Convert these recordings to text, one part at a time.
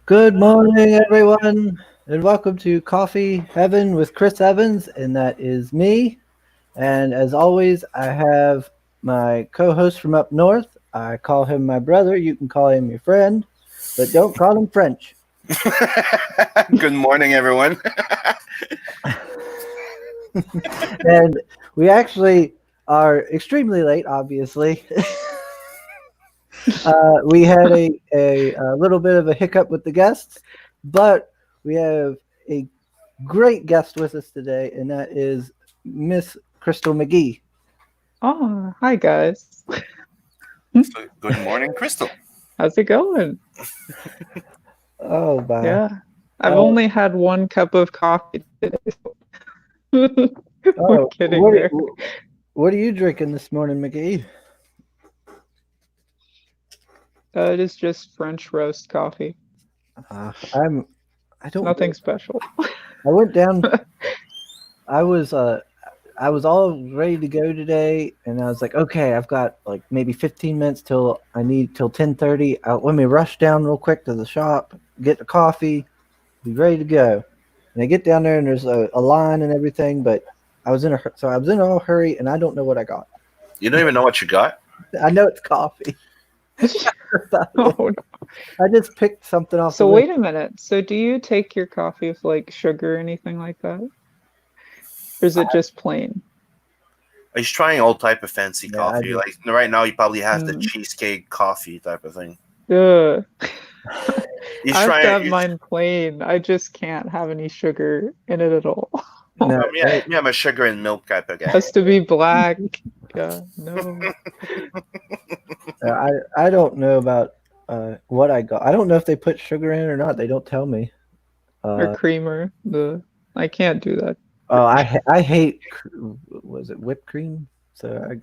Good morning, everyone, and welcome to Coffee Heaven with Chris Evans, and that is me. And as always, I have my co host from up north. I call him my brother. You can call him your friend, but don't call him French. Good morning, everyone. And we actually are extremely late, obviously. We had a little bit of a hiccup with the guests, but we have a great guest with us today, and that is Miss Crystal McGhee. Oh, hi guys. So, good morning, Crystal. How's it going? Oh, my. Yeah. I've Oh, only had one cup of coffee today. We're oh, kidding there. what are you drinking this morning, McGhee? It is just French roast coffee. Uh, I'm. I don't. Nothing special. I went down. I was. I was all ready to go today, and I was like, okay, I've got like maybe 15 minutes till I need till 10:30. Let me rush down real quick to the shop, get the coffee, be ready to go. And I get down there, and there's a line and everything, but I was I was in a hurry, and I don't know what I got. You don't even know what you got? I know it's coffee. Oh, no. I just picked something off. So the wait list. a minute. So do you take your coffee with like sugar or anything like that? Or is it just plain? He's trying all type of fancy Yeah, I coffee. do. Like right now, you probably have the Mm. cheesecake coffee type of thing. Ugh. He's I have to have trying. mine plain. I just can't have any sugar in it at all. No, I'm a sugar and milk type of guy. Has to be black. Yeah, no. I don't know about what I got. I don't know if they put sugar in it or not. They don't tell me. Or creamer. I can't do that. Oh, I hate was it whipped cream? So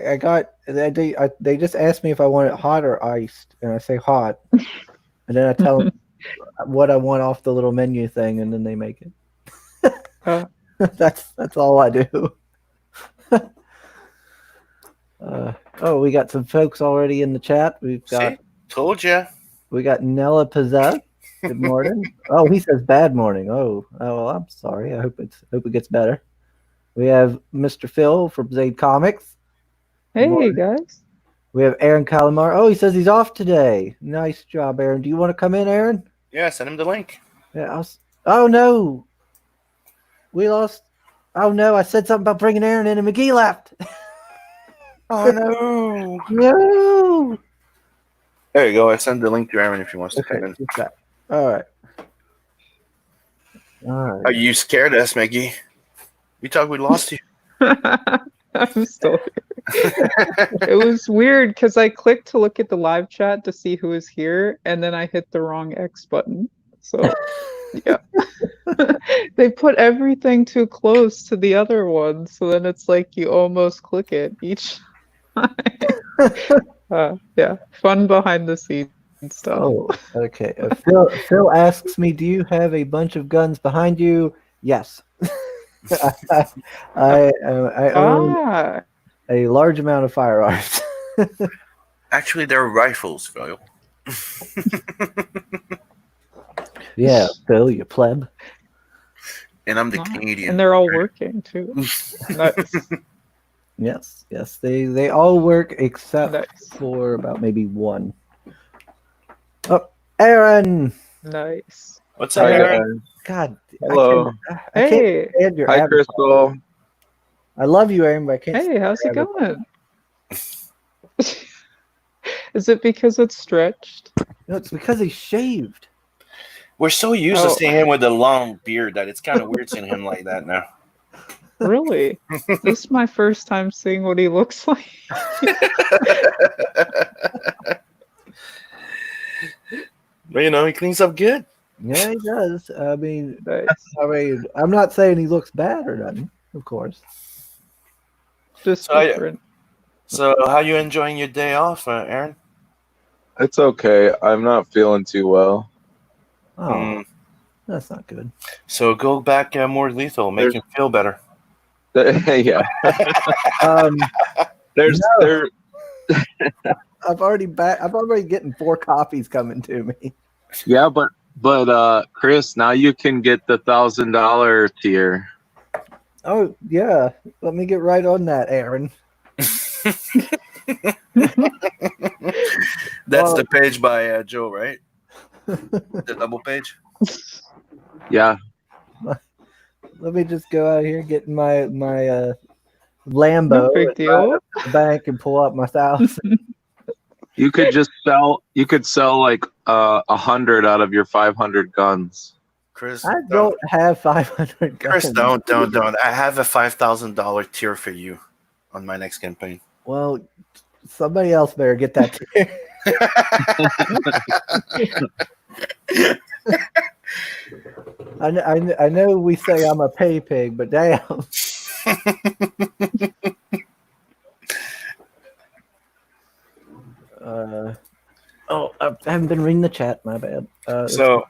I got they just asked me if I want it hot or iced, and I say hot, and then I tell them what I want off the little menu thing, and then they make it. Uh, That's all I do. Oh, we got some folks already in the chat. See? Told ya. We got Nella Possess. Good morning. Oh, he says bad morning. Oh, well, I'm sorry. I hope it gets better. We have Mr. Phil from Zaid Comics. hey Morning. guys. We have Aaron Calamar. Oh, he says he's off today. Nice job, Aaron. Do you want to come in, Aaron? Yeah, send him the link. Yeah. Oh no, we lost. Oh no, I said something about bringing Aaron in, and McGee left. Oh no! No. There you go. I send the link to Aaron if he wants to Okay. come in. He's back. All right. All right. Are you scared us, Maggie? We thought we lost you. I'm still here. It was weird because I clicked to look at the live chat to see who was here, and then I hit the wrong X button. So, yeah. They put everything too close to the other one, so then it's like you almost click it each time. Yeah, fun behind the scenes stuff. Oh, okay. Phil asks me, "Do you have a bunch of guns behind you?" Yes. I own a large amount of firearms. Actually, they're rifles, Phil. Yeah, Phil, you pleb. And I'm the Nice. Canadian. And they're all working too. Nice. Yes. They all work except Nice. for about maybe one. Oh, Aaron! Nice. What's up, Hi, Aaron? guys. God, Hello. I can't Hey, stand your Hi, avatar. Crystal. I love you, Aaron, but I can't. hey, stand how's your it avatar. going? Is it because it's stretched? No, it's because he's shaved. We're so used to Oh. seeing him with a long beard that it's kind of weird seeing him like that now. Really? This is my first time seeing what he looks like. But, he cleans up good. Yeah, he does. Nice. I'm not saying he looks bad or nothing, of course. Just So, different. So, how you enjoying your day off, Aaron? It's okay. I'm not feeling too well. Oh, Mm, that's not good. so go back more lethal, make him feel better. Yeah. Um, There's there. I'm already getting 4 copies coming to me. Yeah, but Chris, now you can get the $1,000 tier. Oh yeah, let me get right on that, Aaron. That's the page by Joe, right? The double page. Yeah, Let me just go out here, get in my Lambo, No big and drive deal. up to the bank and pull up my 1,000. you could just sell. You could sell like 100 out of your 500 guns. Chris, I don't have 500 guns. Chris, don't. I have a $5,000 tier for you on my next campaign. Well, somebody else better get that tier. I know we say I'm a pay pig, but damn. I haven't been reading the chat. My bad. So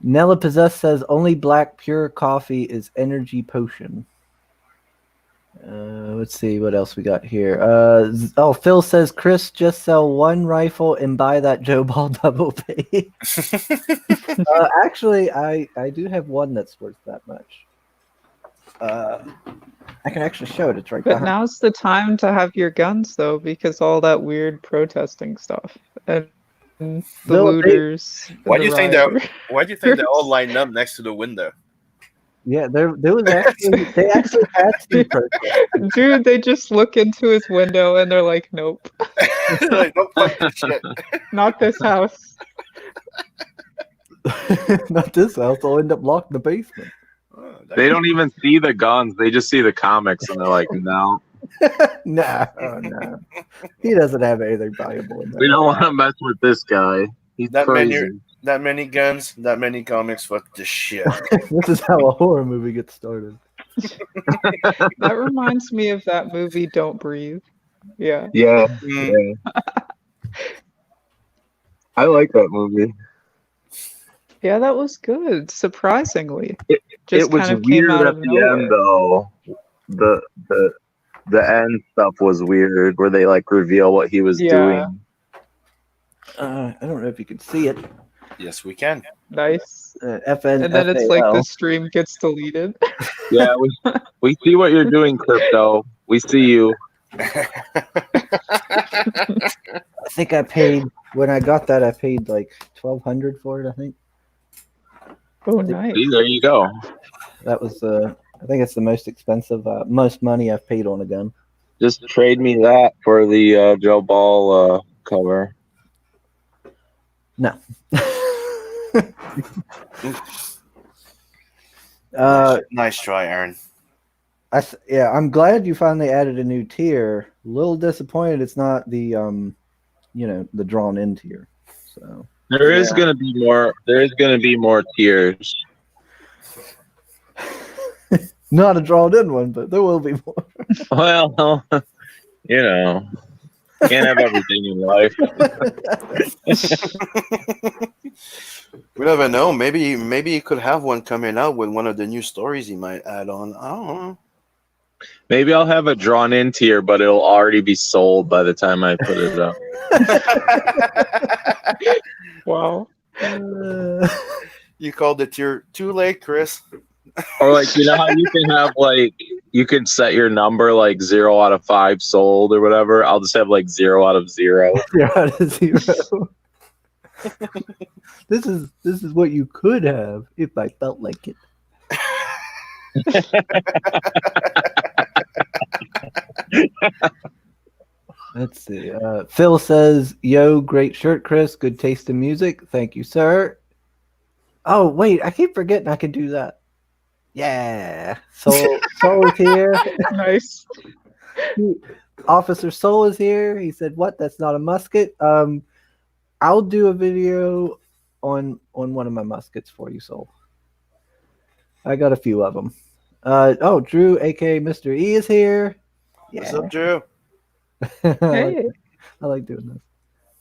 Nella Possessed says only black pure coffee is energy potion. Let's see what else we got here. Phil says Chris, just sell one rifle and buy that Joe Ball double pay. Actually, I do have one that's worth that much. I can actually show it. It's right But behind. now's the time to have your guns, though, because all that weird protesting stuff and the looters. why do the you think rioters. why do you think they're all lined up next to the window? Yeah, there was actually they actually had some protests. Dude, they just look into his window and they're like, nope, Like, don't fuck this shit. not this house. Not this house. I'll end up locked in the basement. Oh, They don't even see the guns; they just see the comics, and they're like, "No, No. He doesn't have anything valuable in there. we don't want to mess with this guy. He's That crazy." that many guns, that many comics. Fuck this shit. This is how a horror movie gets started. That reminds me of that movie, Don't Breathe. Yeah. Yeah, Mm. I like that movie. Yeah, that was good, surprisingly. It Just was kind of came weird out at of the nowhere. end, though. The end stuff was weird, where they like reveal what he was Yeah. doing. I don't know if you can see it. Yes, we can. Nice. FN, And then it's like FAL. the stream gets deleted. Yeah, we see what you're doing, Crypto. We see you. I think I paid when I got that. I paid like $1,200 for it. I think Oh, nice. See, there you go. that was I think it's the most expensive, most money I've paid on a gun. Just trade me that for the Joe Ball cover. No. Nice try, Aaron. I'm glad you finally added a new tier. A little disappointed it's not the the drawn in tier. So There is gonna be more. There is gonna be more tiers. not a drawn in one, but there will be more. Well, can't have everything in life. We never know. Maybe he could have one coming out with one of the new stories he might add on. I don't know. Maybe I'll have a drawn in tier, but it'll already be sold by the time I put it up. Wow. You called the tier too late, Chris. Or like, how you can have like, you can set your number like 0 out of 5 sold or whatever. I'll just have like 0 out of 0. 0 out of 0. This is what you could have if I felt like it. Let's see. Phil says, "Yo, great shirt, Chris. Good taste in music. Thank you, sir." Oh wait, I keep forgetting I can do that. Yeah, Soul is here. Nice. Officer Soul is here. He said, "What? That's not a musket." I'll do a video on one of my muskets for you, Soul. I got a few of them. Drew, aka Mr. E, is here. What's up, Drew? Hey. I like doing this.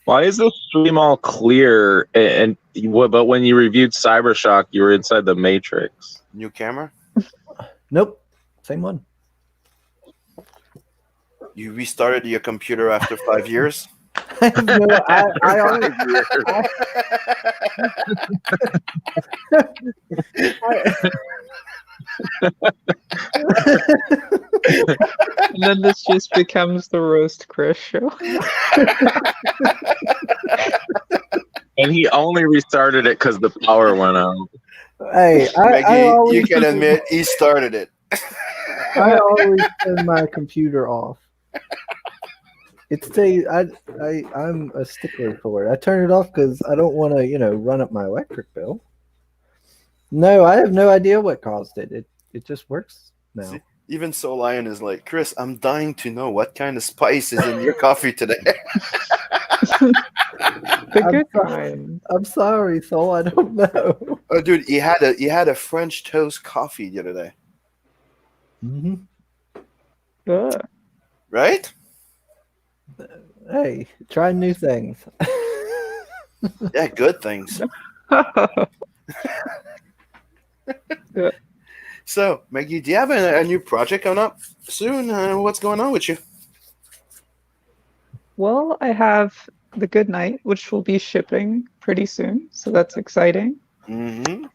Why is the stream all clear? But when you reviewed Cybershock, you were inside the Matrix. New camera? Nope, same one. You restarted your computer after 5 years? I And then this just becomes the roast Chris show. And he only restarted it because the power went out. Hey, I Maggie, always you can admit he started it. I always turn my computer off. I'm a stickler for it. I turn it off because I don't want to, run up my electric bill. No, I have no idea what caused it. It just works now. See, even Soul Lion is like, Chris, I'm dying to know what kind of spice is in your coffee today. The good kind. I'm sorry, Soul. I don't know. Oh, dude, he had a French toast coffee the other day, Mm-hmm. Ugh. right? Hey, try new things. Yeah, good things. So, Maggie, do you have a new project coming up soon? What's going on with you? Well, I have The Good Night, which will be shipping pretty soon, so that's exciting. Mm-hmm.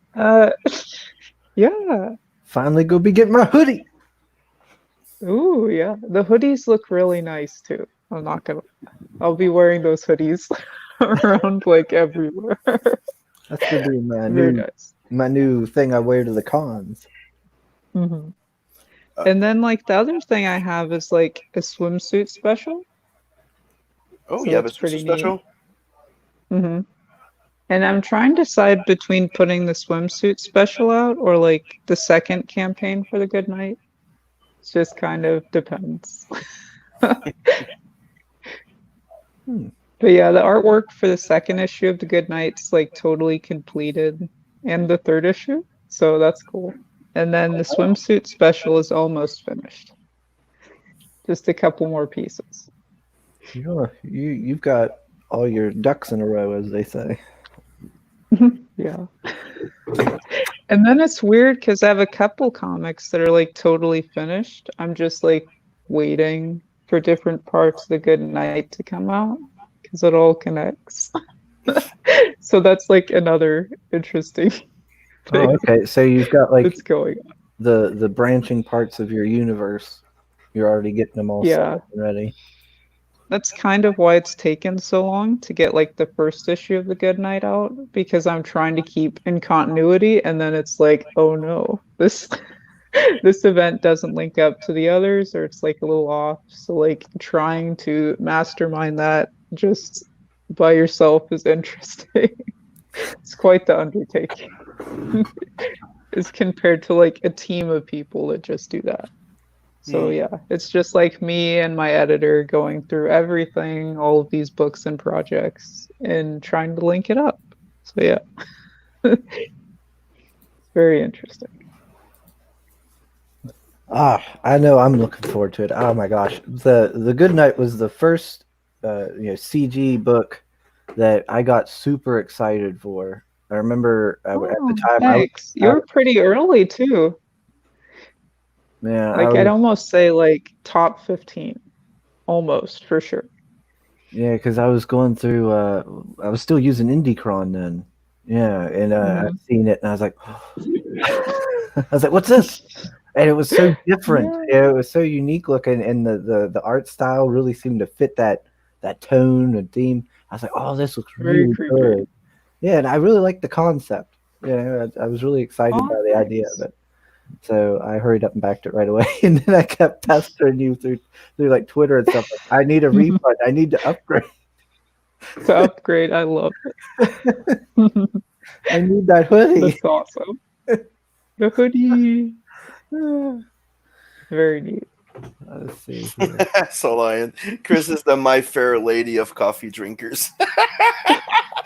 Yeah. Finally, go be getting my hoodie. Ooh, yeah. The hoodies look really nice too. I'll be wearing those hoodies around like everywhere. That's gonna be Very nice. my new thing I wear to the cons. Hmm. And then like the other thing I have is like a swimsuit special. Oh, So you have a that's pretty special? Hmm. And I'm trying to decide between putting the swimsuit special out or like the second campaign for the Good Night. It just kind of depends. But yeah, the artwork for the second issue of the Good Night's like totally completed, and the third issue, so that's cool. And then the swimsuit special is almost finished. Just a couple more pieces. You've got all your ducks in a row, as they say. Yeah. And then it's weird because I have a couple comics that are like totally finished. I'm just like waiting for different parts of the Good Night to come out because it all connects. So that's like another interesting thing Oh, okay. So you've got like that's going on. the branching parts of your universe. You're already getting them all set Yeah. up and ready. That's kind of why it's taken so long to get like the first issue of the Good Night out, because I'm trying to keep in continuity, and then it's like, oh no, this this event doesn't link up to the others, or it's like a little off. So like trying to mastermind that just by yourself is interesting. It's quite the undertaking. As compared to like a team of people that just do that. So yeah, it's just like me and my editor going through everything, all of these books and projects, and trying to link it up. So yeah, it's very interesting. I know. I'm looking forward to it. Oh my gosh, the Good Night was the first CG book that I got super excited for. I remember at the time. Thanks. You were pretty early too. Yeah, Like I'd almost say like top 15, almost for sure. Yeah, because I was going through. I was still using IndieCron then. Yeah, and I've seen it, and I was like, "What's this?" And it was so different. Yeah, it was so unique looking, and the art style really seemed to fit that tone and theme. I was like, "Oh, this looks really good." Yeah, and I really liked the concept. Yeah, I was really excited by the idea of it. So I hurried up and backed it right away, and then I kept pestering you through like Twitter and stuff. Like, I need a refund. I need to upgrade. To upgrade, I love it. I need that hoodie. That's awesome. The hoodie. Very neat. Let's see. So Lion, Chris is the My Fair Lady of coffee drinkers.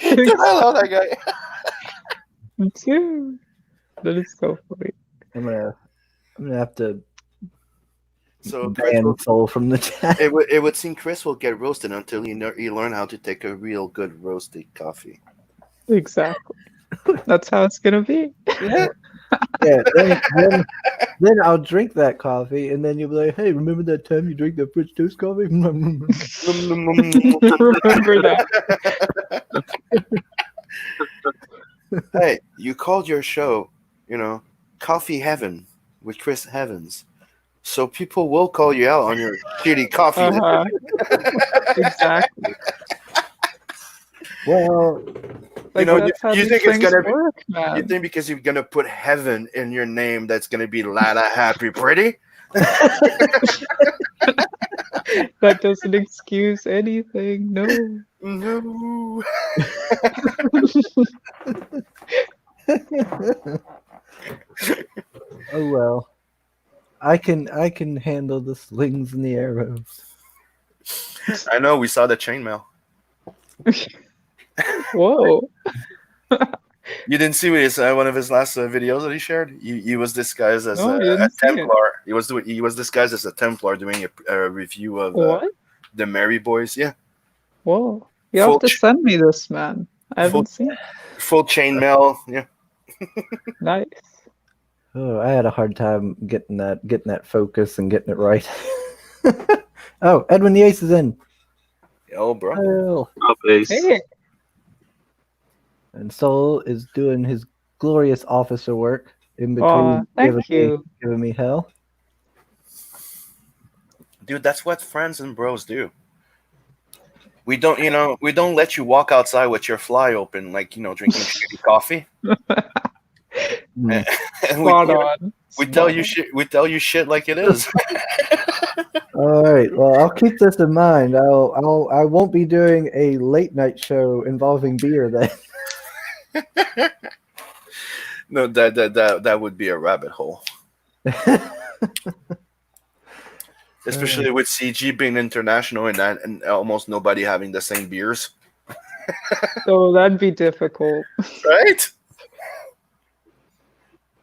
Dude, I love that guy. Me too. That is so funny. I'm gonna have to Chris ban Soul from the chat. It would seem Chris will get roasted until you learn how to take a real good roasted coffee. Exactly. That's how it's gonna be. Yeah. Yeah. Then I'll drink that coffee, and then you'll be like, "Hey, remember that time you drank that French toast coffee?" Remember that. Hey, you called your show, Coffee Heaven with Chris Heavens. So people will call you out on your shitty coffee. Uh-huh. Exactly. Well, Like You that's how you these think it's things gonna be work, you man. think because you're gonna put heaven in your name that's gonna be Lala Happy Pretty? That doesn't excuse anything. No. No. oh well. I can handle the slings and the arrows. I know we saw the chainmail. Whoa. You didn't see one of his last videos that he shared. He was disguised as No, I a didn't see it. Templar. He was disguised as a Templar doing a review of What? the Merry Boys. Yeah, Whoa. You full have to send me this, man. I full haven't seen it. full chainmail. Yeah. Nice. Oh, I had a hard time getting that focus and getting it right. oh, Edwin the Ace is in. Oh, bro. Well, Up ace. Hey. and Soul is doing his glorious officer work in between Aw, thank you. giving me hell. Dude, that's what friends and bros do. We don't let you walk outside with your fly open, like drinking shitty coffee. Mm. And Spot on. we tell Spot you on. shit. We tell you shit like it is. All right. Well, I'll keep this in mind. I won't be doing a late night show involving beer then. No, that would be a rabbit hole. Especially with CG being international and almost nobody having the same beers, So that'd be difficult. right?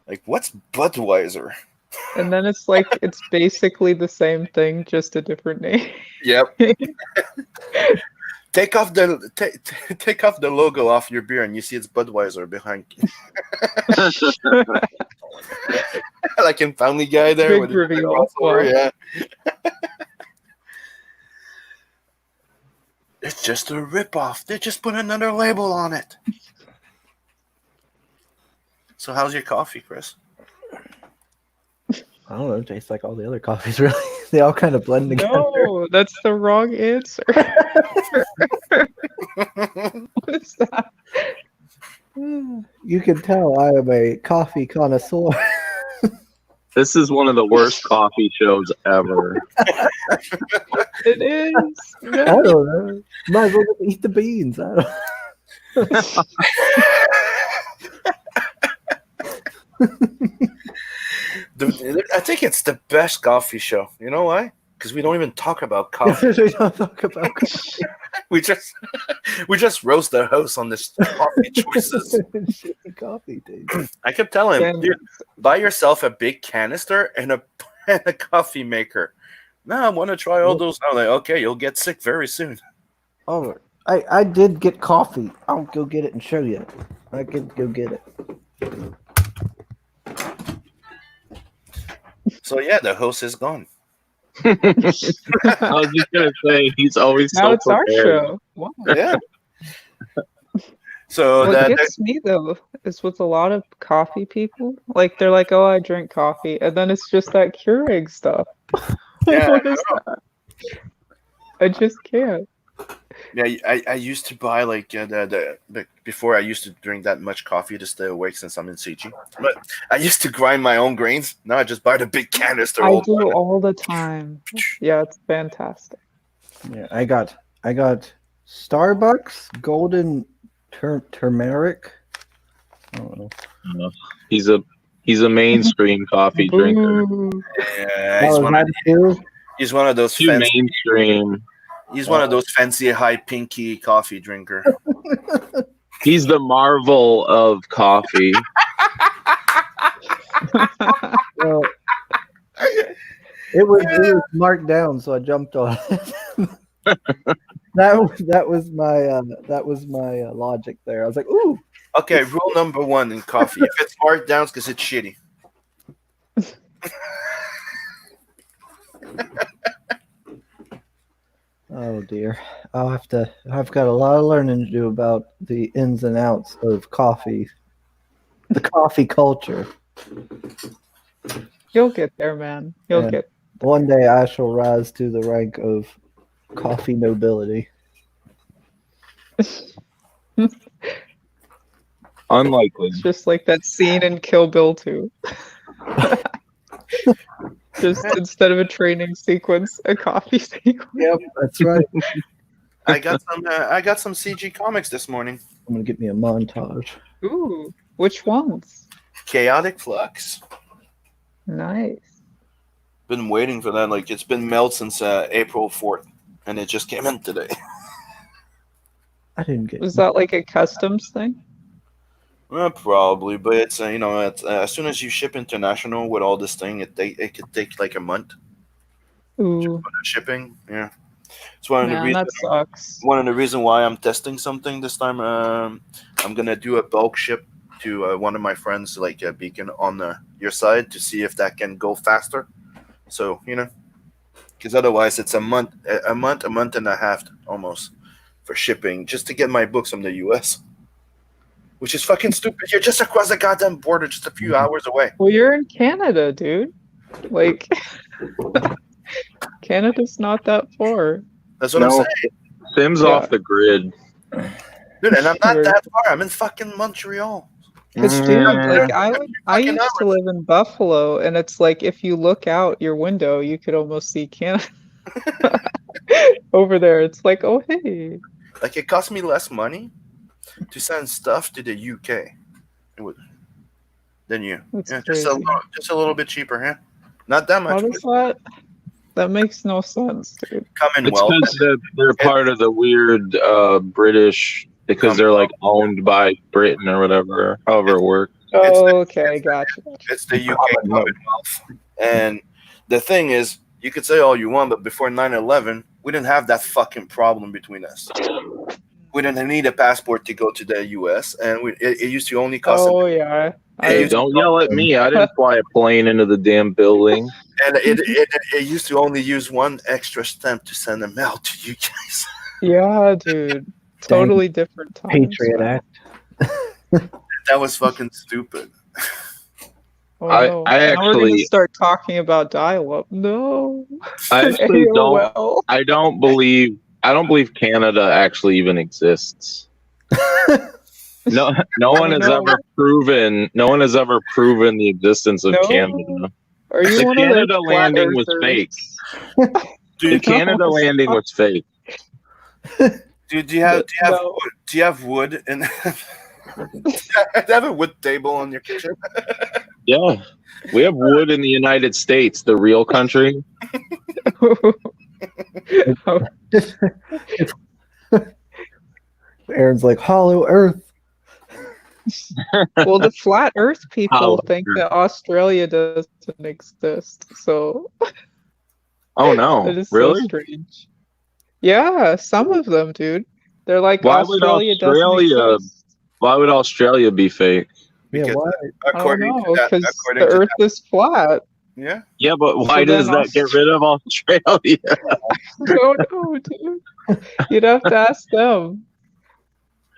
Like, what's Budweiser? And then it's like it's basically the same thing, just a different name. Yep. Take off the logo off your beer, and you see it's Budweiser behind, like in Family Guy there. Big with the reveal. crossover, Wow. yeah. It's just a ripoff. They just put another label on it. So, how's your coffee, Chris? I don't know. It tastes like all the other coffees. Really, they all kind of blend together. No, that's the wrong answer. What is that? You can tell I am a coffee connoisseur. This is one of the worst coffee shows ever. It is. I No. don't know. Might as well just eat the beans. I don't... I think it's the best coffee show. You know why? Because we don't even talk about coffee. we don't talk about coffee. we just roast the host on this coffee choices. Shitty coffee, dude. I kept telling him, Damn. dude, buy yourself a big canister and a coffee maker. No, I want to try all those. I'm like, okay, you'll get sick very soon. Oh, I did get coffee. I'll go get it and show you. I could go get it. So yeah, the host is gone. I was just gonna say he's always Now so it's our prepared. show. Wow. Yeah. So What that gets me though is with a lot of coffee people, like they're like, "Oh, I drink coffee," and then it's just that Keurig stuff. Yeah, What is that? I just can't. yeah, I used to buy like before I used to drink that much coffee to stay awake since I'm in CG. But I used to grind my own grains. Now I just buy the big canister. I do all the time. Yeah, it's fantastic. Yeah, I got Starbucks golden turmeric. I don't know. He's a mainstream coffee drinker. Boo. Yeah, Oh, is that too? he's one of those Too fancy. mainstream. He's one of those fancy high pinky coffee drinker. He's the Marvel of coffee. Well, it was marked down, so I jumped on it. that was my logic there. I was like, ooh. Okay, rule number 1 in coffee: if it's marked down, it's because it's shitty. Oh dear. I've got a lot of learning to do about the ins and outs of coffee. The coffee culture. You'll get there, man. You'll And get. one day I shall rise to the rank of coffee nobility. Unlikely. It's just like that scene in Kill Bill 2. Just instead of a training sequence, a coffee sequence. Yep, that's right. I got some CG comics this morning. I'm gonna get me a montage. Ooh, which ones? Chaotic Flux. Nice. Been waiting for that. Like it's been mailed since April 4th, and it just came in today. I didn't get. Was that like a customs thing? Probably, but it's it's as soon as you ship international with all this thing, it could take like a month Ooh, for the shipping. Yeah, it's one of the man, reasons. that sucks. One of the reason why I'm testing something this time. I'm gonna do a bulk ship to one of my friends, like Beacon, on your side to see if that can go faster. So because otherwise it's a month and a half almost for shipping just to get my books from the U.S. Which is fucking stupid. You're just across the goddamn border, just a few hours away. Well, you're in Canada, dude. Like, Canada's not that far. That's what I'm No, saying, Sim's Yeah. off the grid. dude. And I'm not that far. I'm in fucking Montreal. Because, dude, like Mm. I used to live in Buffalo, and it's like if you look out your window, you could almost see Canada over there. It's like, oh hey, Like it cost me less money to send stuff to the UK than you. that's Yeah, crazy. just a little bit cheaper, huh? Not that How much. does that? That makes no sense, dude. It's Commonwealth. because they're part of the weird British, because they're like owned by Britain or whatever, however it works. Oh, okay, gotcha. It's the UK Commonwealth. And the thing is, you could say all you want, but before 9/11, we didn't have that fucking problem between us. We didn't need a passport to go to the US, and it used to only cost. Oh yeah. Hey, don't yell at me. I didn't fly a plane into the damn building. And it used to only use one extra stamp to send a mail to you guys. Yeah, dude. Totally different times. Patriot man. Act. That was fucking stupid. Oh, I no. Now we're gonna actually- start talking about dial-up. No. I actually don't. AOL. I don't believe Canada actually even exists. No one has No. ever proven. No one has ever proven the existence of No. Canada. Are you The one of Canada those flat landing was earthers? fake. The Dude, Canada landing was fake. do you have No. wood? Do you have wood in? Do you have a wood table on your kitchen? Yeah, we have wood in the United States, the real country. Aaron's like Hollow Earth. Well, the flat Earth people Hollow think Earth. that Australia doesn't exist. So Oh no, it is really? so strange. Yeah, some of them, dude. They're like Why would Australia Australia- doesn't exist. Why would Australia be fake? Yeah, Because why? I don't according know, to that, because according the to Earth is flat. yeah. Yeah, but why So does then that get rid of Australia? I don't know, dude. You'd have to ask them.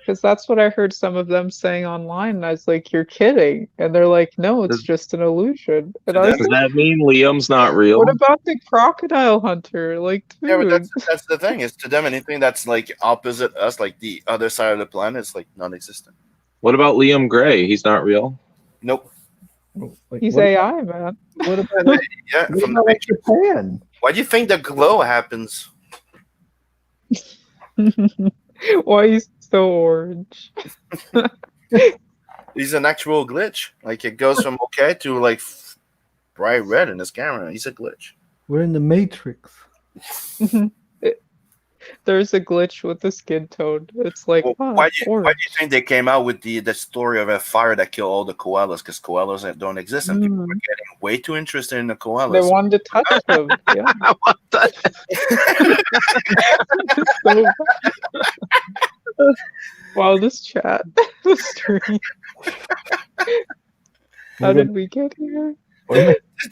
Because that's what I heard some of them saying online. And I was like, you're kidding. And they're like, no, it's Does- just an illusion. And I was Does like, that mean Liam's not real? what about the crocodile hunter? Like, dude. Yeah, but that's the thing. Is to them anything that's like opposite us, like the other side of the planet, is like non-existent. What about Liam Gray? He's not real. Nope. Like, He's what, AI, man. what about, Yeah. what From the about like Japan? Why do you think the glow happens? Why he's so orange? He's an actual glitch. Like it goes from okay to like bright red in his camera. He's a glitch. We're in the Matrix. There's a glitch with the skin tone. It's like, Well, ah, why do you orange. think they came out with the story of a fire that killed all the koalas? Because koalas don't exist, and people were getting way too interested in the They koalas. wanted to touch him. Yeah. What the? So wow, this chat. This stream. How did we get here?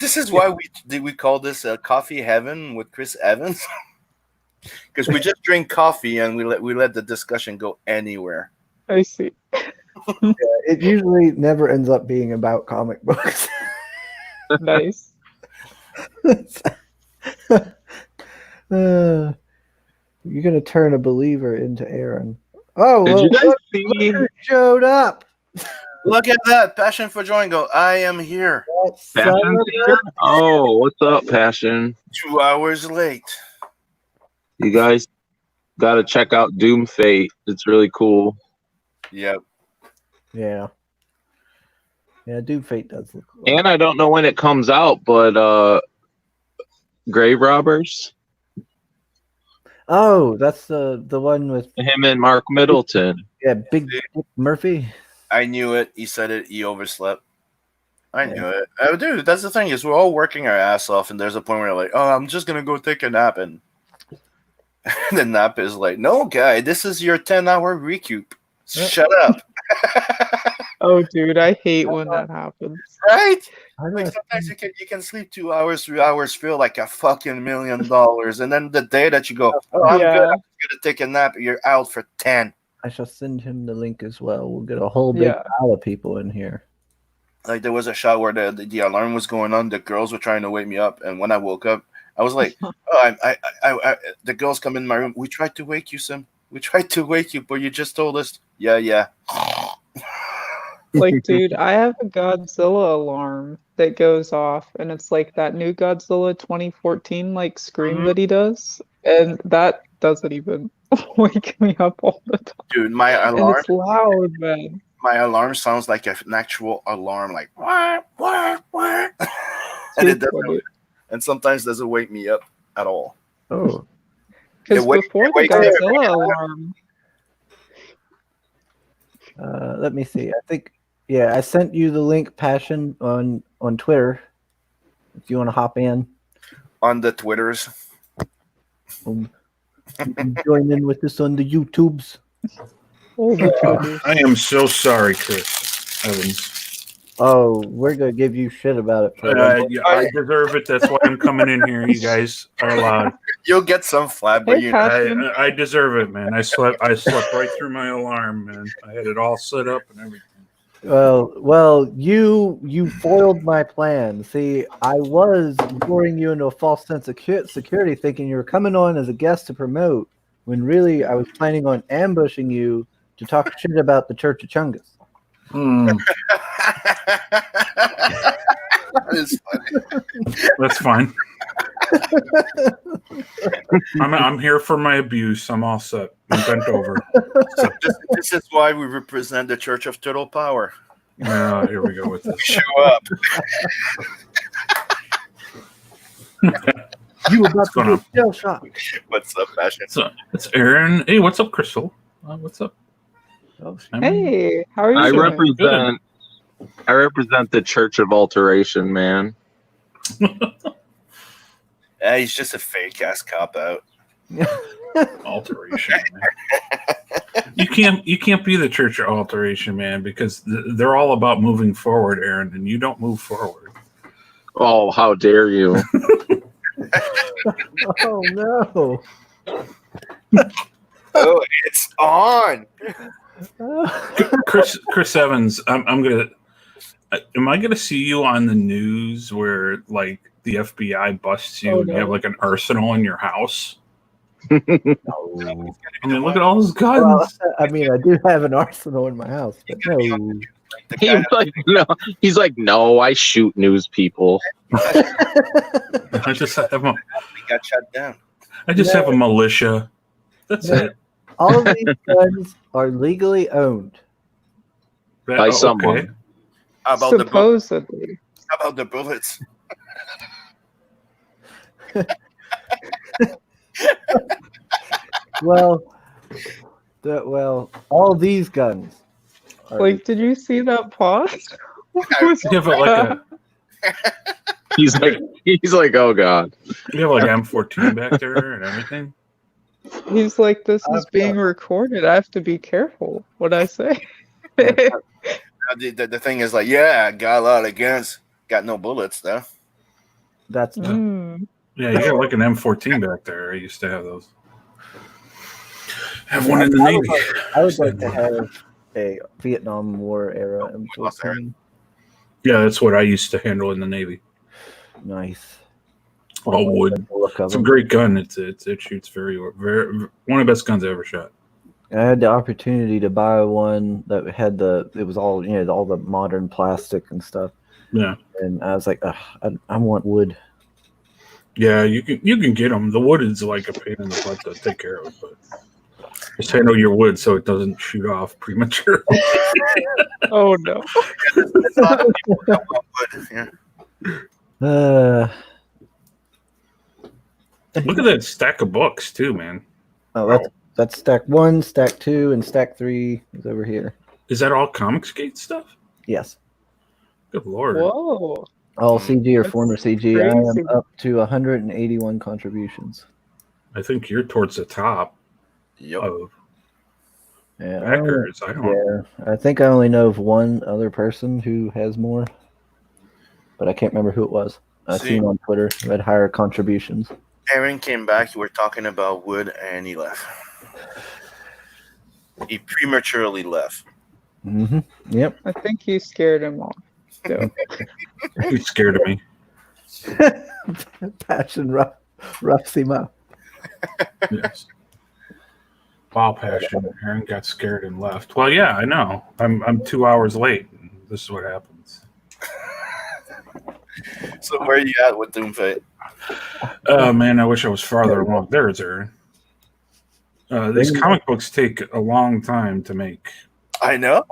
This is why we call this Coffee Heaven with Chris Evans. Because we just drink coffee and we let the discussion go anywhere. I see. It usually never ends up being about comic books. Nice. You're gonna turn a believer into Aaron. Oh, Did well, you guys look see? who showed up. Look at that. Passion for join. Go. I am here. That son Passion of here? Oh, what's up, Passion? 2 hours late. You guys got to check out Doom Fate. It's really cool. Yep. Yeah. Yeah, Dude Fate does look cool. And I don't know when it comes out, but Grave Robbers, Oh, that's the one with him and Mark Middleton. Big Dick Murphy. I knew it. He said it. He overslept. I knew it. Dude, that's the thing is we're all working our ass off, and there's a point where you're like, oh, I'm just gonna go take a nap, and the nap is like, no, guy, this is your 10-hour recoup. Shut up. Oh, dude, I hate when that happens. Right? I Like know. sometimes you can sleep 2 hours, 3 hours, feel like a fucking $1 million, and then the day that you go, oh, I'm Yeah. good, I'm gonna take a nap, you're out for 10. I shall send him the link as well. We'll get a whole big Yeah. pile of people in here. Like there was a shot where the alarm was going on, the girls were trying to wake me up, and when I woke up, I was like, oh, I the girls come in my room. We tried to wake you, Sim. We tried to wake you, but you just told us, yeah. Like, dude, I have a Godzilla alarm that goes off, and it's like that new Godzilla 2014 like scream that he does, and that doesn't even wake me up all the time. Dude, my And alarm, it's loud, man. my alarm sounds like an actual alarm, like wah. And it Too doesn't, funny. and sometimes doesn't wake me up at all. Oh, Because before the wait, Godzilla alarm, let me see. I think, I sent you the link, Passion, on Twitter. If you want to hop in, On the Twitters, you can join in with us on the YouTubes. oh my goodness. I am so sorry, Chris Evans. Oh, we're gonna give you shit about it. For Yeah, I deserve it. That's why I'm coming in here. You guys are allowed. you'll get some flat, but Hey, you Passion. I deserve it, man. I slept right through my alarm, man. I had it all set up and everything. Well, you foiled my plan. See, I was luring you into a false sense of security, thinking you were coming on as a guest to promote, when really I was planning on ambushing you to talk shit about the Church of Chungus. That is funny. That's fine. I'm here for my abuse. I'm all set. I'm bent over. So, This is why we represent the Church of Total Power. here we go with this. Show up. You about to going get shell shock. What's up, Passion? So it's Aaron. Hey, what's up, Crystal? What's up? Oh, Hey, how are you I doing? represent the Church of Alteration, man. He's just a fake ass cop out. Alteration. Man. You can't be the Church of Alteration, man, because they're all about moving forward, Aaron, and you don't move forward. Oh, how dare you! Oh no! Oh, it's on. Chris Evans, I'm gonna. Am I gonna see you on the news where like the FBI busts you and you have like an arsenal in your house? I mean, look at all those guns. Well, I mean, I do have an arsenal in my house, but no. He's like, no, I shoot news people. I just have a, He got shut down. have a militia. That's it. All of these guns are legally owned. By someone. How about Supposedly. How about the bullets? Well, all these guns. Are Like, did you see that pause? What was You have like a He's like, oh god. you have like M14 back there and everything. He's like, this is being recorded. I have to be careful what I say. The thing is like, yeah, got a lot of guns. Got no bullets though. That's Mm. Yeah, you got like an M14 back there. I used to have those. Have one in the Navy. I would like to have a Vietnam War era M14. Yeah, that's what I used to handle in the Navy. Nice. All wood. It's a great gun. It shoots very one of the best guns I ever shot. I had the opportunity to buy one that had it was all all the modern plastic and stuff. Yeah. And I was like, I want wood. Yeah, you can get them. The wood is like a pain in the butt to take care of, but just handle your wood so it doesn't shoot off prematurely. Oh no. Yeah. Look at that stack of books too, man. Oh, that's stack 1, stack 2, and stack 3 is over here. Is that all Comicsgate stuff? Yes. Good Lord. Whoa. All CG or former CG. crazy. I am up to 181 contributions. I think you're towards the top of backers. I think I only know of one other person who has more, but I can't remember who it was. I've seen on Twitter who had higher contributions. Aaron came back. You were talking about wood, and he left. He prematurely left. Mm-hmm. Yep. I think you scared him off. So. He's scared of me. Passion roughs him up. Yes. Wow, Passion. Aaron got scared and left. Well, yeah, I know. I'm 2 hours late. This is what happens. So where are you at with Doomfate? Oh man, I wish I was farther along. There's Aaron. These comic books take a long time to make. I know.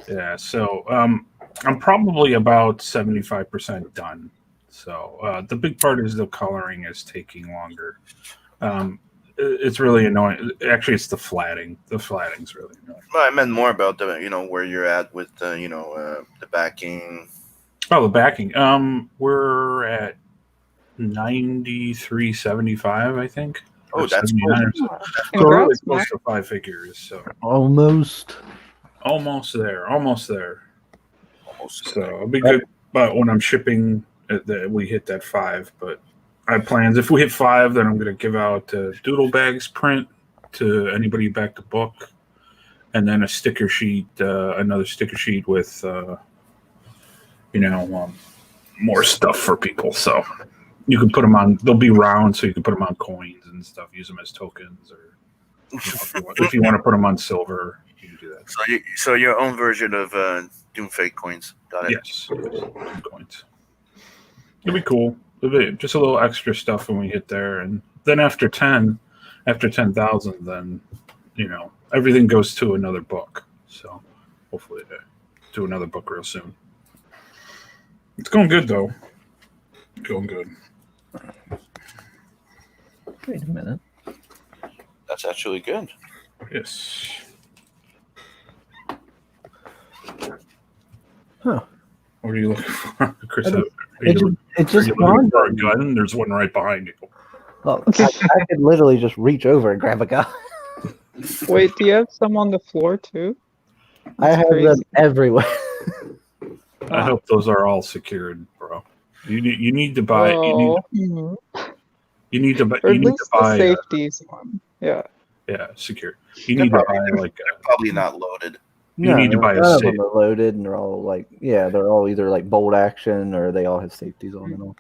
Yeah, so I'm probably about 75% done. So the big part is the coloring is taking longer. It's really annoying. Actually, it's the flatting. The flatting's really annoying. Well, I meant more about the where you're at with the backing. Oh, the backing. We're at 93.75, I think. Oh, that's cool. So we're really close to 5 figures. So almost there. So it'll be good. But when I'm shipping, we hit that 5. But I have plans. If we hit 5, then I'm going to give out doodle bags print to anybody who backed the book, and then a sticker sheet, another sticker sheet with more stuff for people. So you can put them on. They'll be round, so you can put them on coins and stuff. Use them as tokens, or if you want to put them on silver, you can do that. So your own version of Doomfate coins. Got it. Yes, coins. It'll be cool. It'll be just a little extra stuff when we hit there, and then after 10,000, then everything goes to another book. So hopefully to another book real soon. It's going good though. Going good. Wait a minute. That's actually good. Yes. Huh. What are you looking for, Chris? It just dawned on me. A gun? There's one right behind you. Well, I could literally just reach over and grab a gun. Wait, do you have some on the floor too? I have them everywhere. I hope those are all secured, bro. You need to buy. You need to buy. Or at You need least to buy the safeties one. Yeah. Yeah, secure. You need to buy like. Probably not loaded. You need to buy a safe. Them are loaded, and they're all they're all either like bolt action or they all have safeties on and all.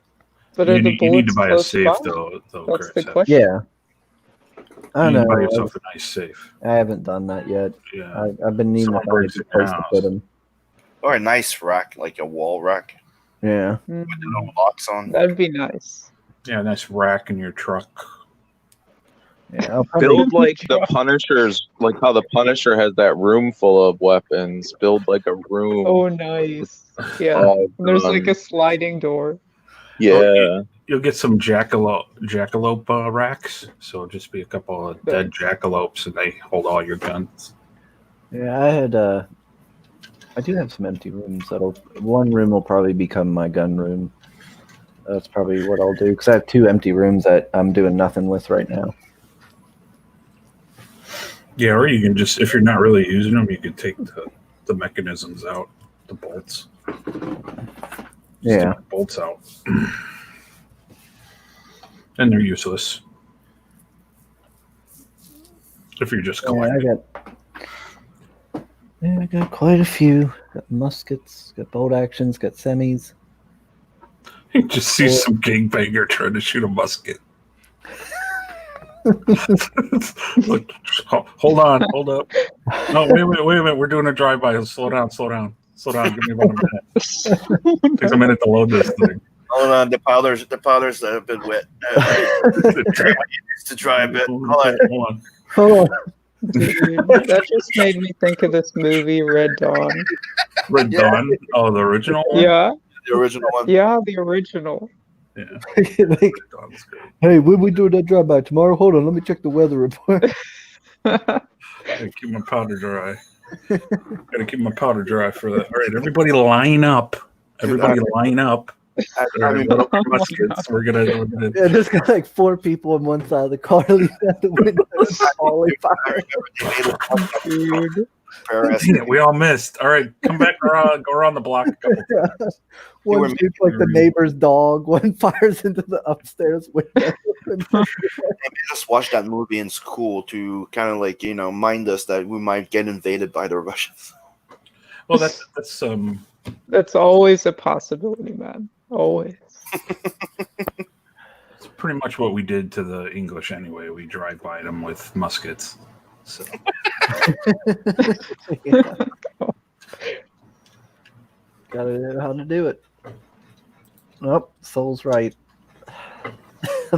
But you need to buy a safe though. That's Chris. the question. Yeah. I don't know. Buy yourself a nice safe. I haven't done that yet. Yeah. I've been needing to find a good place to put them. Or a nice rack, like a wall rack. Yeah. With no locks on. That'd be nice. Yeah, a nice rack in your truck. Yeah, build like the Punisher's, like how the Punisher has that room full of weapons. Build like a room. Oh, nice. Yeah. There's like a sliding door. Yeah. You'll get some jackalope racks. So it'll just be a couple of dead jackalopes, and they hold all your guns. Yeah, I do have some empty rooms. One room will probably become my gun room. That's probably what I'll do, because I have 2 empty rooms that I'm doing nothing with right now. Yeah, or you can just, if you're not really using them, you can take the mechanisms out, the bolts. Yeah. Take the bolts out. And they're useless. If you're just Yeah, collecting. I got quite a few. Got muskets, got bolt actions, got semis. You just see some gangbanger trying to shoot a musket. Look, hold on, hold up. No, wait a minute. We're doing a drive-by. Slow down. Give me about a minute. Takes a minute to load this thing. Hold on, the powder's a bit wet. To dry a bit. Hold Oh, Dude, that just made me think of this movie, Red Dawn. Red Dawn? Oh, the original one? Yeah, The original one. yeah, the original. Yeah. like, Red Dawn's good. hey, when we do that drive-by tomorrow? Hold on, let me check the weather report. Gotta keep my powder dry. Gotta keep my powder dry for that. All right, everybody line up. Everybody line up. I mean, Muskets. We're gonna Yeah, there's got like 4 people on one side of the car leaning out the window. Falling fire. Dude. Dang it, we all missed. All right, come back around, go around the block a couple times. One shoots like the neighbor's dog. One fires into the upstairs window. I just watched that movie in school to kind of like mind us that we might get invaded by the Russians. Well, that's always a possibility, man. Always. It's pretty much what we did to the English anyway. We drive by them with muskets. So. Yeah. Gotta know how to do it. Nope, Soul's right.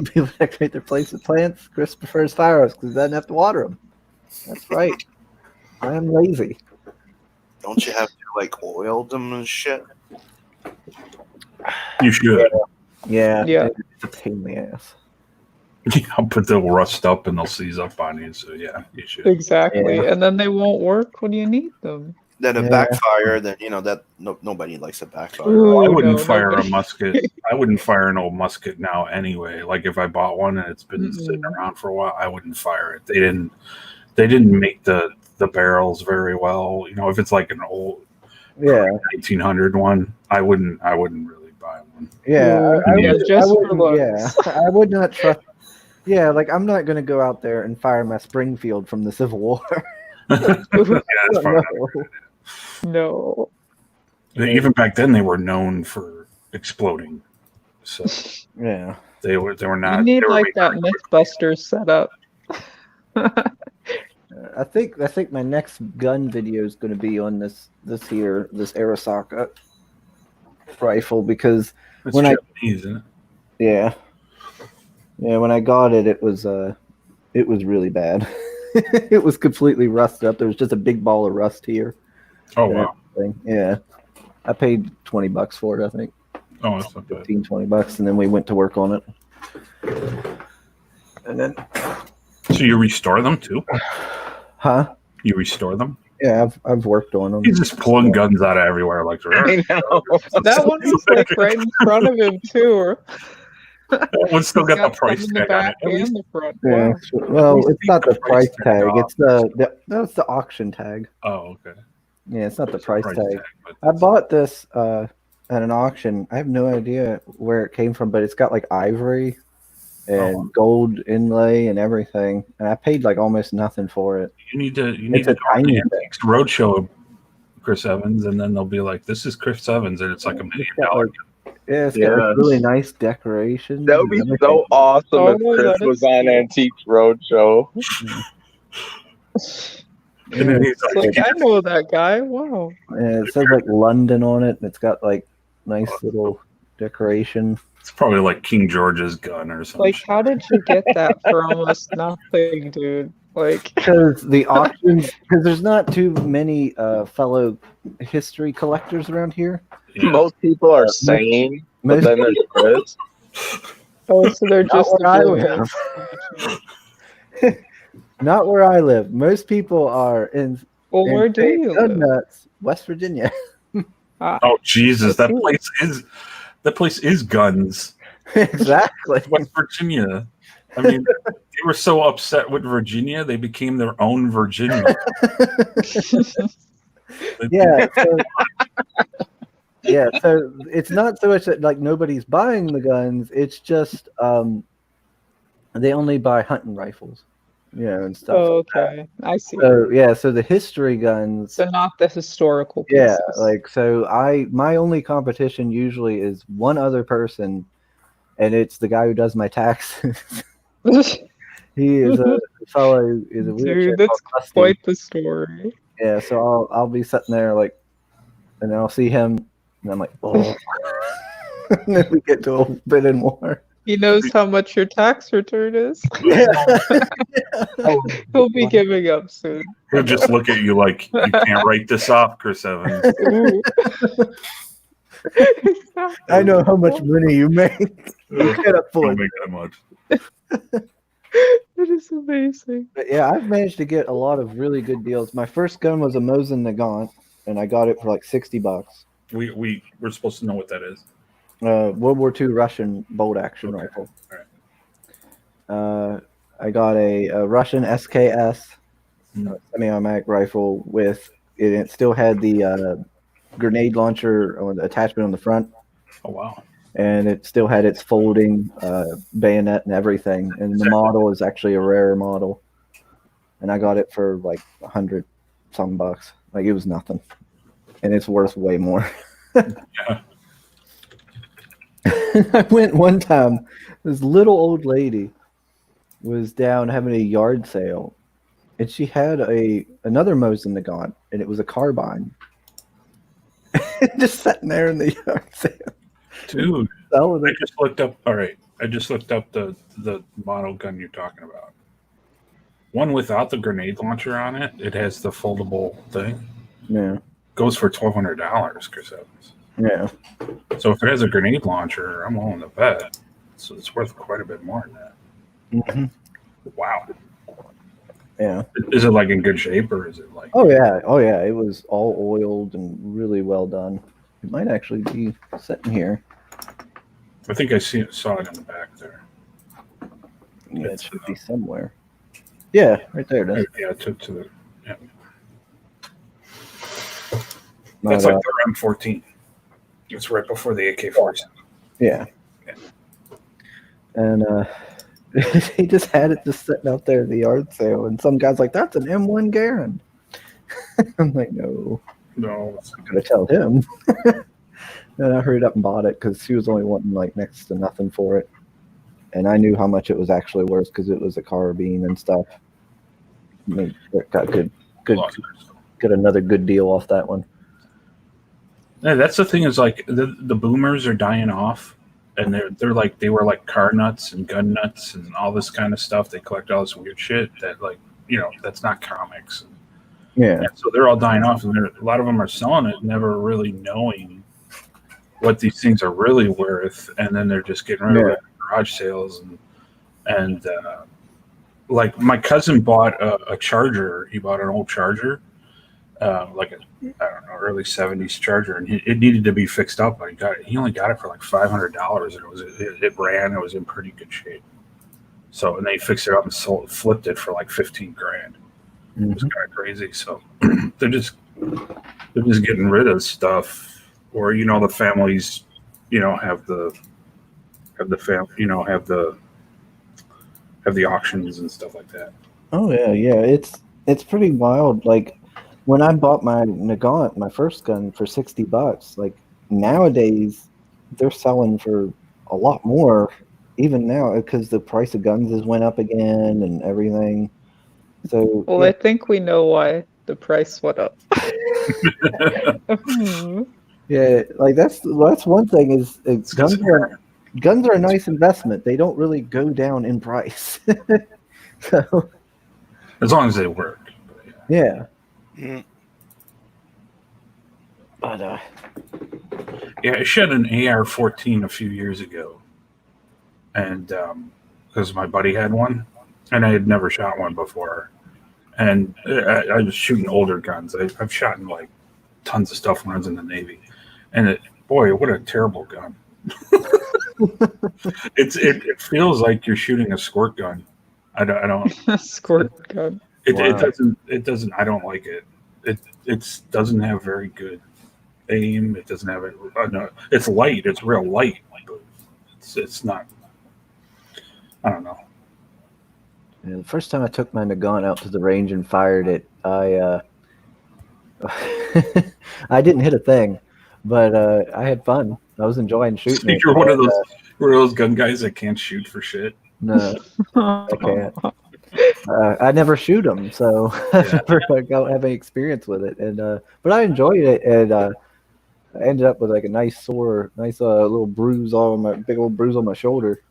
People decorate their place with plants. Chris prefers fireworks because he doesn't have to water them. That's right. I am lazy. Don't you have to like oil them and shit? You should. Yeah. Yeah. It's a pain in the ass. Yeah, but they'll rust up and they'll seize up on you. So yeah, you should. Exactly. Yeah. And then they won't work when you need them. Then a Yeah. backfire. Then that nobody likes a backfire. Ooh. I wouldn't no, fire nobody. a musket. I wouldn't fire an old musket now anyway. Like if I bought one and it's been sitting around for a while, I wouldn't fire it. They didn't make the barrels very well. If it's like an old 1900 one, I wouldn't really buy one. Yeah. Yeah, just for looks. Yeah. I would not trust. Yeah, like I'm not going to go out there and fire my Springfield from the Civil War. Yeah, that's probably No. even back then they were known for exploding. So Yeah. they were not. You need they were like made that very Mythbusters setup. I think my next gun video is going to be on this Arisaka rifle because It's when Japanese, isn't it? yeah when I got it was really bad. It was completely rusted up. There was just a big ball of rust here. Oh wow. Yeah, I paid $20 for it. I think Oh, that's not bad. $15-20, and then we went to work on it. And then, So you restore them too? huh? You restore them? Yeah, I've worked on them. He's just pulling guns out of everywhere like I know. That one was like right in front of him too. That one's still He's got the some price in the tag on back it. At least, and the front. Yeah, Wow. sure. Well, least it's not the the price price tag tag. off. It's that's the auction tag. oh, okay. Yeah, it's not the price tag. but I bought this at an auction. I have no idea where it came from, but it's got like ivory and gold inlay and everything, and I paid like almost nothing for it. You need to It's go a to the tiny Antiques Roadshow, Chris Evans, and then they'll be like, "This is Chris Evans," and it's like $1 million. Yeah, it's got like really nice decorations. That would be and everything. so awesome Oh, if Chris that is was on cute. Antiques Roadshow. And then he's It's like, like, I know that guy. Wow. Yeah, it says like London on it, and it's got like nice little decoration. it's probably like King George's gun or something. Like, how did you get that for almost nothing, dude? Like, Because the auctions, because there's not too many fellow history collectors around here. Most people are sane, but Most then there's Chris. oh, so they're Not just where I oblivious. Not where I live. Most people are in. Well, where do you gun live? nuts, West Virginia. Oh Jesus, that place is guns. Exactly. West Virginia. I mean, they were so upset with Virginia, they became their own Virginia. Yeah. So, yeah. So it's not so much that like nobody's buying the guns. It's just they only buy hunting rifles. and stuff. Oh, like that. okay. I see. So the history guns. So not the historical Yeah, pieces. my only competition usually is one other person, and it's the guy who does my taxes. He is a fellow who is a wheelchair Dude, that's called Rusty. quite the story. Yeah, so I'll be sitting there like, and then I'll see him, and I'm like, oh. And then we get to a bit and more. He knows how much your tax return is. Yeah. He'll be giving up soon. He'll just look at you like you can't write this off, Chris Evans. Ooh. I know how much money you make. You can't Don't afford make that much. It is amazing. But yeah, I've managed to get a lot of really good deals. My first gun was a Mosin Nagant, and I got it for like $60. We're supposed to know what that is. World War II Russian bolt action rifle. I got a Russian SKS semi-automatic rifle with it still had the grenade launcher or the attachment on the front. Oh wow! And it still had its folding bayonet and everything. And the model is actually a rare model. And I got it for like $100-some bucks. Like it was nothing, and it's worth way more. Yeah. I went one time. This little old lady was down having a yard sale, and she had another Mosin Nagant, and it was a carbine, just sitting there in the yard sale. Dude, Selling I it. just looked up. All right, I just looked up the model gun you're talking about. One without the grenade launcher on it. It has the foldable thing. Yeah, Goes for $1,200, Chris Evans. yeah. So if it has a grenade launcher, I'm willing to bet. So it's worth quite a bit more than that. Mm-hmm. Wow. Yeah. Is it like in good shape, or is it like? Oh yeah. It was all oiled and really well done. It might actually be sitting here. I think I saw it in the back there. Yeah, it should be somewhere. Yeah, right there it is. Yeah, to the. Yeah. But, That's like the M14. It's right before the AK-47. Yeah. And he just had it just sitting out there at the yard sale, and some guy's like, "That's an M1 Garand." I'm like, "No, No, I'm gonna tell him." And I hurried up and bought it because she was only wanting like next to nothing for it, and I knew how much it was actually worth because it was a carbine and stuff. I mean, got another good deal off that one. yeah, that's the thing is like the boomers are dying off, and they're like they were like car nuts and gun nuts and all this kind of stuff. They collect all this weird shit that like that's not comics. Yeah. And so they're all dying off, and a lot of them are selling it, never really knowing what these things are really worth, and then they're just getting rid of it in garage sales and like my cousin bought a charger. He bought an old charger, like I don't know, early '70s charger, and it needed to be fixed up. But he only got it for like $500, and it ran. It was in pretty good shape. So and they fixed it up and flipped it for like $15,000. Mm-hmm. It was kind of crazy. So they're just getting rid of stuff. Or the families, have the auctions and stuff like that. Oh yeah. It's pretty wild. Like when I bought my Nagant, my first gun, for $60, like nowadays they're selling for a lot more, even now, because the price of guns has went up again and everything. So Well, I think we know why the price went up. yeah, like that's one thing is guns are a nice investment. They don't really go down in price. So as long as they work. Yeah. Mm. But yeah, I shot an AR-14 a few years ago, and because my buddy had one, and I had never shot one before, and I was shooting older guns. I've shot in like tons of stuff when I was in the Navy, and boy, what a terrible gun! It feels like you're shooting a squirt gun. I don't Squirt gun. It doesn't. I don't like it. It doesn't have very good aim. It doesn't have it. No, it's light. It's real light. But it's not. I don't know. And the first time I took my gun out to the range and fired it, I didn't hit a thing, but I had fun. I was enjoying shooting it. You're one of those gun guys that can't shoot for shit. No, I can't. I never shoot them, so I never don't have any experience with it. And but I enjoyed it, and I ended up with like a nice little bruise on my big old bruise on my shoulder.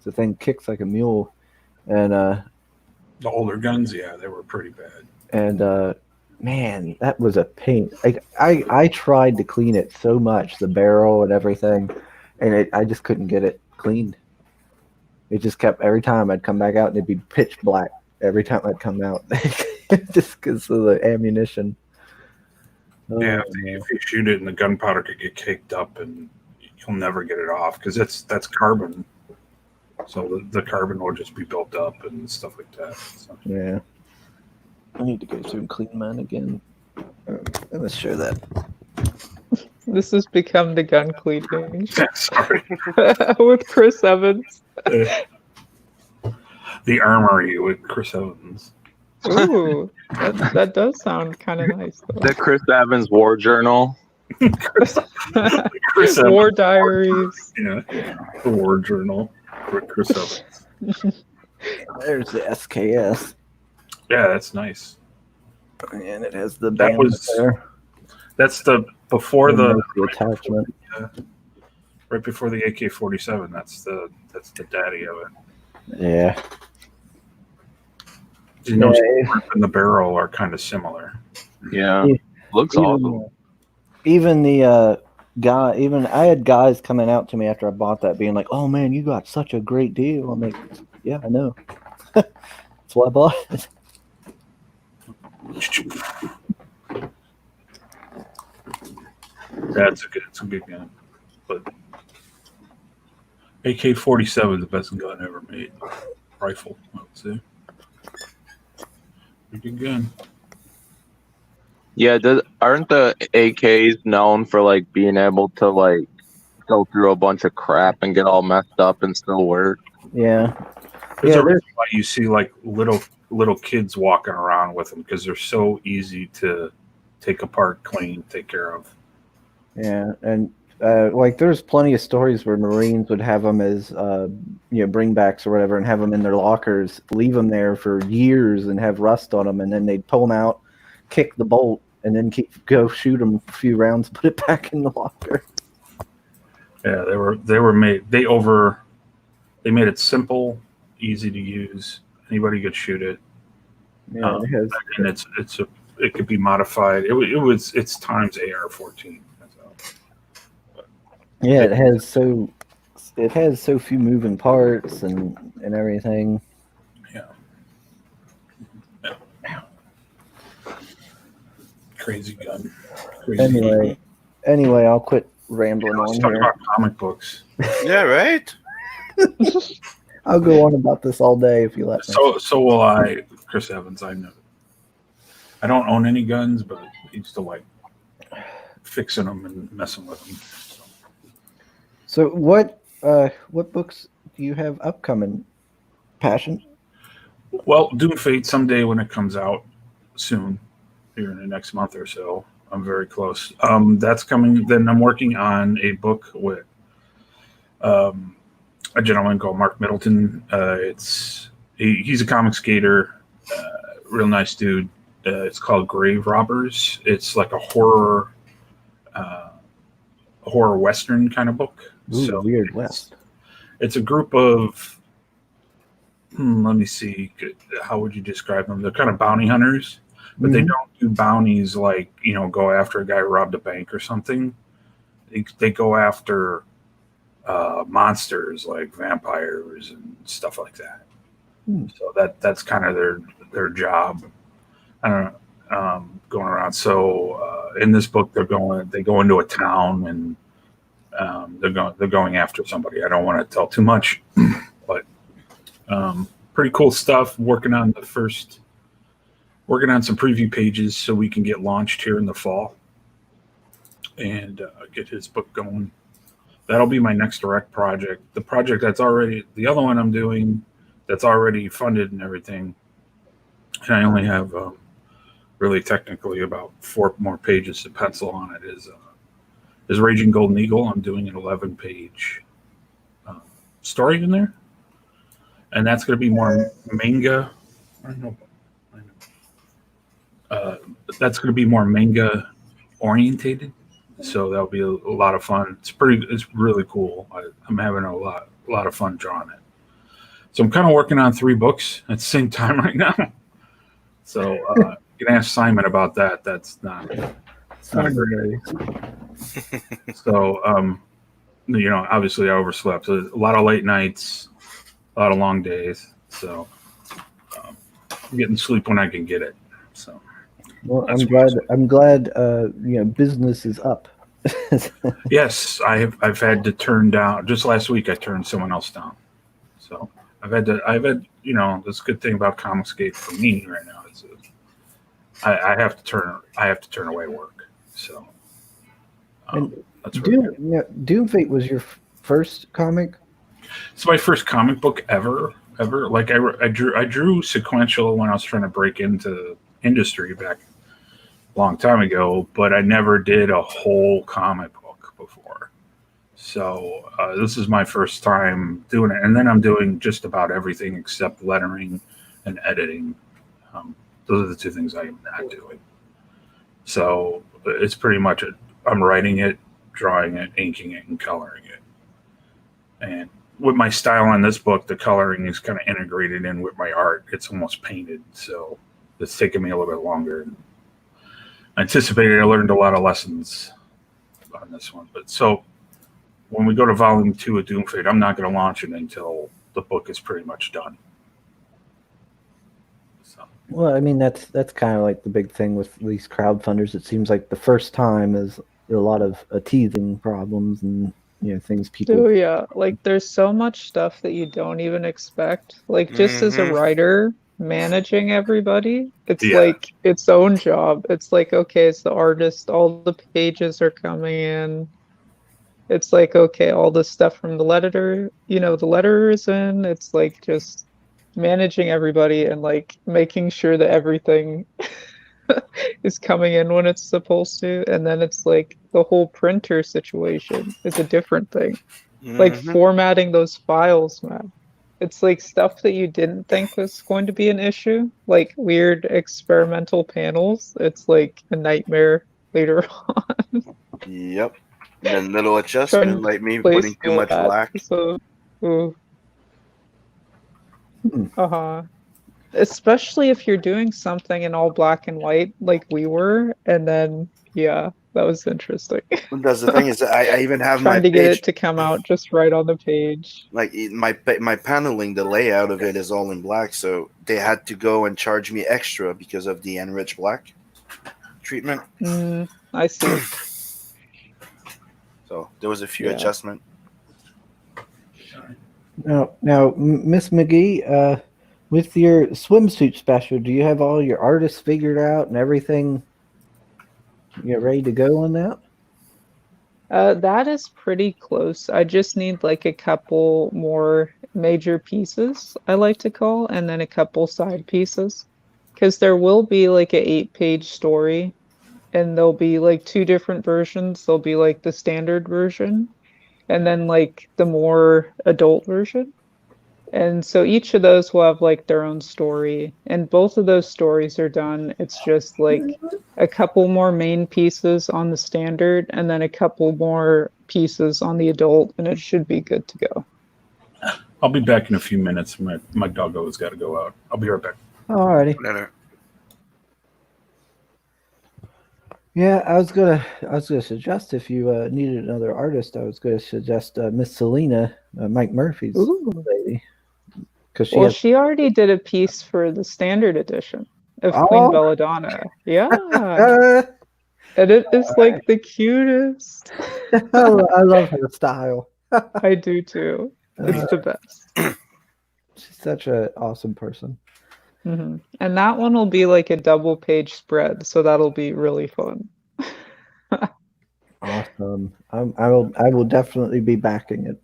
The thing kicks like a mule, and The older guns, yeah, they were pretty bad. and man, that was a pain. I tried to clean it so much, the barrel and everything, and I just couldn't get it cleaned. It just kept every time I'd come back out and it'd be pitch black every time I'd come out, just because of the ammunition. Yeah, if you shoot it and the gunpowder could get caked up and you'll never get it off because that's carbon. So the carbon will just be built up and stuff like that. So. Yeah. I need to go through and clean mine again. Let's show that. This has become the gun cleaning Sorry. with Chris Evans. The Armory with Chris Evans. Ooh, that does sound kind of nice. Though. The Chris Evans War Journal. Chris War Evans. Diaries. Yeah, the War Journal with Chris Evans. There's the SKS. Yeah, that's nice. And it has the That band was there. That's the before And the that's the attachment. right before the AK-47. That's the daddy of it. Yeah. You know, Yeah. the grip and the barrel are kind of similar. Yeah. Looks awesome. Even the guy, even I had guys coming out to me after I bought that, being like, "Oh man, you got such a great deal." I'm like, "Yeah, I know. That's why I bought it." That's it's a good gun, but AK-47 is the best gun ever made. Rifle, I would say. Pretty good gun. Yeah, aren't the AKs known for like being able to like go through a bunch of crap and get all messed up and still work? Yeah. There's Yeah, a reason why you see like little kids walking around with them because they're so easy to take apart, clean, take care of. Yeah, and like there's plenty of stories where Marines would have them as bringbacks or whatever, and have them in their lockers, leave them there for years, and have rust on them, and then they'd pull them out, kick the bolt, and then go shoot them a few rounds, put it back in the locker. Yeah, they were made. They made it simple, easy to use. Anybody could shoot it. Yeah, it has. And it could be modified. It's times AR-14. Yeah, it has so few moving parts and everything. Yeah. Crazy gun. Crazy. Anyway, I'll quit rambling Let's on talk here. about comic books. Yeah, right. I'll go on about this all day if you let me. So will I, Chris Evans. I know. I don't own any guns, but I used to like fixing them and messing with them. So what books do you have upcoming, Passion? Well, Doom Fate someday when it comes out soon, here in the next month or so. I'm very close. That's coming. Then I'm working on a book with a gentleman called Mark Middleton. He's a comic skater, real nice dude. It's called Grave Robbers. It's like a horror western kind of book. Ooh, So Weird West. It's a group of let me see, how would you describe them? They're kind of bounty hunters, but they don't do bounties like, go after a guy who robbed a bank or something. They go after monsters like vampires and stuff like that. So that's kind of their job. I don't know, going around. So in this book, they go into a town and they're going after somebody. I don't want to tell too much, but pretty cool stuff. Working on some preview pages so we can get launched here in the fall and get his book going. That'll be my next direct project. The project the other one I'm doing that's already funded and everything. And I only have really technically about 4 more pages to pencil on it. Is Raging Golden Eagle. I'm doing an 11-page story in there, and that's going to be more manga. I know. That's going to be more manga orientated, so that'll be a lot of fun. It's really cool. I'm having a lot of fun drawing it. So I'm kind of working on 3 books at the same time right now. So you can ask Simon about that. That's not a great idea. So obviously I overslept. So a lot of late nights, a lot of long days. So I'm getting sleep when I can get it. So. Well, I'm glad. Business is up. Yes, I've had to turn down. Just last week, I turned someone else down. So I've had. This good thing about Comicsgate for me right now is I have to turn away work. So that's really Doom Fate was your first comic. It's my first comic book ever. Like I drew sequential when I was trying to break into industry back a long time ago, but I never did a whole comic book before. So this is my first time doing it, and then I'm doing just about everything except lettering and editing. Those are the 2 things I am not doing. So it's pretty much I'm writing it, drawing it, inking it, and coloring it. And with my style on this book, the coloring is kind of integrated in with my art. It's almost painted, so it's taken me a little bit longer. I anticipated. I learned a lot of lessons on this one. But so when we go to volume 2 of Doom Fate, I'm not going to launch it until the book is pretty much done. So. Well, I mean, that's kind of like the big thing with these crowdfunders. It seems like the first time is a lot of teething problems and things people. Oh yeah, like there's so much stuff that you don't even expect. Like just as a writer, managing everybody, it's like its own job. It's like, okay, it's the artist, all the pages are coming in. It's like, okay, all the stuff from the letter, the letter is in. It's like just managing everybody and like making sure that everything is coming in when it's supposed to. And then it's like the whole printer situation is a different thing. Like formatting those files, man. It's like stuff that you didn't think was going to be an issue, like weird experimental panels. It's like a nightmare later on. Yep. And then little adjustment, like me putting too much black. So, especially if you're doing something in all black and white, like we were, and then that was interesting. That's the thing is, I even have trying my to get page, it to come out just right on the page. like my paneling, the layout of it is all in black, so they had to go and charge me extra because of the enriched black treatment. I see. So there was a few adjustments. Now, Miss McGhee, with your swimsuit special, do you have all your artists figured out and everything? You ready to go on that? That is pretty close. I just need like a couple more major pieces, I like to call, and then a couple side pieces. Because there will be like an 8-page story, and there'll be like 2 different versions. There'll be like the standard version, and then like the more adult version. And so each of those will have like their own story, and both of those stories are done. It's just like a couple more main pieces on the standard and then a couple more pieces on the adult, and it should be good to go. I'll be back in a few minutes. My doggo has got to go out. I'll be right back. Alrighty. Later. Yeah, I was gonna suggest if you needed another artist, I was gonna suggest Miss Selena, Mike Murphy's lady, because she already did a piece for the standard edition of Queen Belladonna. Yeah, and it is like the cutest. I love her style. I do too. It's the best. She's such an awesome person. And that one will be like a double-page spread, so that'll be really fun. Awesome. I will definitely be backing it.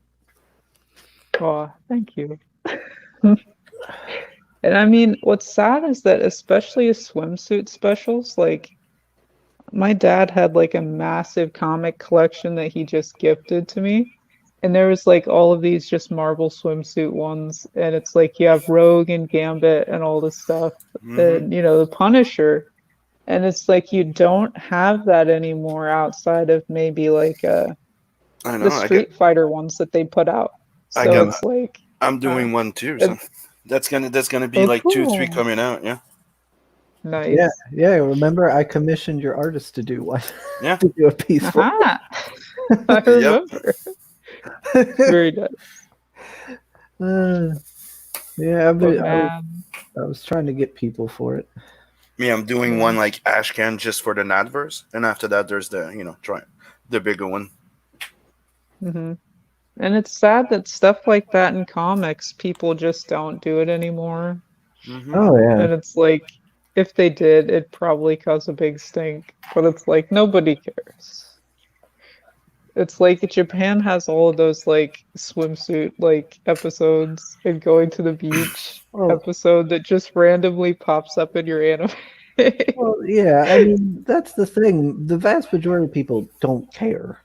Oh, thank you. And I mean, what's sad is that especially swimsuit specials, like my dad had like a massive comic collection that he just gifted to me. And there was like all of these just Marvel swimsuit ones. And it's like you have Rogue and Gambit and all this stuff. Mhm. And, the Punisher. And it's like you don't have that anymore outside of maybe like I know. the Street Fighter ones that they put out. I So got. it's like, I'm doing one too. So it's that's gonna be oh like 2, 3 cool. coming out. Yeah. Yeah, Nice. yeah. Remember, I commissioned your artist to do one. Yeah. To do a piece for. Aha! I remember. Very nice. Yeah, But man, I was trying to get people for it. Me, I'm doing one like Ashcan just for the Nadverse, and after that, there's the bigger one. hmm and it's sad that stuff like that in comics, people just don't do it anymore. Hmm. Oh yeah. And it's like, if they did, it'd probably cause a big stink. But it's like, nobody cares. It's like Japan has all of those like swimsuit like episodes and going to the beach Well, episode that just randomly pops up in your anime. well, yeah. I mean, that's the thing. The vast majority of people don't care.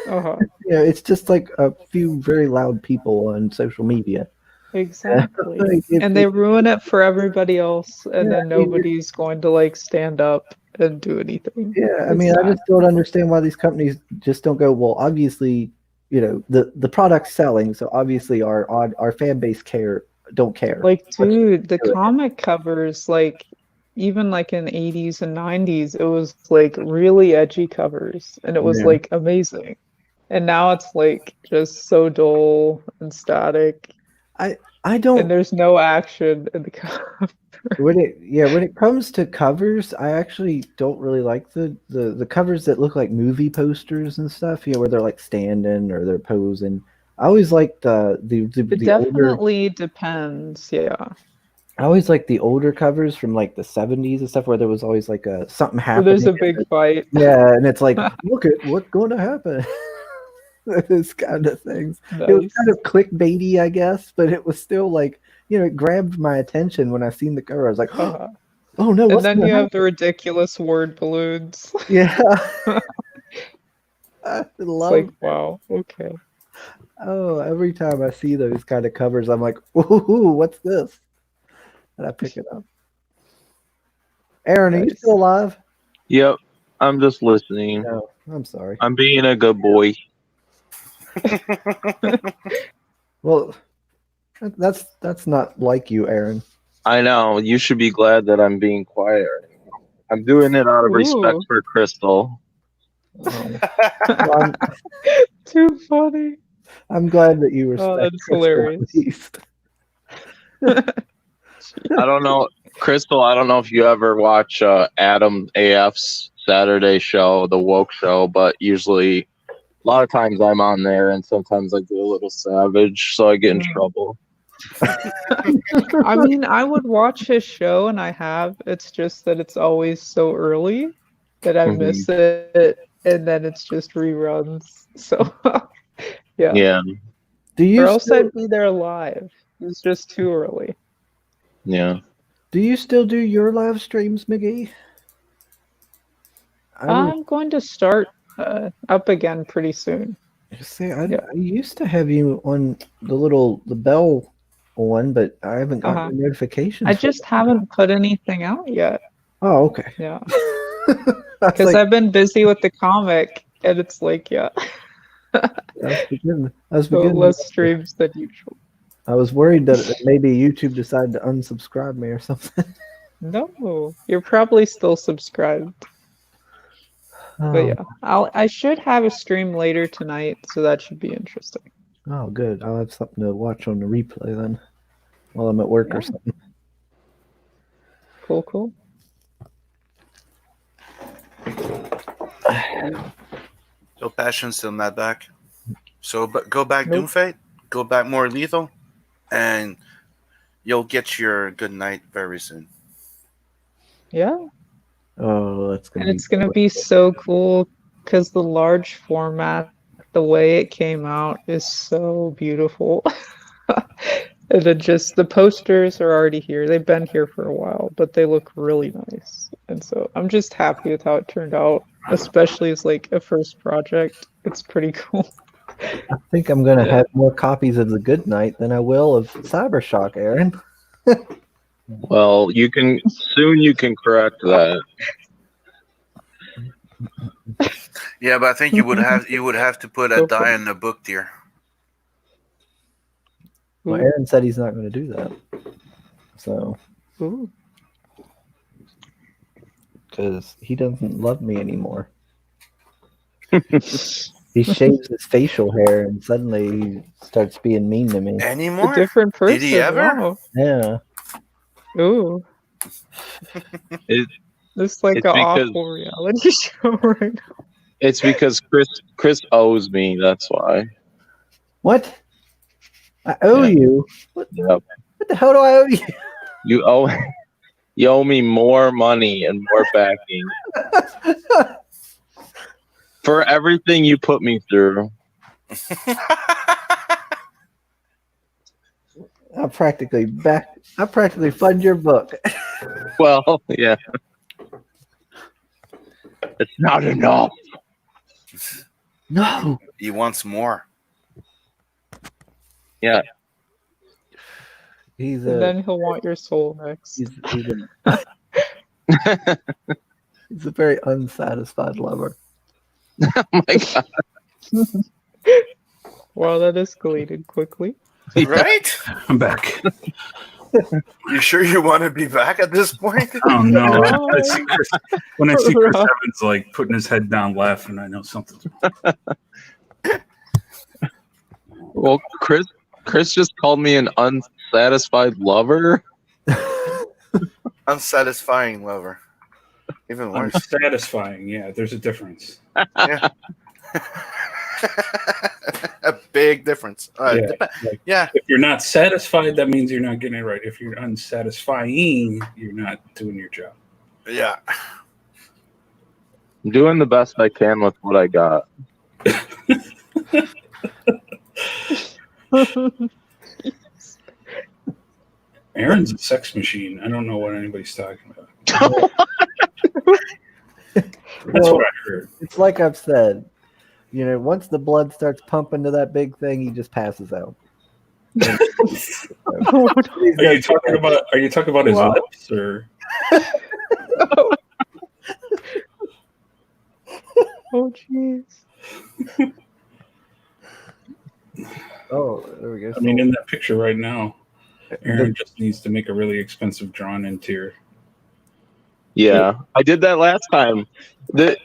Uh-huh. Yeah, it's just like a few very loud people on social media. Exactly. Like, And they ruin it for everybody else, and Yeah, then nobody's going to like stand up and do anything. Yeah, I It's mean, I sad. just don't understand why these companies just don't go, well, obviously, the product's selling, so obviously our fan base don't care. Like, dude, the do it. comic covers, like, even like in 80s and 90s, it was like really edgy covers, and it was Yeah. like amazing. And now it's like just so dull and static, I and don't there's no action in the cover. when it comes to covers, I actually don't really like the covers that look like movie posters and stuff, where they're like standing or they're posing. I always like It the older definitely depends, yeah. I always like the older covers from like the 70s and stuff where there was always like something So happening. there's a big fight. Yeah, and it's like, look at what's going to happen. This kind of things. It was Nice. kind of clickbaity, I guess, but it was still like, it grabbed my attention when I seen the cover. I was like, Uh-huh. oh no, And what's then gonna you have happen? the ridiculous word balloons. Yeah. I It's love like, wow, okay. Oh, every time I see those kind of covers, I'm like, ooh, what's this? And I pick it up. Aaron, are you Nice. still alive? Yep. I'm just listening. No, I'm sorry. I'm being a good boy. Well, that's not like you, Aaron. I know. You should be glad that I'm being quiet. I'm doing it out of respect Ooh. for Crystal. Well, I'm, Too funny. I'm glad that you respect Oh, that's Crystal at hilarious. least. I don't know, Crystal. I don't know if you ever watch Adam AF's Saturday show, the Woke Show, but usually, a lot of times I'm on there, and sometimes I get a little savage, so I get in trouble. I mean, I would watch his show, and I have. It's just that it's always so early that I miss it, and then it's just reruns. So, yeah. Yeah, Do you Or else still, I'd be there live. It's just too early. yeah. do you still do your live streams, McGee? I was- I'm going to start up again pretty soon. See, Yeah. I used to have you on the bell one, but I haven't gotten Uh-huh. a notification. I for just it. haven't put anything out yet. Oh, okay. Yeah. I was Because like, I've been busy with the comic, and it's like, yeah, I was so beginning. less streams than usual. I was worried that maybe YouTube decided to unsubscribe me or something. No, you're probably still subscribed. But yeah, I should have a stream later tonight, so that should be interesting. Oh, good. I'll have something to watch on the replay then, while I'm at work or Yeah. something. Cool, cool. So Passion's still not back. So but go back Nope. Doomfate, go back more lethal, and you'll get your good night very soon. Yeah, Oh, that's gonna and it's gonna be so cool because the large format, the way it came out is so beautiful. And then just the posters are already here. They've been here for a while, but they look really nice. And so I'm just happy with how it turned out, especially as like a first project. It's pretty cool. I think I'm gonna Yeah. have more copies of The Good Night than I will of Cybershock, Aaron. Well, you can correct that. Yeah, but I think you would have to put a Go for die it. in the book tier. Well, Ooh. Aaron said he's not going to do that. So, Ooh. because he doesn't love me anymore. He shaves his facial hair and suddenly he starts being mean to me. A Anymore? different person. Did he ever? Wow. Yeah. Ooh. It, This is like It's an because- awful reality show right now. it's because Chris owes me. That's why. What? I owe Yeah. you? Yep. What the hell do I owe you? You owe me more money and more backing for everything you put me through. I practically fund your book. Well, yeah. It's not enough. No. He wants more. Yeah. He's And a then he'll want your soul next. he's a very unsatisfied lover. Oh my God. Wow, that escalated quickly. Right? I'm back. You sure you want to be back at this point? Oh no! No. When I see Chris Rob. Evans like putting his head down laughing, I know something's Well, Chris just called me an unsatisfied lover. Unsatisfying lover. Even worse. unsatisfying. Yeah, there's a difference. Yeah. A big difference. Yeah. Yeah. If you're not satisfied, that means you're not getting it right. If you're unsatisfying, you're not doing your job. Yeah. I'm doing the best I can with what I got. Aaron's a sex machine. I don't know what anybody's talking about. That's what I heard. It's like I've said. You know, once the blood starts pumping to that big thing, he just passes out. Are you talking about his Wow. lips or? Oh, jeez. Oh, there we go. I mean, in that picture right now, Aaron just needs to make a really expensive drawn interior. Yeah, I did that last time.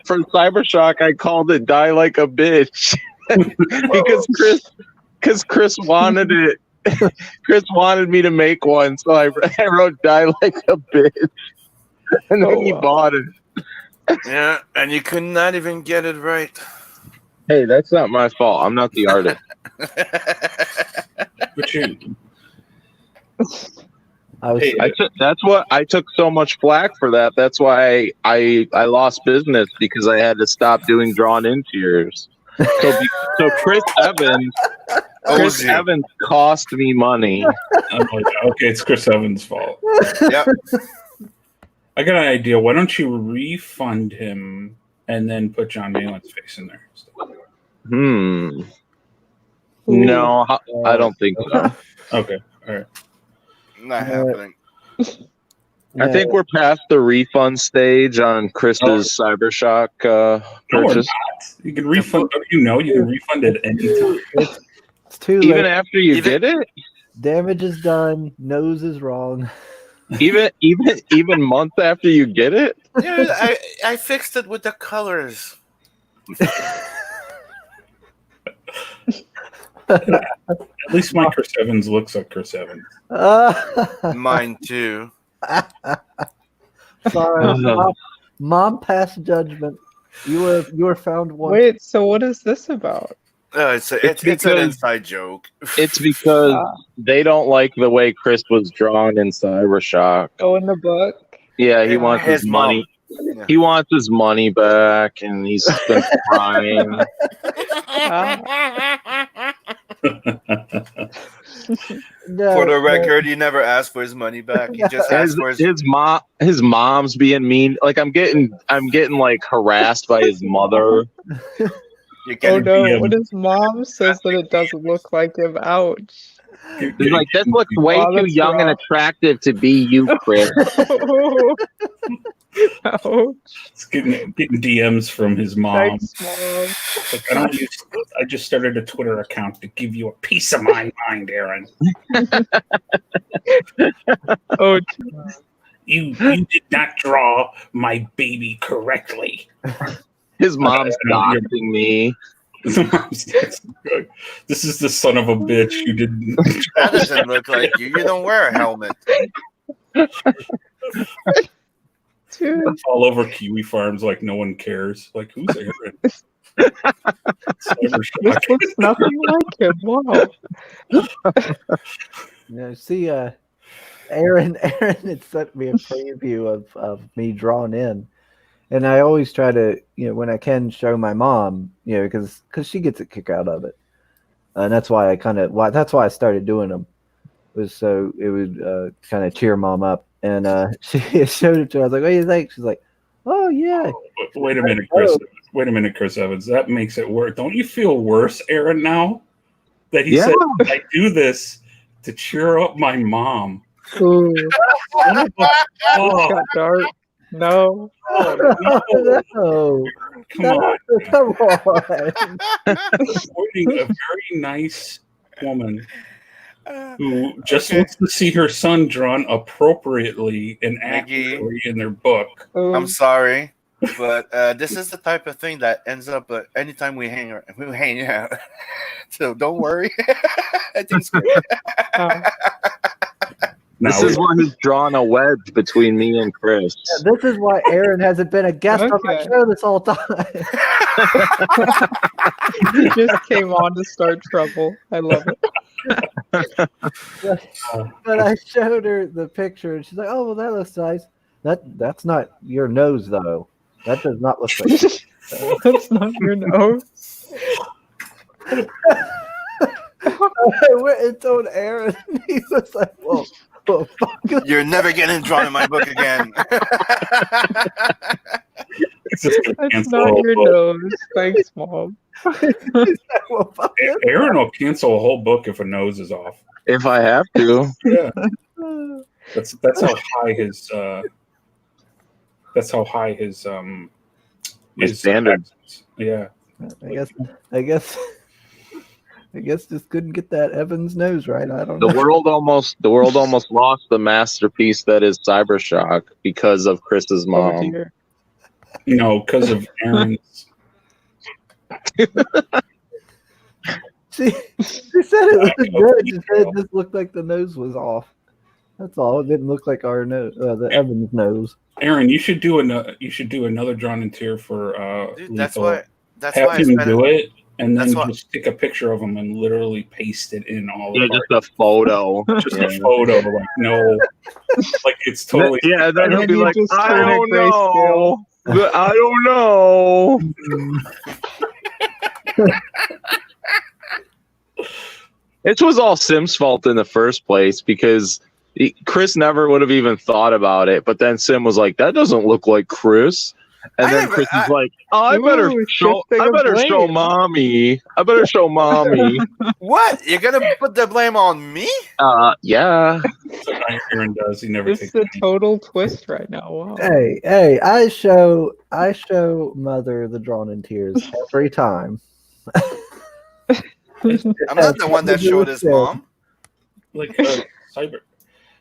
For Cybershock, I called it "Die Like a Bitch" because Chris wanted it. Chris wanted me to make one, so I wrote "Die Like a Bitch," and then he bought it. Yeah. And you could not even get it right. Hey, that's not my fault. I'm not the artist. But you, I was, hey, That's what I took so much flack for that. That's why I lost business because I had to stop doing drawn interiors. So Chris Evans cost me money. I'm like, okay, it's Chris Evans' fault. Yep. I got an idea. Why don't you refund him and then put John Malin's face in there? No, I don't think so. Okay, all right. Not happening. I think we're past the refund stage on Chris's Cybershock No, we're purchase. not. You can refund. You can refund it anytime. it's too Even late. after you get it, Damage is done. Nose is wrong. even months after you get it. Yeah, I fixed it with the colors. At least my Chris Evans looks like Chris Evans. Mine too. Sorry, mom passed judgment. You were found wanting. Wait, so what is this about? It's an because- inside joke. It's because they don't like the way Chris was drawn in Cybershock. Oh, in the book? Yeah, he wants his money. Yeah. He wants his money back, and he's been crying. No, For the record, he never asked for his money back. He just asked for His mom's being mean. Like I'm getting like harassed by his mother. You're Oh getting no, DM. when his mom says that it doesn't look like him, ouch. He's like, this looks way Oh, too that's young and rough. attractive to be you, Chris. Ouch. It's getting DMs from his mom. Thanks, Mom. Like, I just started a Twitter account to give you a piece of my mind, Aaron. Oh, You did not draw my baby correctly. His mom's doxing me. This is the son of a bitch who didn't. That doesn't look like you. You don't wear a helmet. dude. All over Kiwi Farms like no one cares. Like, who's Aaron? This looks nothing like him. Wow. See, Aaron had sent me a preview of me drawn in, and I always try to, when I can, show my mom, because she gets a kick out of it, and that's why that's why I started doing them, was so it would kind of cheer mom up, and she showed it to her. I was like, "What do you think?" She's like, "Oh yeah." Wait a minute, Chris. Wait a minute, Chris Evans. That makes it worse. Don't you feel worse, Aaron, now that he said I do this to cheer up my mom? Ooh, Oh, got dark. No. No, come on. come on. Avoiding a very nice woman who just wants to see her son drawn appropriately and accurately in their book. I'm sorry, but this is the type of thing that ends up anytime we hang out. So don't worry. I think it's good. This is why he's drawn a wedge between me and Chris. Yeah, this is why Aaron hasn't been a guest on my show this whole time. He just came on to start trouble. I love it. But I showed her the picture, and she's like, "Oh, well, that looks nice. That's not your nose, though. That does not look like." That's not your nose. I went and told Aaron, and he was like, "Well, fuck." You're never getting drawn in my book again. That's not your nose. Thanks, Mom. Well, fuck it. Aaron will cancel a whole book if a nose is off. If I have to. Yeah. That's how high his his standards. Yeah. I guess just couldn't get that Evans nose right. I don't know. The world almost lost the masterpiece that is Cybershock because of Chris's mom. Oh, dear. Because of Aaron's. She said it looked good. She said it just looked like the nose was off. That's all. It didn't look like our nose, the Evans nose. Aaron, you should do another drawn in tier for Dude, Lethal. that's Have why him do it, and then that's just take a picture of him and literally paste it in all. Yeah, just a photo. Just a photo. Like no, like it's totally. Yeah, then he'll be you like, just I turn it don't know. I don't know. It was all Sim's fault in the first place because Chris never would have even thought about it. But then Sim was like, "That doesn't look like Chris." And then Chris is like, "Oh, I better show mommy. I better show mommy." What? You're gonna put the blame on me? Yeah. Aaron does. He never This takes is a total twist right now. Wow. Hey! I show Mother the drawn in tears every time. I'm not the one that showed his mom. Like I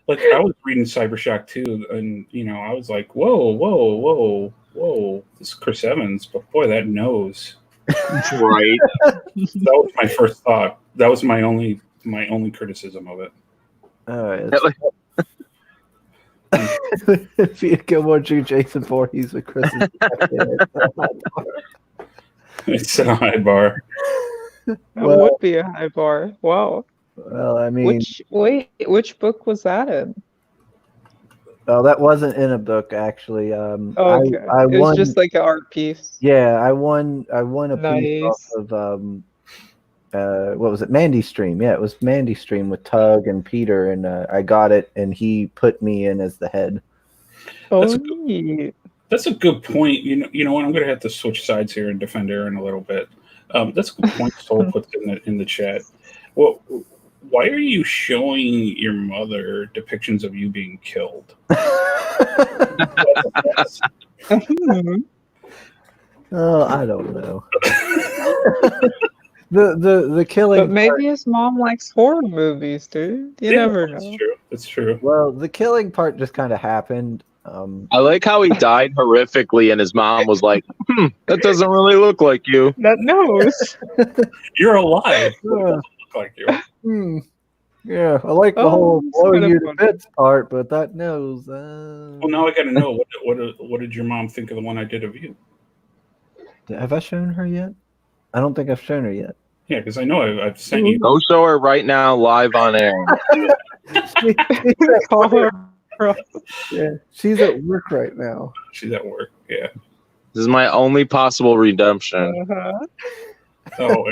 was reading Cybershock 2, and I was like, whoa, this is Chris Evans, but boy, that nose. Right. That was my first thought. That was my only criticism of it. All right. If you go watch Jason Voorhees with Chris, It's a high bar. That would be a high bar. Wow. Well, I mean, which book was that in? Oh, that wasn't in a book actually. Okay. I it was won, just like an art piece. Yeah, I won a piece Nice. off of what was it? Mandy's stream. Yeah, it was Mandy's stream with Tug and Peter, and I got it, and he put me in as the head. Oh, That's a good point. You know what? I'm going to have to switch sides here and defend Aaron a little bit. That's a good point. Soul put in the chat. Well, why are you showing your mother depictions of you being killed? Oh, I don't know. the killing. But maybe his mom likes horror movies, dude. You never know. That's true. That's true. Well, the killing part just kind of happened. I like how he died horrifically, and his mom was like, "That doesn't really look like you." That nose. You're alive. What doesn't look like you? Yeah, I like the whole it's blow kinda you to funny. bits part, but that nose. Well, now I got to know what did your mom think of the one I did of you? Have I shown her yet? I don't think I've shown her yet. Yeah, because I know I've sent you. Go show her right now, live on air. Call her. Yeah, she's at work right now. She's at work. Yeah. This is my only possible redemption. Oh,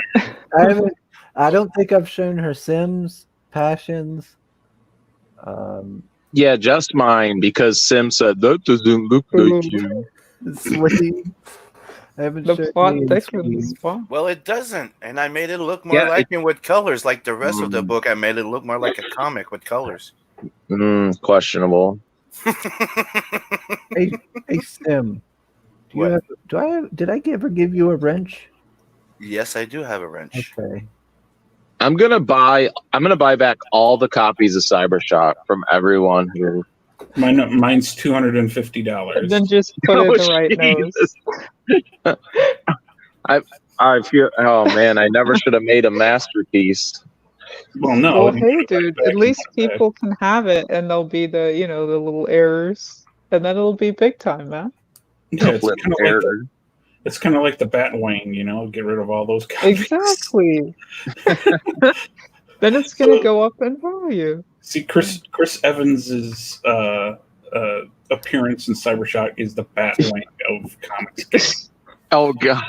I don't think I've shown her Sims Passions. Yeah, just mine, because Sim said that doesn't look like you. Sweet. I haven't The shown plot me in thickens. Sweet. Wow. Well, it doesn't, and I made it look more like him with colors. Like the rest of the book, I made it look more like a comic with colors. Questionable. Hey Sim. Did I ever give you a wrench? Yes, I do have a wrench. Okay. I'm gonna buy back all the copies of Cybershock from everyone who. mine's $250. Then just put it in the right nose. I feel. Oh man, I never should have made a masterpiece. Well, no. Well, hey, dude. At least people can have it, and there'll be the the little errors, and then it'll be big time, man. Yeah, it's kind of like the Batwing, get rid of all those copies. Exactly. Then it's gonna go up in value. See, Chris Evans's appearance in Cybershock is the Batwing of comics. Oh god.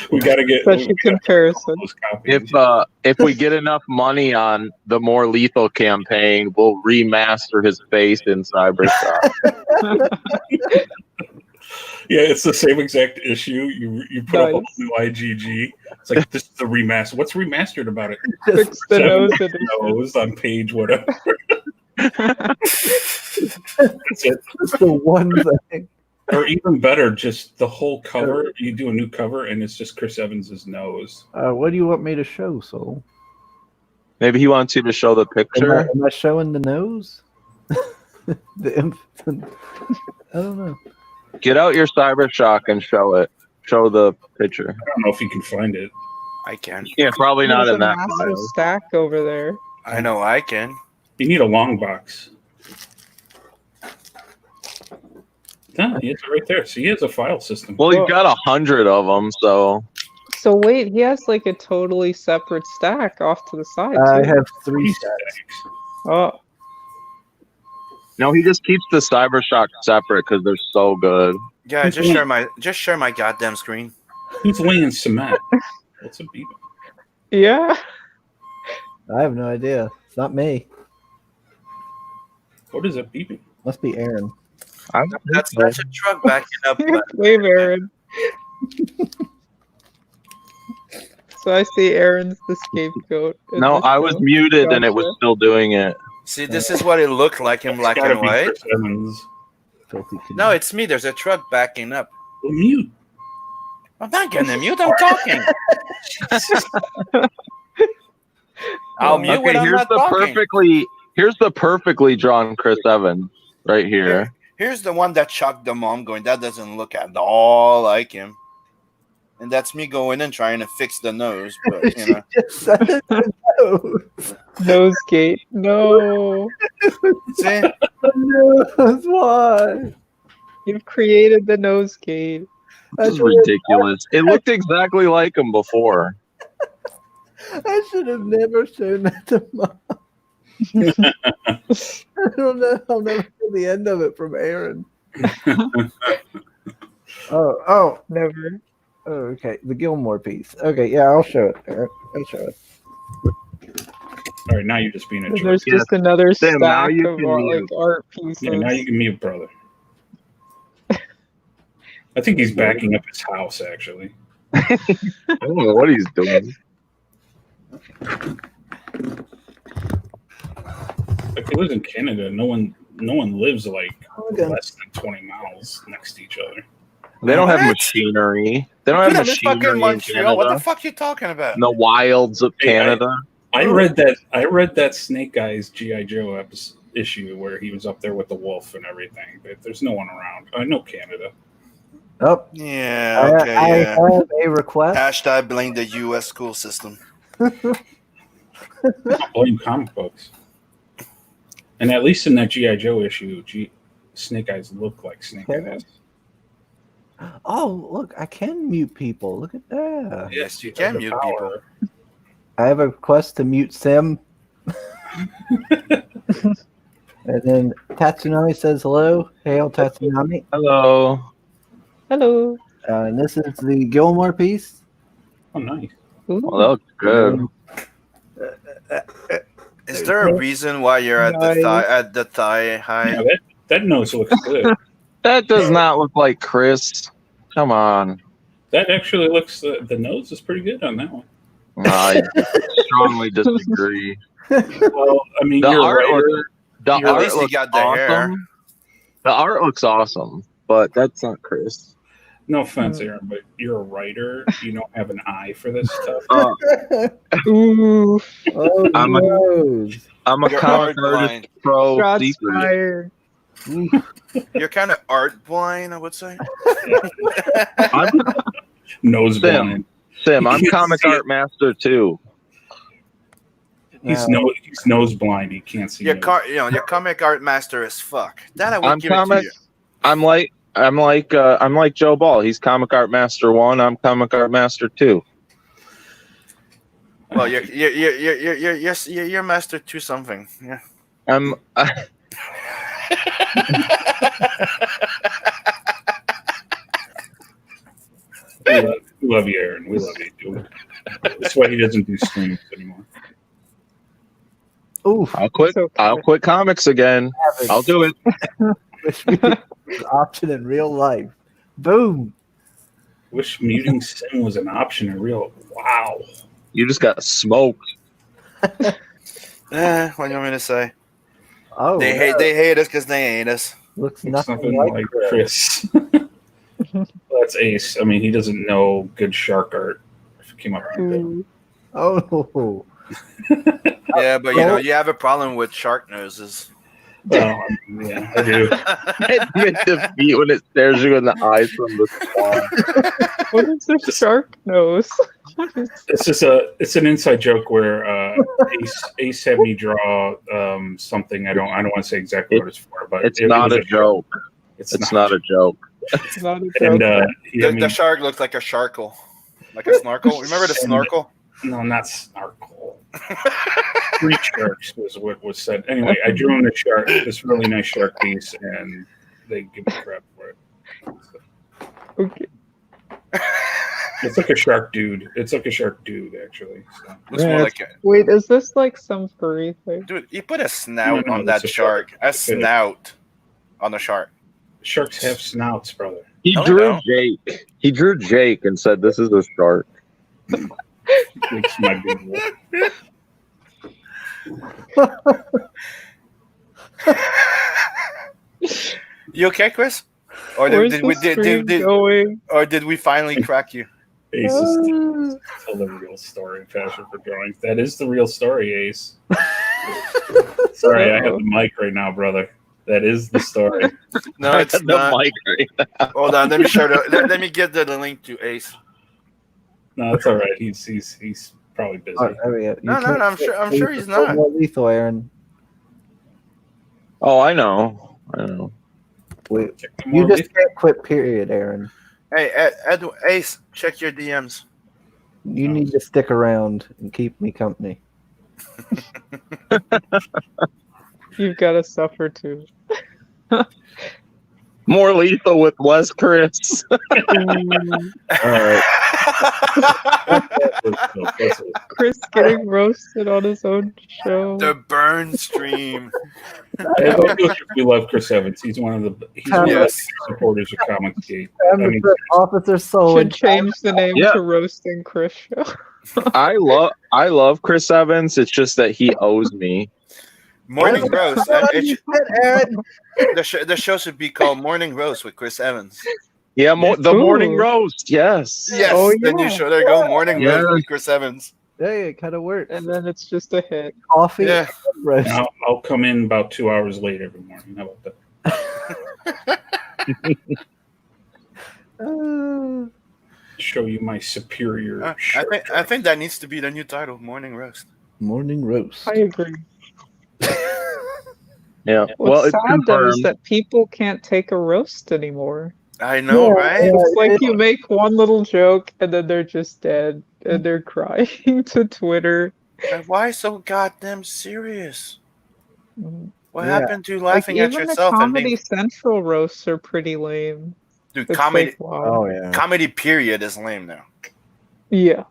We gotta get such a comparison. Those copies. If we get enough money on the More Lethal campaign, we'll remaster his face in Cybershock. Yeah, it's the same exact issue. You put up a new IGG. It's like, this is the remaster. What's remastered about it? Fix the nose on page whatever. That's it. That's the one thing. Or even better, just the whole cover. You do a new cover, and it's just Chris Evans's nose. What do you want me to show, Soul? Maybe he wants you to show the picture. Am I showing the nose? I don't know. Get out your Cybershock and show it. Show the picture. I don't know if you can find it. I can. Yeah, probably not There's in a that massive file. stack over there. I know I can. You need a long box. No, he has it right there. So he has a file system. Well, he's got 100 of them, so. So wait, he has like a totally separate stack off to the side. I too. have 3 stacks. Oh, No, he just keeps the Cybershock separate because they're so good. Yeah, just share my goddamn screen. Who's laying cement? What's a beeping? yeah. I have no idea. It's not me. What is a beeping? Must be Aaron. That's a truck backing up. Wave Aaron. So I see Aaron's the scapegoat. No, I was muted and it was still doing it. See, this is what it looked like in black Gotta and be white. Chris Evans. Filthy kid. No, it's me. There's a truck backing up. Well, mute. I'm not gonna mute. I'm talking. I'll mute when I'm not talking. Here's the perfectly drawn Chris Evans right here. Here's the one that shocked the mom, going, that doesn't look at all like him. And that's me going and trying to fix the nose, but She just said it. Nose. Nosegate. No. See? Nose. Why? You've created the nosegate. This is ridiculous. It looked exactly like him before. I should have never shown that to Mom. I don't know. I'll never hear the end of it from Aaron. Oh, Never. Oh, okay, the Gilmore piece. Okay, yeah, I'll show it. Aaron. I'll show it. All right, now you're just being a And jerk. there's Yes. just another Sam, now stack you of can like mute. art pieces. Yeah, now you can mute, brother. I think he's backing up his house, actually. I don't know what he's doing. Like he lives in Canada. No one lives like Okay. less than 20 miles next to each other. They don't have What? machinery. They don't Dude, have I'm in fucking machinery in Montreal. What the Canada. fuck you talking about? In the wilds of Hey, Canada. I read that Snake Eyes GI Joe issue where he was up there with the wolf and everything. But there's no one around. I know Canada. Oh, Yeah, okay, I yeah. have a request. Hashtag blame the U.S. school system. I don't blame comic books. And at least in that GI Joe issue, Snake Eyes look like Snake Okay. Eyes. Oh, look, I can mute people. Look at that. Yes, you Has can the mute power. people. I have a request to mute Sim. And then Tatsunami says hello. Hail, Tatsunami. Hello. Hello. And this is the Gilmore piece. Oh, nice. Ooh. Well, that looks good. Is there a reason why you're at the thigh high? Yeah, that nose looks good. That does not look like Chris. Come on. That actually looks. The nose is pretty good on that one. I strongly disagree. Well, I mean, The you're art right. looks, the At art least he looks got the awesome. hair. The art looks awesome, but that's not Chris. No offense, Aaron, but you're a writer. You don't have an eye for this stuff. Ooh. Oh, I'm a- nose. I'm a You're comic art artist blind. pro Shots secret. fired. You're kind of art blind, I would say. I'm Nose Sam. blind. Sim. I'm You can't comic see it. art master too. He's nose blind. He can't see. Your nose. your comic art master is fuck. That I would I'm give it to comic. you. I'm like Joe Ball. He's comic art master 1. I'm comic art master 2. Well, you're master to something. Yeah. I'm. We love you, Aaron. We love you, dude. That's why he doesn't do streams anymore. Oof. I'll quit. So I'll quit comics again. I'll do it. Option in real life. Boom. Wish muting Sim was an option in real. Wow. You just got smoked. What do you want me to say? Oh, They hate us because they hate us. looks Looks nothing nothing like like Chris. Well, that's Ace. I mean, he doesn't know good shark art. If it came up with good. Ooh. Oh, Yeah, but you know you have a problem with shark noses. Well, yeah, I do. Admit defeat when it stares you in the eyes from the spawn. What is this shark nose? What is It's an inside joke where Ace had me draw something. I don't want to say exactly what it's for, but It's it not was a joke. It's not a joke. it's not a And joke. he had me, The shark looks like a sharkle, like a snorkel. Remember the snorkel? no, not snorkel. Three sharks was what was said. Anyway, I drew in a shark, this really nice shark piece, and they give me crap for it. Okay. It's like a shark dude. It's like a shark dude, actually. So. Looks Yeah, more like a Wait, is this like some furry thing? dude. You put a snout No, on that it's a shark. A It's a- snout on the shark. Sharks have snouts, brother. He No, drew no. Jake. He drew Jake and said, "This is a shark." It's my big wolf. You okay, Chris? Or Where's did the we stream going? or did we finally crack you? Ace is tell the real story. Passion for drawing. That is the real story, Ace. Sorry, I have the mic right now, brother. That is the story. No, it's the not. mic right now. Hold on, let me show let me give the link to Ace. No, it's all right. He's probably busy. No, I'm sure he's not. More lethal, Aaron. Oh, I know. I know. Wait, Check the you more just can't quit. Period, Aaron. Hey, Ace, check your DMs. You need to stick around and keep me company. You've got to suffer too. More lethal with less Chris. All right. That's it. Chris getting roasted on his own show. The burn stream. Hey, don't feel if we love Chris Evans. He's one of the Yes. biggest supporters of Comicsgate. Time to put Officer Soul in Should change the name Yeah. to Roasting Chris Show. I love Chris Evans. It's just that he owes me. Morning roast. Aaron. The show should be called Morning Roast with Chris Evans. Yeah, the morning Ooh. roast. Yes. Yes, Oh, the new yeah. show. There you go. Morning Yeah. Roast with Chris Evans. Hey, it kind of works. And then it's just a hit. Coffee. Yeah. And roast. And I'll come in about 2 hours late every morning. How about that? Show you my superior I think that needs to be the new title. Morning Roast. Morning roast. I agree. Yeah. What's Well, it's sad though is confirmed. that people can't take a roast anymore. I know, Yeah, right? yeah. It's like you make one little joke and then they're just dead and they're crying to Twitter. Like, why so goddamn serious? What Yeah. happened to Like laughing at even the yourself and Comedy being Central roasts are pretty lame. dude? It's Comedy, like, wow. Oh yeah. comedy period is lame now. Yeah.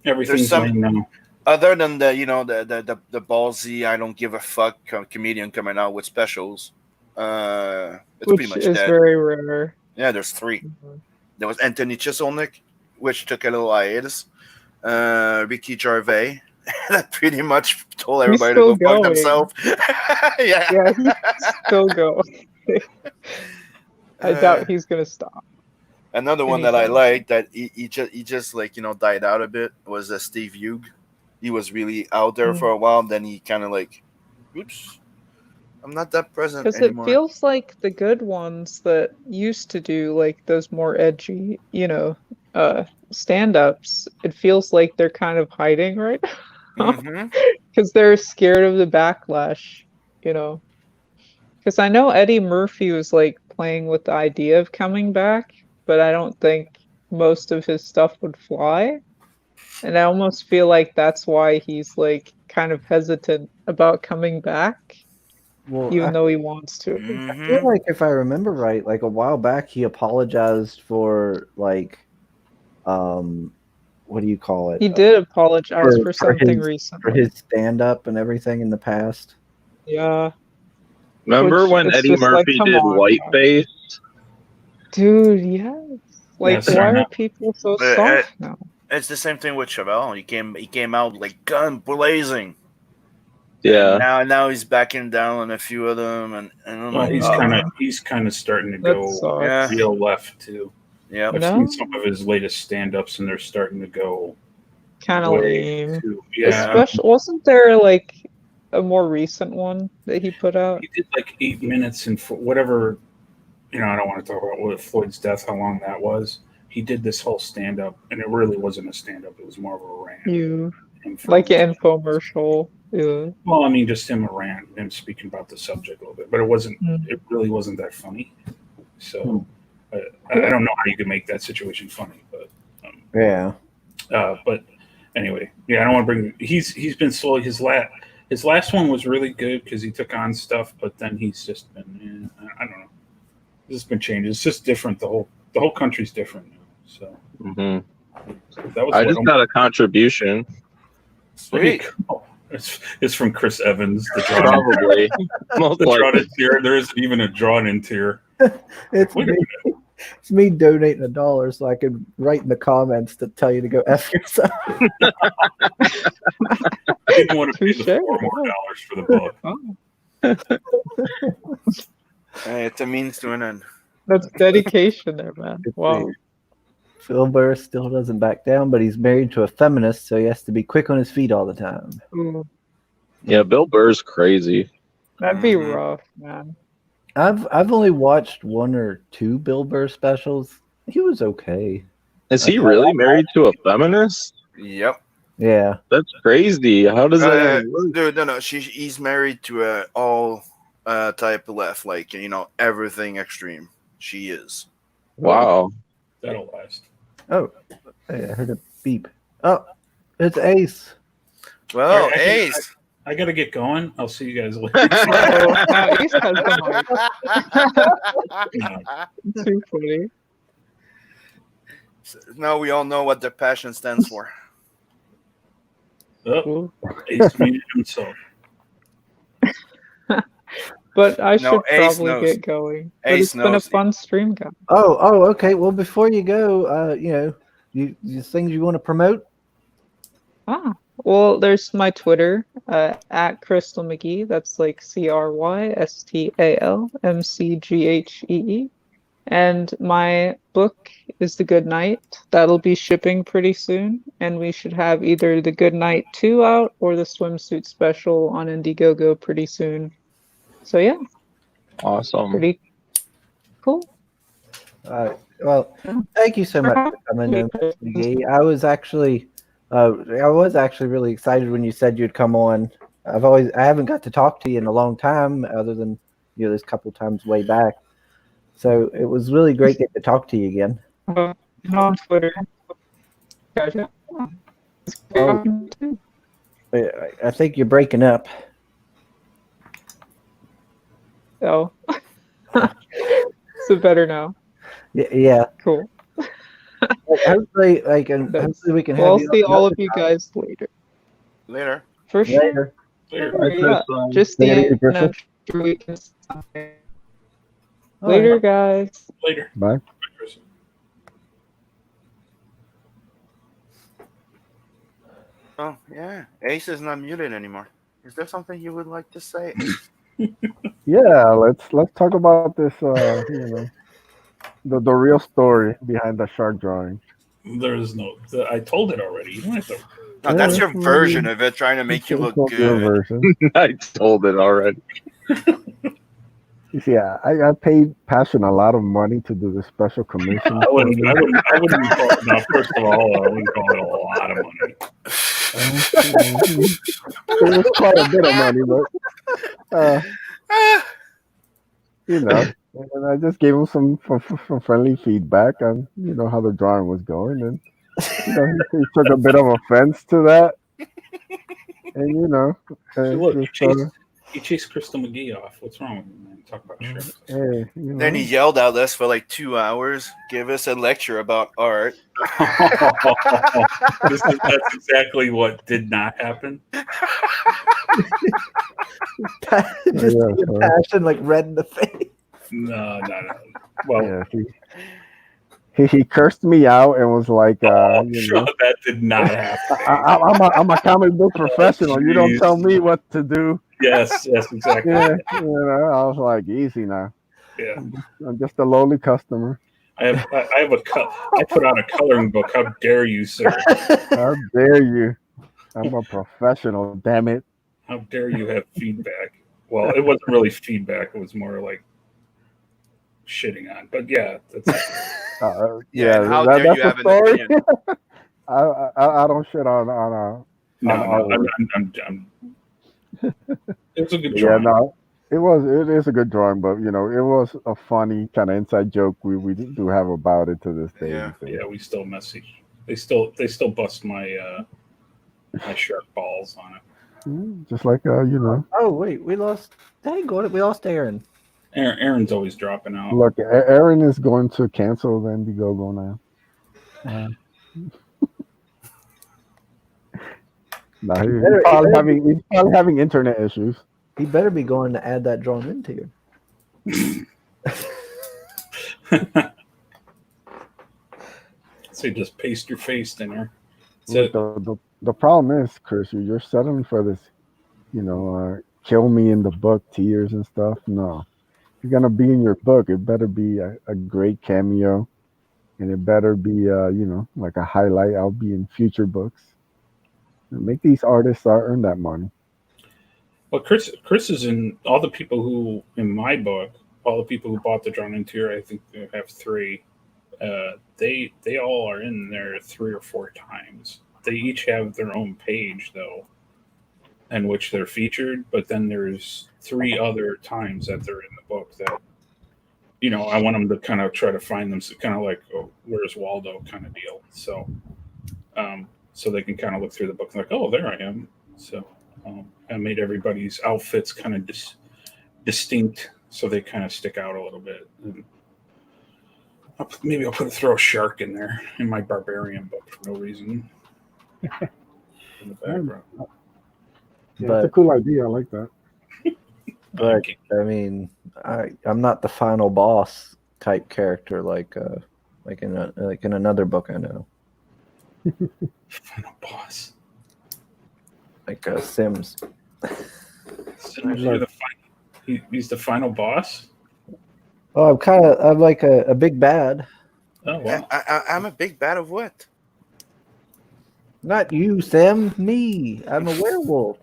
Everything's some- lame now. Other than the ballsy, I don't give a fuck comedian coming out with specials. It's pretty Which much is dead. very rare. Yeah, there's 3. There was Anthony Chiselnik, which took a little hiatus. Ricky Gervais, that pretty much told everybody to go still fuck going. themselves. Yeah. Yeah, he's still going. I doubt he's gonna stop. Another one that I Anytime. liked that he just like died out a bit was Steve Hugh. He was really out there for a while. Then he kind of like, oops, I'm not that present Because it anymore. feels like the good ones that used to do like those more edgy, stand-ups. It feels like they're kind of hiding right now Mhm. because they're scared of the backlash, Because I know Eddie Murphy was like playing with the idea of coming back, but I don't think most of his stuff would fly. And I almost feel like that's why he's like kind of hesitant about coming back, Well, even I though he wants to. Mhm. feel like if I remember right, like a while back, he apologized for like, what do you call it? He did apologize for for something his- for recently. his stand-up and everything in the past. Yeah. Remember Which when it's Eddie just like, Murphy come did on, Whiteface? Dude, yes. Like, Yes, why I know. are people so But, soft now? It's the same thing with Chevelle. He came out like gun blazing. Yeah. Now he's backing down on a few of them, and I'm Well, like, he's kind of starting to That go sucks. Yeah. real left too. yeah. I've No? seen some of his latest stand-ups, and they're starting to go Kind of way lame. too. Yeah, Especially, wasn't there like a more recent one that he put out? he did like 8 minutes and whatever. I don't want to talk about what Floyd's death, how long that was. He did this whole stand-up, and it really wasn't a stand-up. It was more of a rant. You Him for- like an infomercial. Yeah. Well, I mean, just him a rant, him speaking about the subject a little bit, but it wasn't. Mm. It really wasn't that funny. So I don't know how you could make that situation funny, but Yeah. but anyway, yeah, I don't want to bring. He's been slowly. His last one was really good because he took on stuff, but then he's just been. I don't know. It's just been changed. It's just different. The whole country's different now. So hmm that was. I what just got a contribution. Sweet. It's from Chris Evans. The drawn, Probably. Most the drawn likely. in tier. There isn't even a drawn in tier. It's Wait a me. It's me donating $1 so I could write in the comments to tell you to go F yourself. I didn't want to pay the Touche. $4 more for the book. Hey, it's a means to an end. That's dedication there, man. Wow. Phil Burr still doesn't back down, but he's married to a feminist, so he has to be quick on his feet all the time. Ooh, Yeah, Bill Burr's crazy. that'd be Mhm. rough, man. I've only watched 1 or 2 Bill Burr specials. He was okay. Is he really married to a feminist? Yep. Yeah. That's crazy. How does that even work? Dude, no. He's married to all type of left, like everything extreme. She is. Wow. That'll last. Oh, hey, I heard a beep. Oh, it's Ace. Well, I Ace. I gotta get going. I'll see you guys later. Oh, now Ace has the mic. Too funny. Now we all know what the passion stands for. Oh, Ace muted himself. But I No, should Ace probably knows. get going. But Ace it's been a knows. fun stream, guys. Oh, okay. Well, before you go, you things you want to promote? Well, there's my Twitter, at Crystal McGhee. That's like CrystalMcghee. And my book is The Good Night. That'll be shipping pretty soon. And we should have either The Good Night 2 out or the swimsuit special on Indiegogo pretty soon. So yeah, Awesome. pretty cool. Well, thank you so much for coming in, Miss McGhee. I was actually really excited when you said you'd come on. I haven't got to talk to you in a long time, other than this couple times way back. So it was really great getting to talk to you again. On Twitter. Gotcha. I think you're breaking up. Oh. So better now. Yeah. Cool. Hopefully, hopefully we can have I'll you. see all of you guys later. Later. For sure. Later. Yeah. Just Later, the extra weekends. Later, guys. Later. Bye. Oh yeah, Ace is not muted anymore. Is there something you would like to say? Yeah, let's talk about this. The real story behind the shark drawing. There's no. I told it already. You don't have to. No, that's your version of it, trying to make you look Your good. version. I told it already. You see, I paid Passion a lot of money to do this special commission. I wouldn't call it. No, first of all, I wouldn't call it a lot of money. It was quite a bit of money, but and I just gave him some friendly feedback on how the drawing was going, and he took a bit of offense to that, and Hey, look, he chased Crystal McGhee off. What's wrong with him, man? Talk about shrimp. hey, Then he yelled at us for like 2 hours, give us a lecture about art. That's exactly what did not happen. Just Passion like red in the face. No. Well, yeah, he cursed me out and was like, that did not happen. I'm a comic book professional. You don't tell me what to do. Yes, exactly. Yeah, I was like, easy now. Yeah, I'm just a lowly customer. I have a I put out a coloring book. How dare you, sir? How dare you? I'm a professional. Damn it! How dare you have feedback? Well, it wasn't really feedback. It was more like shitting on. But yeah, that's Yeah, how dare you have an opinion? I don't shit on it was a good drawing. Yeah, no, it is a good drawing, but it was a funny kind of inside joke we do have about it to this day. Yeah. We still message. They still bust my my shark balls on it. Just like Oh wait, we lost. Dang, we lost Aaron. Aaron's always dropping out. Look, Aaron is going to cancel the Indiegogo now. He's probably having internet issues. He better be going to add that drawing into you. So just paste your face in there. The problem is, Chris, you're settling for this, kill me in the book, tears and stuff. No. If you're gonna be in your book, it better be a great cameo, and it better be like a highlight. I'll be in future books. And make these artists earn that money. Well, Chris is in all the people who in my book, all the people who bought the Drawn Interior. I think they have 3. They all are in there 3 or 4 times. They each have their own page though, in which they're featured. But then there's 3 other times that they're in the book that, I want them to kind of try to find them, so kind of like, oh, where's Waldo kind of deal. So, so they can kind of look through the book and like, oh, there I am. So, I made everybody's outfits kind of distinct, so they kind of stick out a little bit. And maybe I'll throw a shark in there in my barbarian book for no reason. In the background. Yeah, that's a cool idea. I like that. But I mean, I'm not the final boss type character like in another book I know. Final boss. Like Sims. He's the final boss. Oh, I'm like a big bad. Oh wow! I'm a big bad of what? Not you, Sim. Me. I'm a werewolf.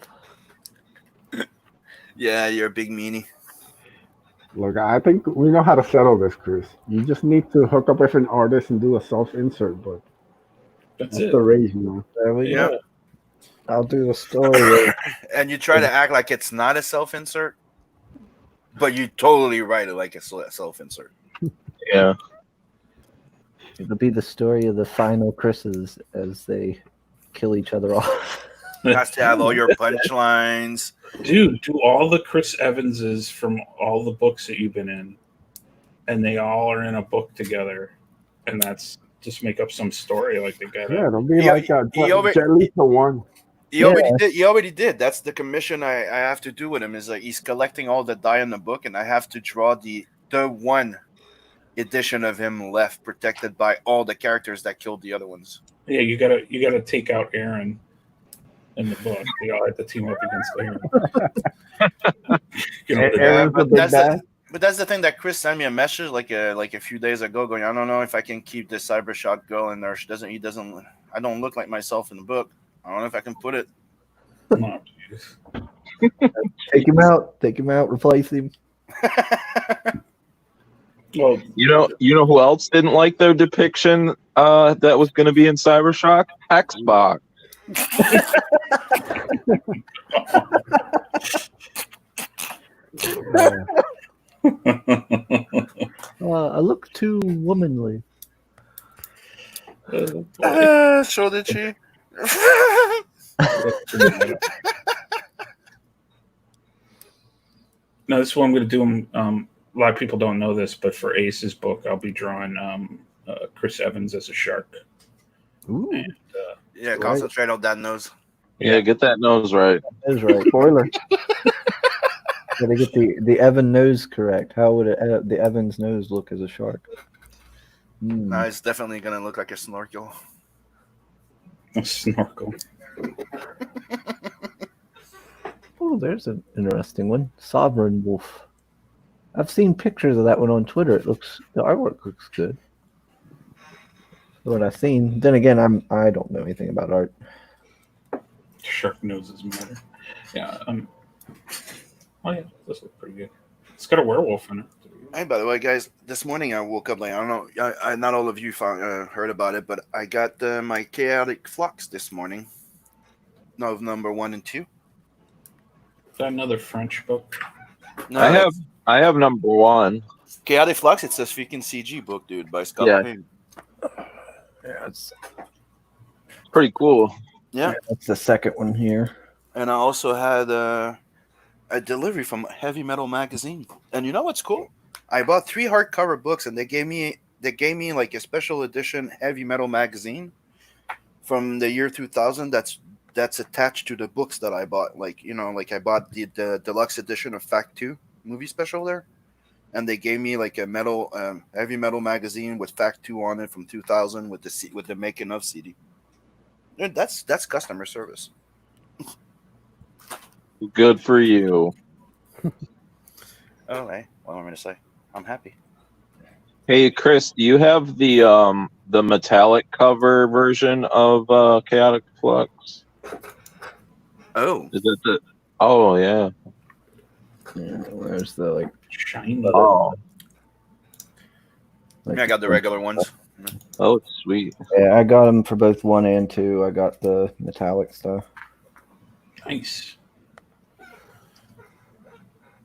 Yeah, you're a big meanie. Look, I think we know how to settle this, Chris. You just need to hook up with an artist and do a self-insert book. That's the rage, you know. There we Yeah. go. I'll do the story. And you try to act like it's not a self-insert, but you totally write it like a self-insert. Yeah. It'll be the story of the final Chris's as they kill each other off. It has to have all your punchlines. Dude, do all the Chris Evanses from all the books that you've been in, and they all are in a book together, and that's just make up some story like they got. Yeah, it'll be He- like he over- Jet Li for one. He already did. That's the commission I have to do with him. Is like he's collecting all the die in the book, and I have to draw the one edition of him left, protected by all the characters that killed the other ones. Yeah, you gotta take out Aaron in the book. They all had to team up against Aaron. But that's the thing that Chris sent me a message like a few days ago, going, I don't know if I can keep this cyber shot going, or I don't look like myself in the book. I don't know if I can put it. Oh, Take him out, replace him. well, you know who else didn't like their depiction that was going to be in Cybershock? Xbox. I look too womanly. So did she? No, this is what I'm going to do. A lot of people don't know this, but for Ace's book, I'll be drawing Chris Evans as a shark. Ooh, And, Yeah, concentrate on that nose. Yeah, get that nose right. that is right. Spoiler. Gotta get the Evan nose correct. How would the Evan's nose look as a shark? No, it's definitely gonna look like a snorkel. a snorkel. Oh, there's an interesting one. Sovereign Wolf. I've seen pictures of that one on Twitter. The artwork looks good. What I've seen. Then again, I don't know anything about art. Shark noses matter. Yeah. Oh yeah, this looks pretty good. It's got a werewolf in it. Hey, by the way, guys, this morning I woke up late. I don't know. Not all of you heard about it, but I got my Chaotic Flux this morning. No, number 1 and 2. Is that another French book? No, I have number 1. Chaotic Flux. It's a freaking CG book, dude, by Scott Yeah. Payne. Yeah, it's Pretty cool. Yeah, that's the second one here. and I also had a delivery from Heavy Metal Magazine. And you know what's cool? I bought 3 hardcover books, and they gave me like a special edition Heavy Metal Magazine from the year 2000. That's attached to the books that I bought. Like I bought the deluxe edition of Fact 2 movie special there, and they gave me like a Heavy Metal Magazine with Fact 2 on it from 2000 with the making of CD. Dude, that's customer service. Good for you. Oh, hey, what am I going to say? I'm happy. Hey, Chris, do you have the metallic cover version of Chaotic Flux? Oh, Is it the? Oh yeah. Yeah, where's the Shiny. Oh, I got the regular ones. oh, sweet. Yeah, I got them for both 1 and 2. I got the metallic stuff. Nice.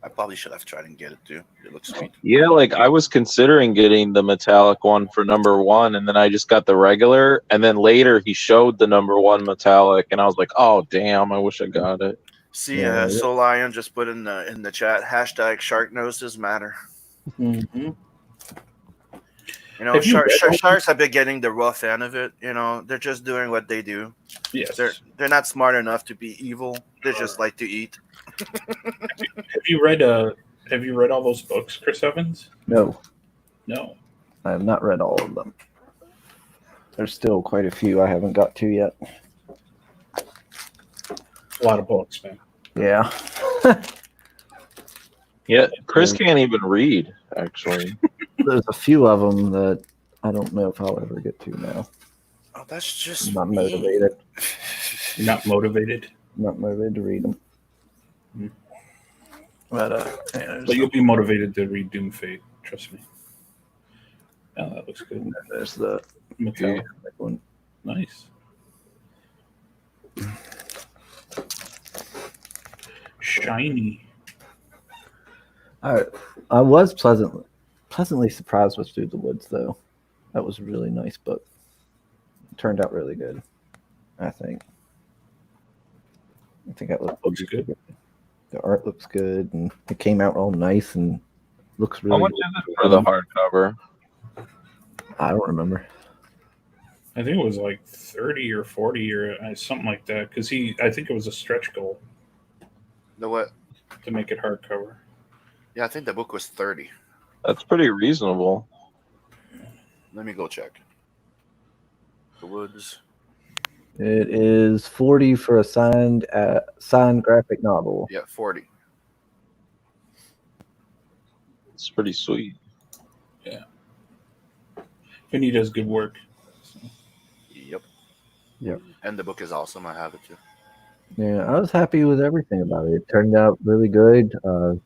I probably should have tried and get it too. It looks sweet. Yeah, like I was considering getting the metallic one for number 1, and then I just got the regular, and then later he showed the number 1 metallic, and I was like, oh damn, I wish I got it. See, Yeah. Soul Lion just put in the chat hashtag shark noses matter. Mm-hmm. You know, Have you read all- sharks have been getting the rough end of it. You know, they're just doing what they do. Yes. They're not smart enough to be evil. They just like to eat. Have you read all those books, Chris Evans? No, No. I have not read all of them. There's still quite a few I haven't got to yet. A lot of books, man. Yeah. Yeah, Chris can't even read, actually. There's a few of them that I don't know if I'll ever get to now. Oh, that's just I'm not me. motivated. You're not motivated. I'm not motivated to read them. Hmm. But But you'll be motivated to read Doom Fate. Trust me. Oh, that looks good. there's the Metallic one. Nice. Shiny. I was pleasantly surprised with Through the Woods, though. That was a really nice book. It turned out really good, I think. I think that Looks good. The art looks good, and it came out all nice and looks How really much good. is it for the hardcover? I don't remember. I think it was like 30 or 40 or something like that. Because I think it was a stretch goal The what? to make it hardcover. Yeah, I think the book was 30. That's pretty reasonable. Let me go check. The Woods. It is 40 for a signed graphic novel. Yeah, 40. It's pretty sweet. Vinny does good work. So. Yep. Yep. And the book is awesome. I have it too. Yeah, I was happy with everything about it. It turned out really good.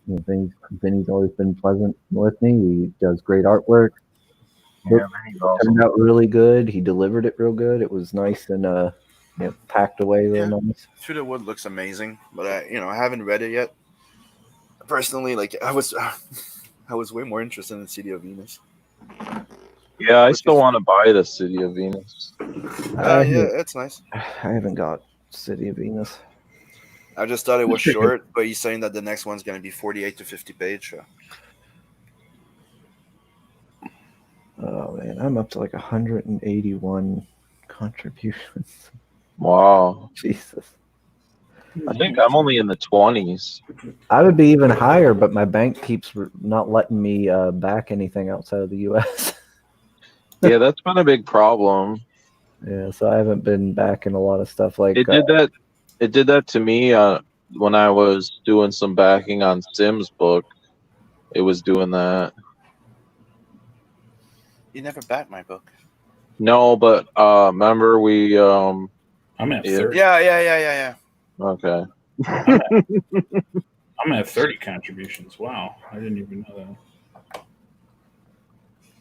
Vinny's always been pleasant with me. He does great artwork. Yeah, Turned out really good. He delivered it real good. It was nice and packed away real nice. Through the Wood looks amazing, but I haven't read it yet. Personally, like I was way more interested in City of Venus. Yeah, I still want to buy the City of Venus. Yeah, it's nice. I haven't got City of Venus. I just thought it was short, but he's saying that the next one's going to be 48 to 50 page. So. Oh man, I'm up to like 181 contributions. Wow. Jesus. I think I'm only in the 20s. I would be even higher, but my bank keeps not letting me back anything outside of the U.S. Yeah, that's been a big problem. Yeah, so I haven't been backing a lot of stuff like It did that. It did that to me when I was doing some backing on Sim's book. It was doing that. You never backed my book. No, but remember we. I'm at 30. Yeah. Okay. I'm at 30 contributions. Wow, I didn't even know that.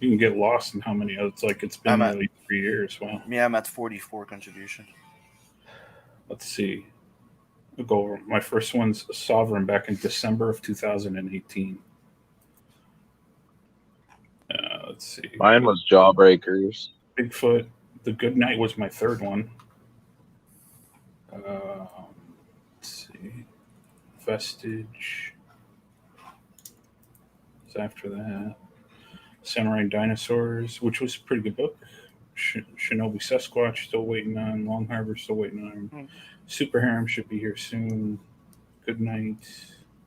You can get lost in how many. It's been nearly 3 years. Wow. Yeah, I'm at 44 contribution. Let's see. I'll go over. My first one's Sovereign back in December of 2018. Let's see. Mine was Jawbreakers. Bigfoot. The Good Night was my third one. Let's see. Vestige. It's after that. Samurai Dinosaurs, which was a pretty good book. Shinobi Sasquatch, still waiting on. Long Harbor, still waiting on. Super Harem should be here soon. Good Night.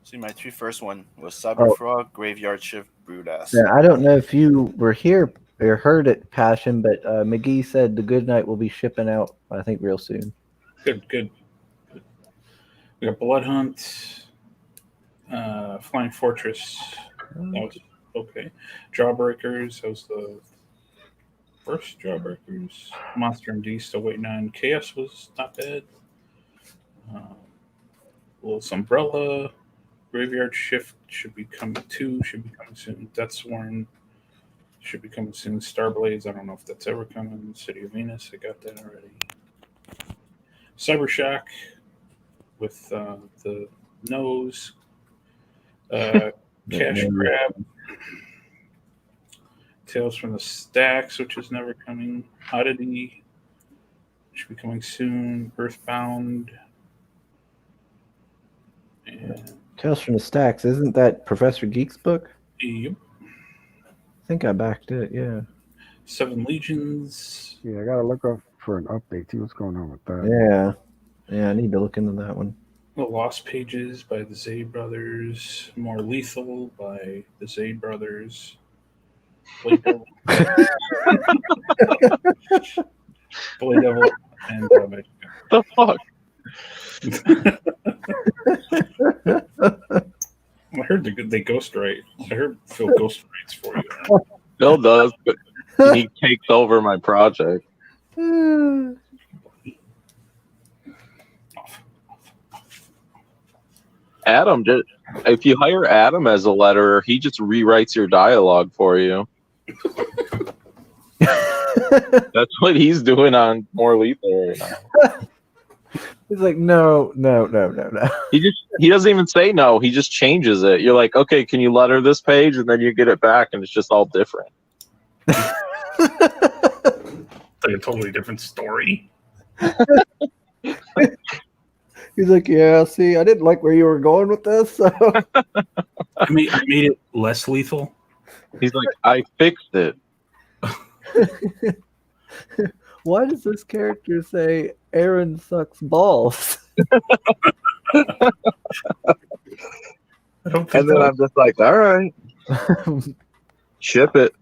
See, my three first one was Cyber Frog, Graveyard Shift, Brewdass. Yeah, I don't know if you were here or heard it, Passion, but McGhee said the Good Night will be shipping out, I think, real soon. Good. We got Blood Hunt, Flying Fortress. That was okay. Jawbreakers. That was the first Jawbreakers. Monster MD still waiting on. Chaos was not bad. Little Umbrella. Graveyard Shift should be coming soon. Deathsworn should be coming soon. Starblades, I don't know if that's ever coming. City of Venus, I got that already. Cybershock with the nose. Cash Grab. Tales from the Stacks, which is never coming. Oddity should be coming soon. Earthbound. Yeah. Tales from the Stacks. Isn't that Professor Geek's book? Yep. I think I backed it. Yeah. 7 Legions. Yeah, I gotta look up for an update. See what's going on with that. Yeah. Yeah. I need to look into that one. The Lost Pages by the Zayd brothers. More Lethal by the Zayd brothers. Blade Devil. Blade Devil and The fuck? I heard they ghostwrite. I heard Phil ghostwrites for you. Bill does, but he takes over my project. Adam, if you hire Adam as a letterer, he just rewrites your dialogue for you. That's what he's doing on More Lethal right now. He's like, no. He doesn't even say no. He just changes it. You're like, okay, can you letter this page? And then you get it back, and it's just all different. It's like a totally different story. He's like, yeah, see, I didn't like where you were going with this. So. I made it less lethal. He's like, I fixed it. Why does this character say Aaron sucks balls? I don't think And then I'm just like, all right, ship it.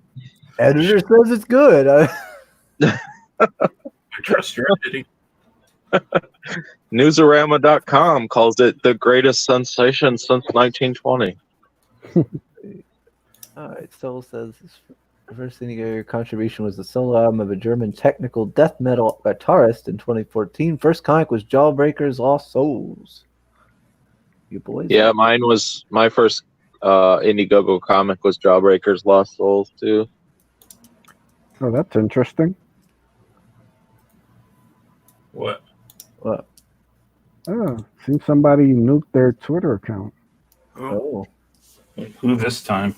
Editor says it's good. I trust your editing. Newsarama.com calls it the greatest sensation since 1920. All right, Soul says the first thing your contribution was the solo album of a German technical death metal guitarist in 2014. First comic was Jawbreaker's Lost Souls. You boys? Yeah, mine was my first Indiegogo comic was Jawbreaker's Lost Souls too. Oh, that's interesting. What? What? Oh, seems somebody nuked their Twitter account. Oh. Who this time?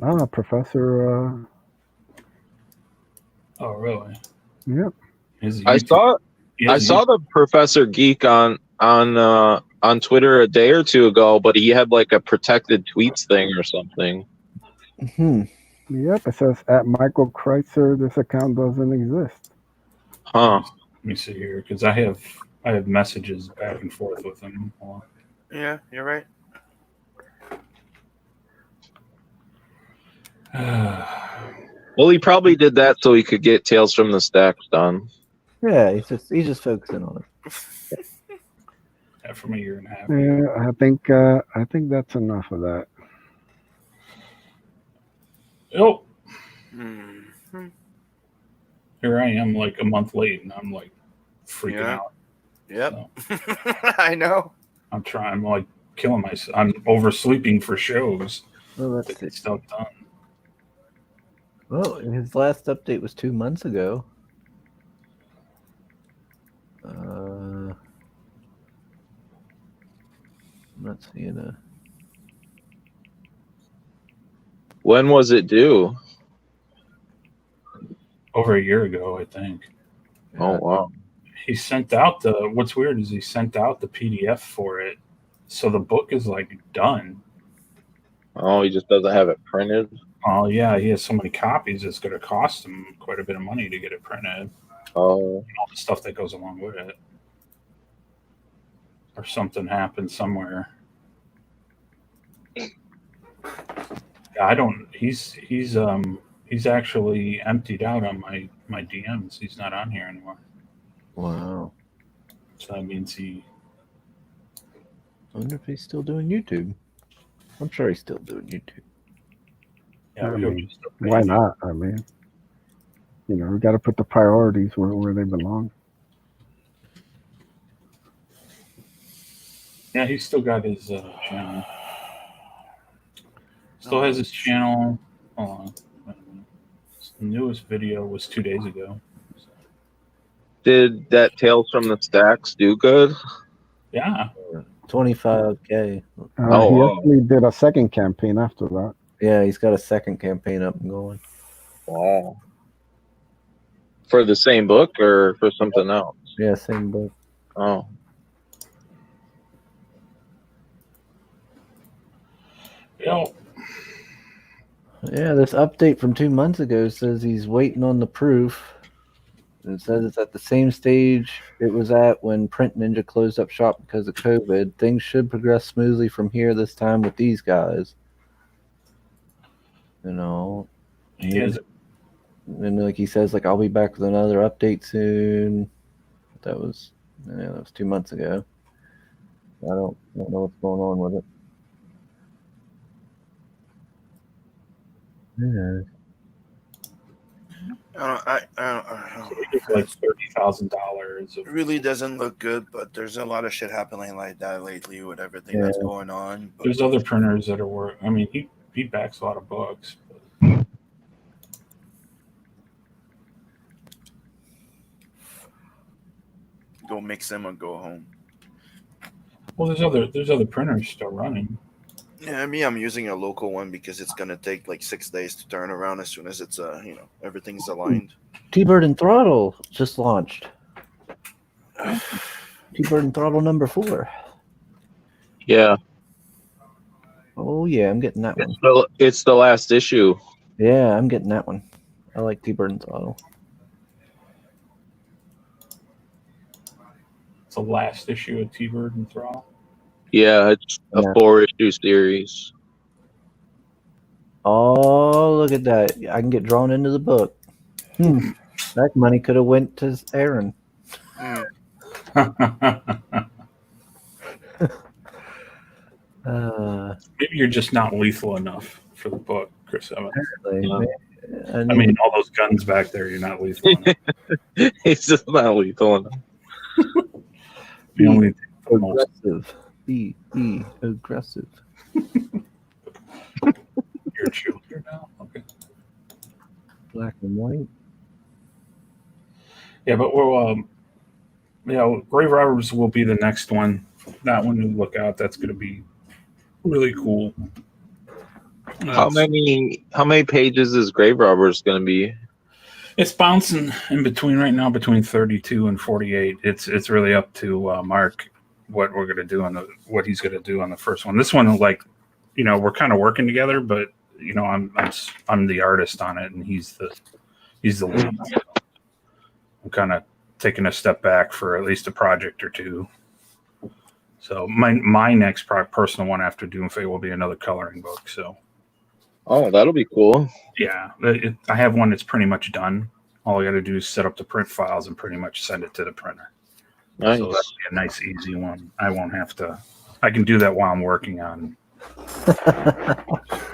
Ah, Professor. Oh, really? Yep. I saw the Professor Geek on Twitter a day or two ago, but he had like a protected tweets thing or something. Yep, it says at Michael Kreitzer, this account doesn't exist. Huh. Let me see here, because I have messages back and forth with him. Yeah, you're right. Well, he probably did that so he could get Tales from the Stacks done. Yeah, he's just focusing on it. Yeah, from a year and a half. Yeah, I think that's enough of that. Oh, Mm-hmm. here I am, like a month late, and I'm like freaking out. Yep. So, I know. I'm trying. I'm like killing myself. I'm oversleeping for shows. Well, To let's see. get stuff done. Well, his last update was 2 months ago. I'm not seeing a. When was it due? Over a year ago, I think. Oh wow. He sent out what's weird is he sent out the PDF for it. So the book is like done. Oh, he just doesn't have it printed. Oh yeah, he has so many copies it's gonna cost him quite a bit of money to get it printed. Oh. And all the stuff that goes along with it. Or something happened somewhere. I don't he's actually emptied out on my DMs. He's not on here anymore. Wow. So that means I wonder if he's still doing YouTube. I'm sure he's still doing YouTube. yeah, I he'll mean, just why not? I mean, we got to put the priorities where they belong. Yeah, he's still got his channel. Still has his channel. Hold on. Wait a minute. His newest video was 2 days ago. Did that Tales from the Stacks do good? Yeah. 25K. He wow. actually did a second campaign after that. Yeah, he's got a second campaign up and going. Wow. For the same book or for something else? Yeah, same book. Oh. Yep. Yeah, this update from 2 months ago says he's waiting on the proof. It says it's at the same stage it was at when Print Ninja closed up shop because of COVID. Things should progress smoothly from here this time with these guys. You know, Yes. and like he says, like I'll be back with another update soon. That was 2 months ago. I don't know what's going on with it. Yeah. I don't It's like $30,000. It really doesn't look good, but there's a lot of shit happening like that lately with everything that's going on. But There's other printers that are work. I mean, he backs a lot of books. go mix them or go home. Well, there's other printers still running. Yeah, I'm using a local one because it's gonna take like 6 days to turn around as soon as it's everything's aligned. T-Bird and Throttle just launched. T-Bird and Throttle number 4. Yeah. Oh yeah, I'm getting that one. It's the last issue. Yeah, I'm getting that one. I like T-Bird and Throttle. It's the last issue of T-Bird and Thrall. Yeah, it's a 4-issue series. Oh, look at that! I can get drawn into the book. That money could have went to Aaron. Maybe you're just not lethal enough for the book, Chris Evans. I mean, all those guns back there, you're not lethal enough. It's just not lethal enough. The only aggressive. Be aggressive. You're a cheerleader now? Okay. Black and white. Yeah, but we'll Grave Robbers will be the next one. That one to look out. That's going to be really cool. How many pages is Grave Robbers going to be? It's bouncing in between right now, between 32 and 48. It's really up to Mark what we're going to do what he's going to do on the first one. This one, like, we're kind of working together, but I'm the artist on it, and he's the lead. So I'm kind of taking a step back for at least a project or two. So my next personal one after Doomfate will be another coloring book. So, oh, that'll be cool. Yeah, I have one that's pretty much done. All I got to do is set up the print files and pretty much send it to the printer. Nice. So that'll be a nice, easy one. I won't have to. I can do that while I'm working on.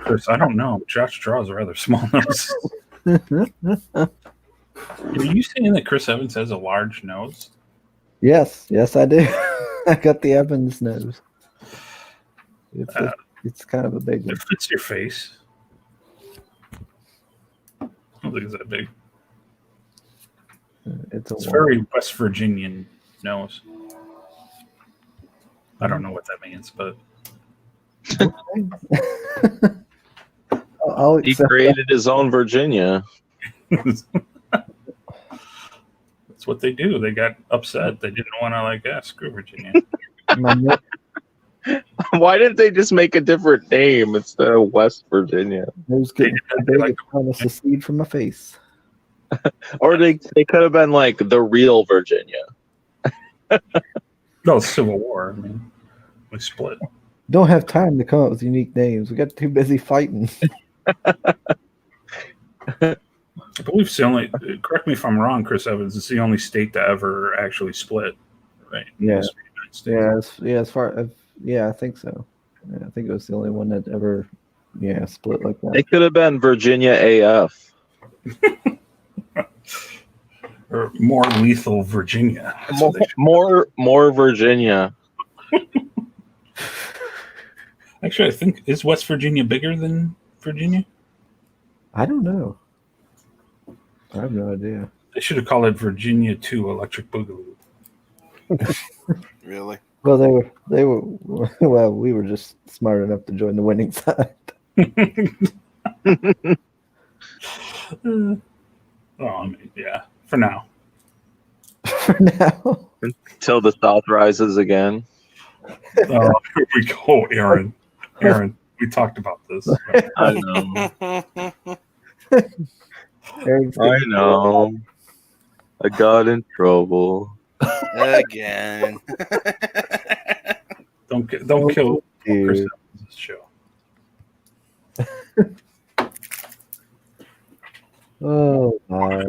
Chris, I don't know. Josh draws a rather small nose. Are you saying that Chris Evans has a large nose? Yes, I do. I got the Evans nose. It's kind of a big one. It fits your face. I don't think it's that big. It's very West Virginian nose. I don't know what that means, but he created his own Virginia. That's what they do. They got upset. They didn't want to screw Virginia. Why didn't they just make a different name instead of West Virginia? Nose getting big, trying to secede from my face. Or they could have been like the real Virginia. No, Civil War. I mean, we split. Don't have time to come up with unique names. We got too busy fighting. I believe it's the only. Correct me if I'm wrong, Chris Evans. It's the only state to ever actually split, right? Yeah. As far as I think so. Yeah, I think it was the only one that ever, split like that. It could have been Virginia AF. Or more lethal Virginia. More Virginia. Actually, I think, is West Virginia bigger than Virginia? I don't know. I have no idea. They should have called it Virginia 2 Electric Boogaloo. Really? Well, they were. Well, we were just smart enough to join the winning side. I mean, yeah, for now. For now. Until the South rises again. Here we go, Aaron. We talked about this. I know. Eric's I getting- know. I got in trouble. Again. Don't kill Chris Dude. Evans' show. Oh my!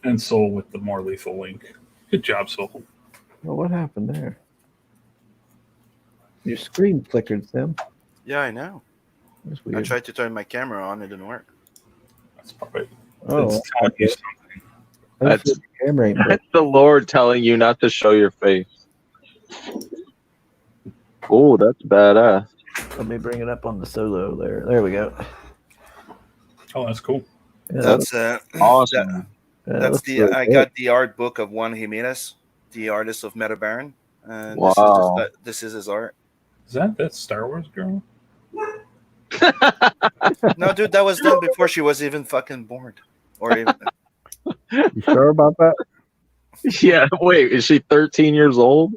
And Soul with the more lethal link. Good job, Soul. Well, what happened there? Your screen flickered, Sam. Yeah, I know. That's I weird. tried to turn my camera on, it didn't work. That's probably Oh, it's telling you something. hopefully That's- the camera ain't broke. That's the Lord telling you not to show your face. Oh, that's badass. Let me bring it up on the solo there. There we go. Oh, that's cool. Yeah, That's Awesome. that that's looks the really I great. got the art book of Juan Jimenez, the artist of Meta Baron. And Wow. this is his art. Is that Star Wars girl? No, dude, that was done before she was even fucking born. Or even You sure about that? Yeah, wait, is she 13 years old?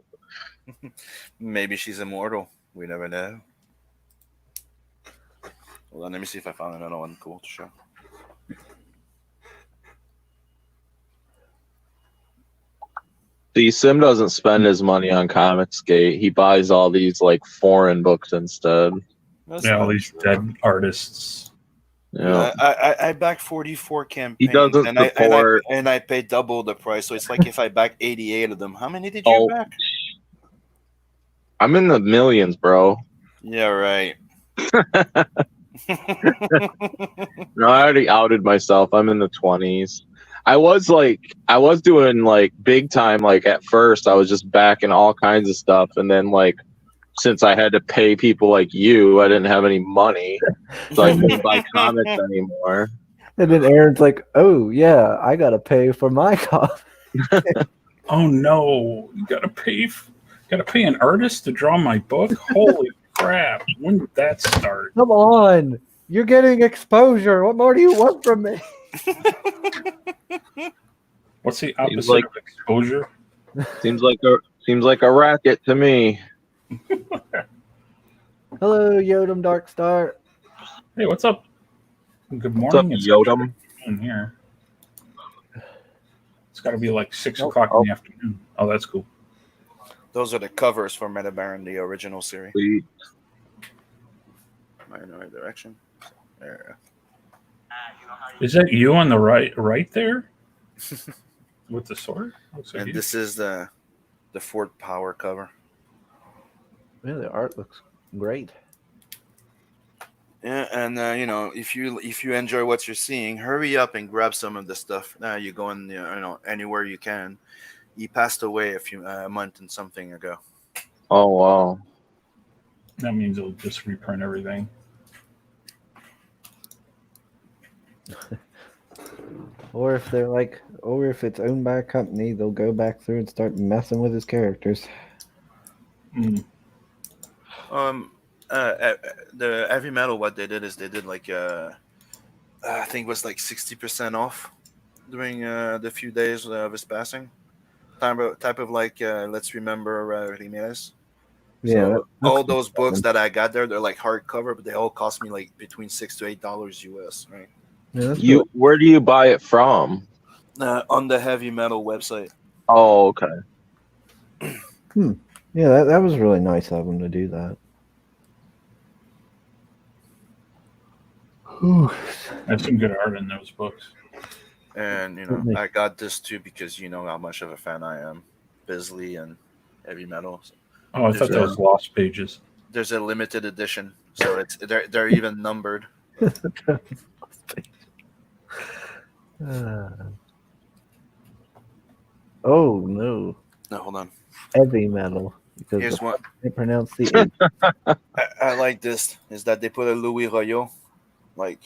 maybe she's immortal. We never know. Hold on, let me see if I found another one cool to show. See, Sim doesn't spend his money on Comicsgate. He buys all these like foreign books instead. That's Yeah, all not these true. dead artists. Yeah. I backed 44 campaigns doesn't and support- I paid double the price. So it's like if I backed 88 of them. How many did you Oh. back? I'm in the millions, bro. Yeah, right. No, I already outed myself. I'm in the 20s. I was doing like big time. Like at first, I was just backing all kinds of stuff, and then like since I had to pay people like you, I didn't have any money, so I couldn't buy comics anymore. And then Aaron's like, "Oh yeah, I gotta pay for my copy." Oh no! You gotta pay an artist to draw my book. Holy crap! When did that start? Come on, you're getting exposure. What more do you want from me? What's the opposite like- of exposure? Seems like a racket to me. Hello, Yodam Darkstar. Hey, what's up? Good What's up, morning. It's Yodam? in here. It's got to be like 6 Oh, o'clock in the afternoon. Oh, that's cool. Those are the covers for Meta Baron, the original series. Sweet. Am I in the right direction? There. Is that you on the right there? With the sword? Looks like And you. this is the Fort Power cover. Yeah, the art looks great. Yeah, and if you enjoy what you're seeing, hurry up and grab some of the stuff. Now you go in, anywhere you can. He passed away a month and something ago. Oh wow. That means it'll just reprint everything. Or if it's owned by a company, they'll go back through and start messing with his characters. Mm. The heavy metal, what they did is they did like I think it was like 60% off during the few days of his passing. Type of like let's remember Jimenez. Yeah, So all that's those books that I got there, they're like hardcover, but they all cost me like between $6 to $8 US, right? Yeah, that's Where do you buy it from? On the heavy metal website. Oh, okay. Yeah, that was really nice of him to do that. Whew. There's some good art in those books. And Certainly. I got this too because you know how much of a fan I am, Bisley and heavy metal. Oh, I thought that was Lost Pages. There's a limited edition, so they're even numbered. Oh no, No, hold on. heavy metal. Because Here's one. they pronounce the H. I like this is that they put a Louis Royaux, like,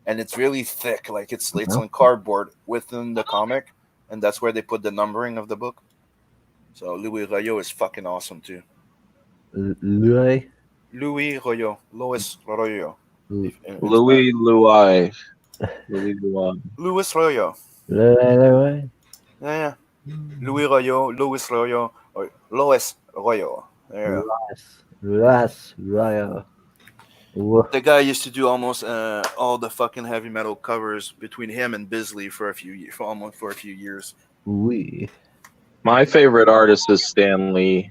and it's really thick, like it's on cardboard within the comic, and that's where they put the numbering of the book. So Louis Royaux is fucking awesome too. Louis. Louis Royaux, Louis Royaux. Louis Louis. Louis Royaux. Louis. Yeah. Louis Royaux, Louis Royaux, or Lois Royaux. There you go. Louis Royaux. Woof. The guy used to do almost all the fucking heavy metal covers between him and Bisley for a few years. Wee. My favorite artist is Stan Lee.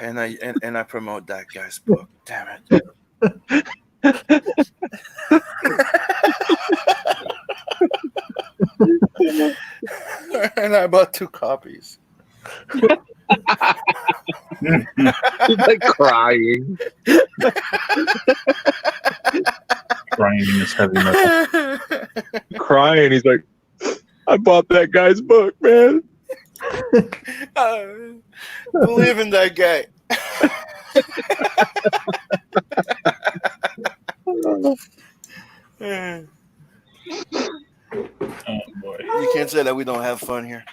And I promote that guy's book. Damn it. And I bought 2 copies. He's like crying. Crying in this heavy metal. Crying. He's like, I bought that guy's book, man. Believe in that guy. Oh boy. You can't say that we don't have fun here.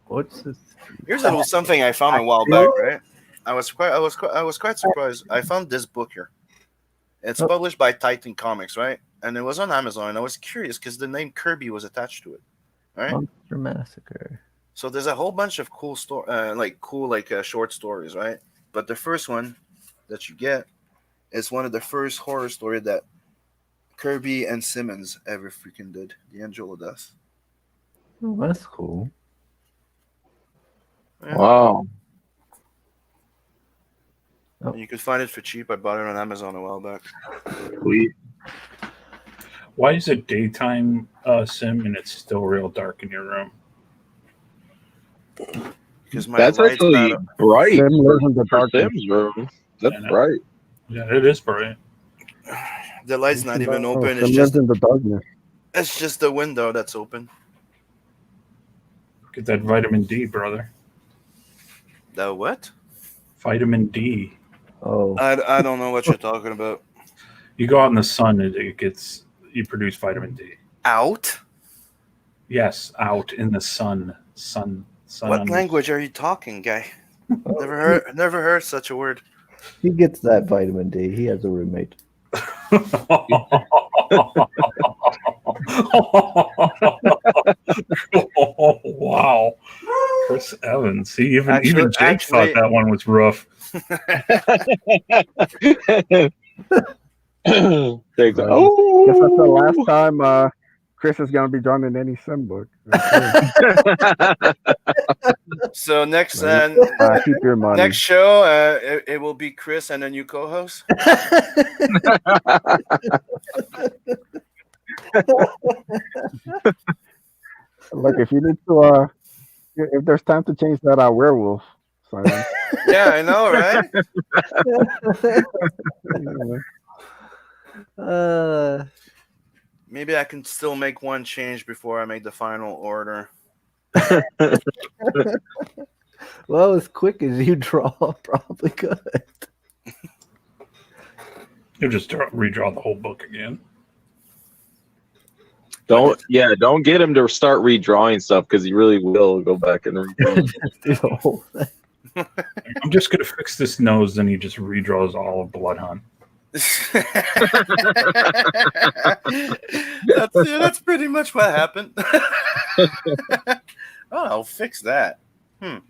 What's this? Here's a little something I found a while back, right? I was quite surprised. I found this book here. It's published by Titan Comics, right? And it was on Amazon. I was curious because the name Kirby was attached to it, right? Monster Massacre. So there's a whole bunch of cool short stories, right? But the first one that you get is one of the first horror story that Kirby and Simmons ever freaking did. The Angel of Death. Oh, that's cool. Yeah. Wow. You could find it for cheap. I bought it on Amazon a while back. Sweet. Why is it daytime, Sim, and it's still real dark in your room? Because my That's light's actually not bright. Sim lives in the For darkness. Sim's room. That's I know. bright. Yeah, it is bright. the light's not even open. Sim It's lives just in the darkness. the window that's open. Get that vitamin D, brother. The what? Vitamin D. Oh, I don't know what you're talking about. You go out in the sun, you produce vitamin D. Out? Yes, out in the sun. Sun. What language are you talking, guy? Never heard such a word. he gets that vitamin D. He has a roommate. Oh, wow. Chris Evans. See, even Jake thought that one was rough. Jake's like, Oh, guess that's the oh. last time Chris is gonna be drawn in any Sim book. So next Keep your money. next show, it will be Chris and a new co-host. Look, if you need to, if there's time to change that werewolf, Simon. Yeah, I know, right? Maybe I can still make one change before I make the final order. Well, as quick as you draw, probably good. You'll just redraw the whole book again. Don't get him to start redrawing stuff because he really will go back and redraw. Do the whole thing. I'm just gonna fix this nose, then he just redraws all of Bloodhunt. That's pretty much what happened. I'll fix that. And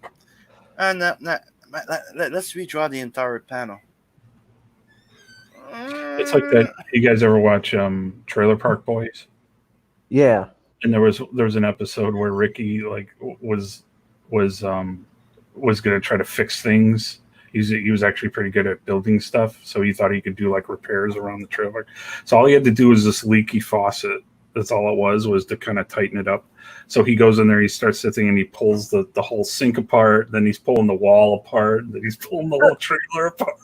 let's redraw the entire panel. It's like that. You guys ever watch Trailer Park Boys? Yeah. And there was an episode where Ricky was gonna try to fix things. He was actually pretty good at building stuff, so he thought he could do like repairs around the trailer. So all he had to do was this leaky faucet. That's all it was to kind of tighten it up. So he goes in there, he starts sitting, and he pulls the whole sink apart. Then he's pulling the wall apart. Then he's pulling the whole trailer apart.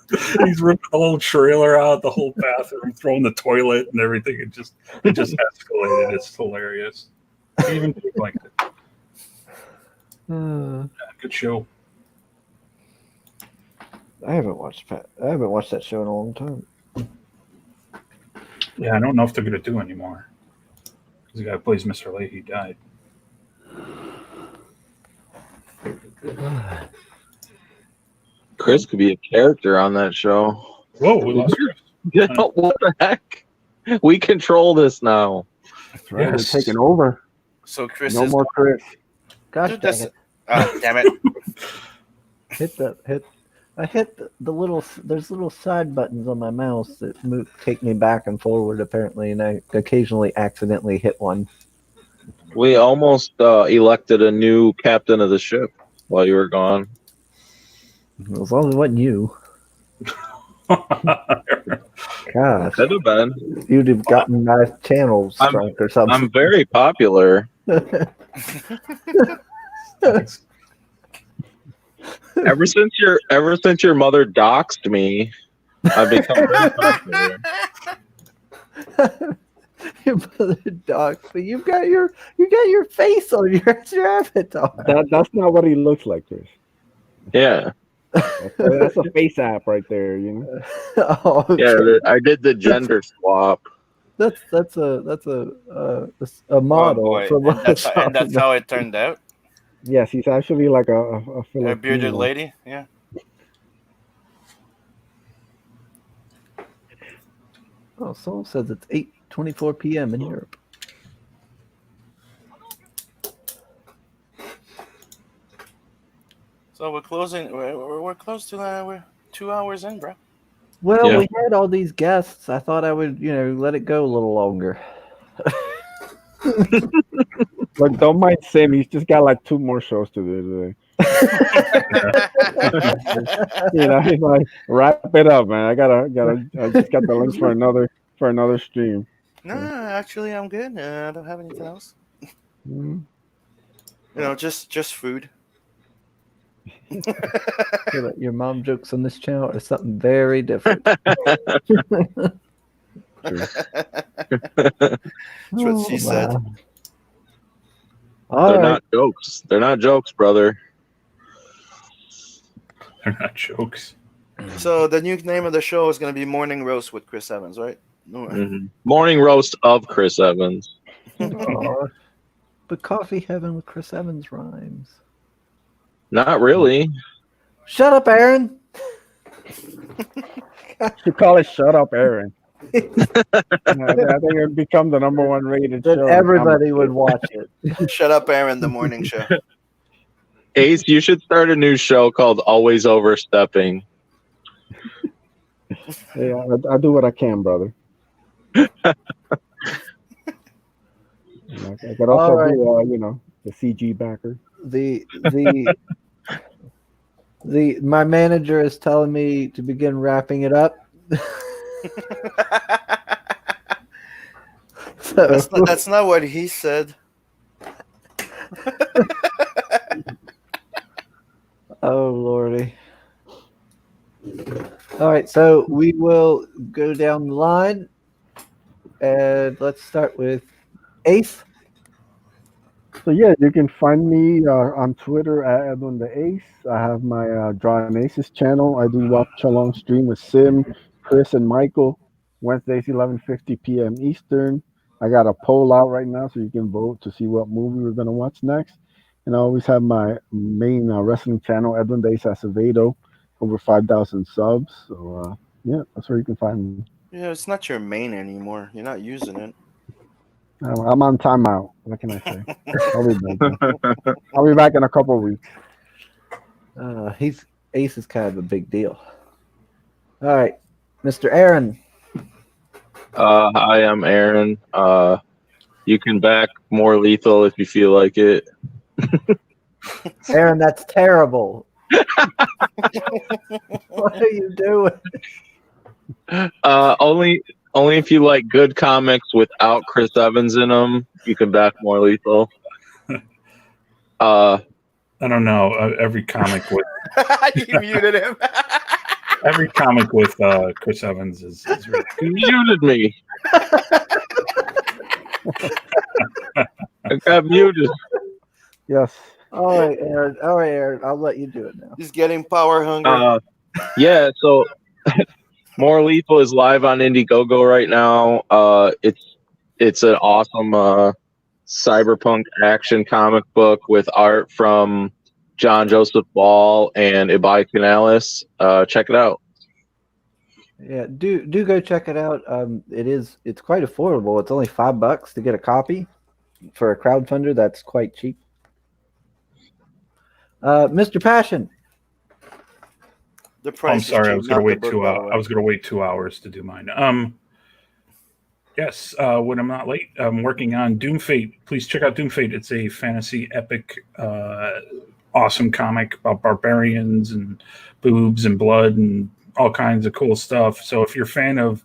He's ripping the whole trailer out, the whole bathroom, throwing the toilet and everything. It just escalated. It's hilarious. Even people like it. Yeah, good show. I haven't watched that show in a long time. Yeah, I don't know if they're gonna do anymore. Because the guy who plays Mr. Leahy died. Chris could be a character on that show. Whoa, we lost Chris. Yeah, what the heck? We control this now. That's right. Yes. We're taking over. So Chris No is more Chris. Gosh Dude, dang that's- it. damn it. Hit I hit the little. There's little side buttons on my mouse that take me back and forward apparently, and I occasionally accidentally hit one. We almost elected a new captain of the ship while you were gone. As long as it wasn't you. Gosh, Could have been. you'd have gotten my channel strike or something. I'm very popular. Ever since your mother doxed me, I've become very popular. Your mother dog, but you got your face on your avatar. That's not what he looks like, Chris. Yeah. That's a face app right there, you know. Oh, okay. Yeah, I did the gender swap. That's a model. boy. From And that's how it turned out. Yes, he's actually like a Filipino. A bearded lady. Yeah. Oh, someone says it's 8:24 p.m. in Europe. So we're closing. We're close to we're 2 hours in, bro. Well, Yeah. we had all these guests. I thought I would, let it go a little longer. Look, don't mind Sim. He's just got like 2 more shows to do today. He's like, wrap it up, man. I just got the links for another stream. No, actually, I'm good. I don't have anything else. Mm. Just food. Your mom jokes on this channel are something very different. That's what she said. They're not jokes. They're not jokes, brother. They're not jokes. So the new name of the show is going to be Morning Roast with Chris Evans, right? No. Mm-hmm. Morning roast of Chris Evans. Aw, but Coffee Heaven with Chris Evans rhymes. Not really. Shut up, Aaron. You call it "Shut Up, Aaron." I think it would become the #1 rated That show. everybody would watch it. Shut up, Aaron. The morning show. Ace, you should start a new show called Always Overstepping. Yeah, I do what I can, brother. I could also do, the CG backer. My manager is telling me to begin wrapping it up. That's not what he said. Oh lordy. All right, so we will go down the line, and let's start with Ace. So yeah, you can find me on Twitter at Edwin the Ace. I have my Drawing Aces channel. I do watch along stream with Sim, Chris, and Michael. Wednesdays 11:50 p.m. Eastern. I got a poll out right now, so you can vote to see what movie we're gonna watch next. And I always have my main wrestling channel, Edwin the Ace Acevedo, over 5,000 subs. So yeah, that's where you can find me. Yeah, it's not your main anymore. You're not using it. I'm on timeout. What can I say? I'll be back. I'll be back in a couple of weeks. Ace is kind of a big deal. All right, Mr. Aaron. I am Aaron. You can back More Lethal if you feel like it. Aaron, that's terrible. What are you doing? Only if you like good comics without Chris Evans in them, you can back More Lethal. I don't know. Every comic with You muted him. every comic with Chris Evans is really You muted me. I got muted. Yes. All right, Aaron. I'll let you do it now. He's getting power hungry. Yeah, so More Lethal is live on Indiegogo right now. It's an awesome cyberpunk action comic book with art from John Joseph Ball and Ibai Canales. Check it out. Yeah, do go check it out. It's quite affordable. It's only $5 to get a copy. For a crowdfunder, that's quite cheap. Mr. Passion. The price. I'm is sorry, I cheap, was going to not the wait book, by the way. I was going to wait 2 hours to do mine. Yes, when I'm not late, I'm working on Doom Fate. Please check out Doom Fate. It's a fantasy epic, awesome comic about barbarians and boobs and blood and all kinds of cool stuff. So if you're a fan of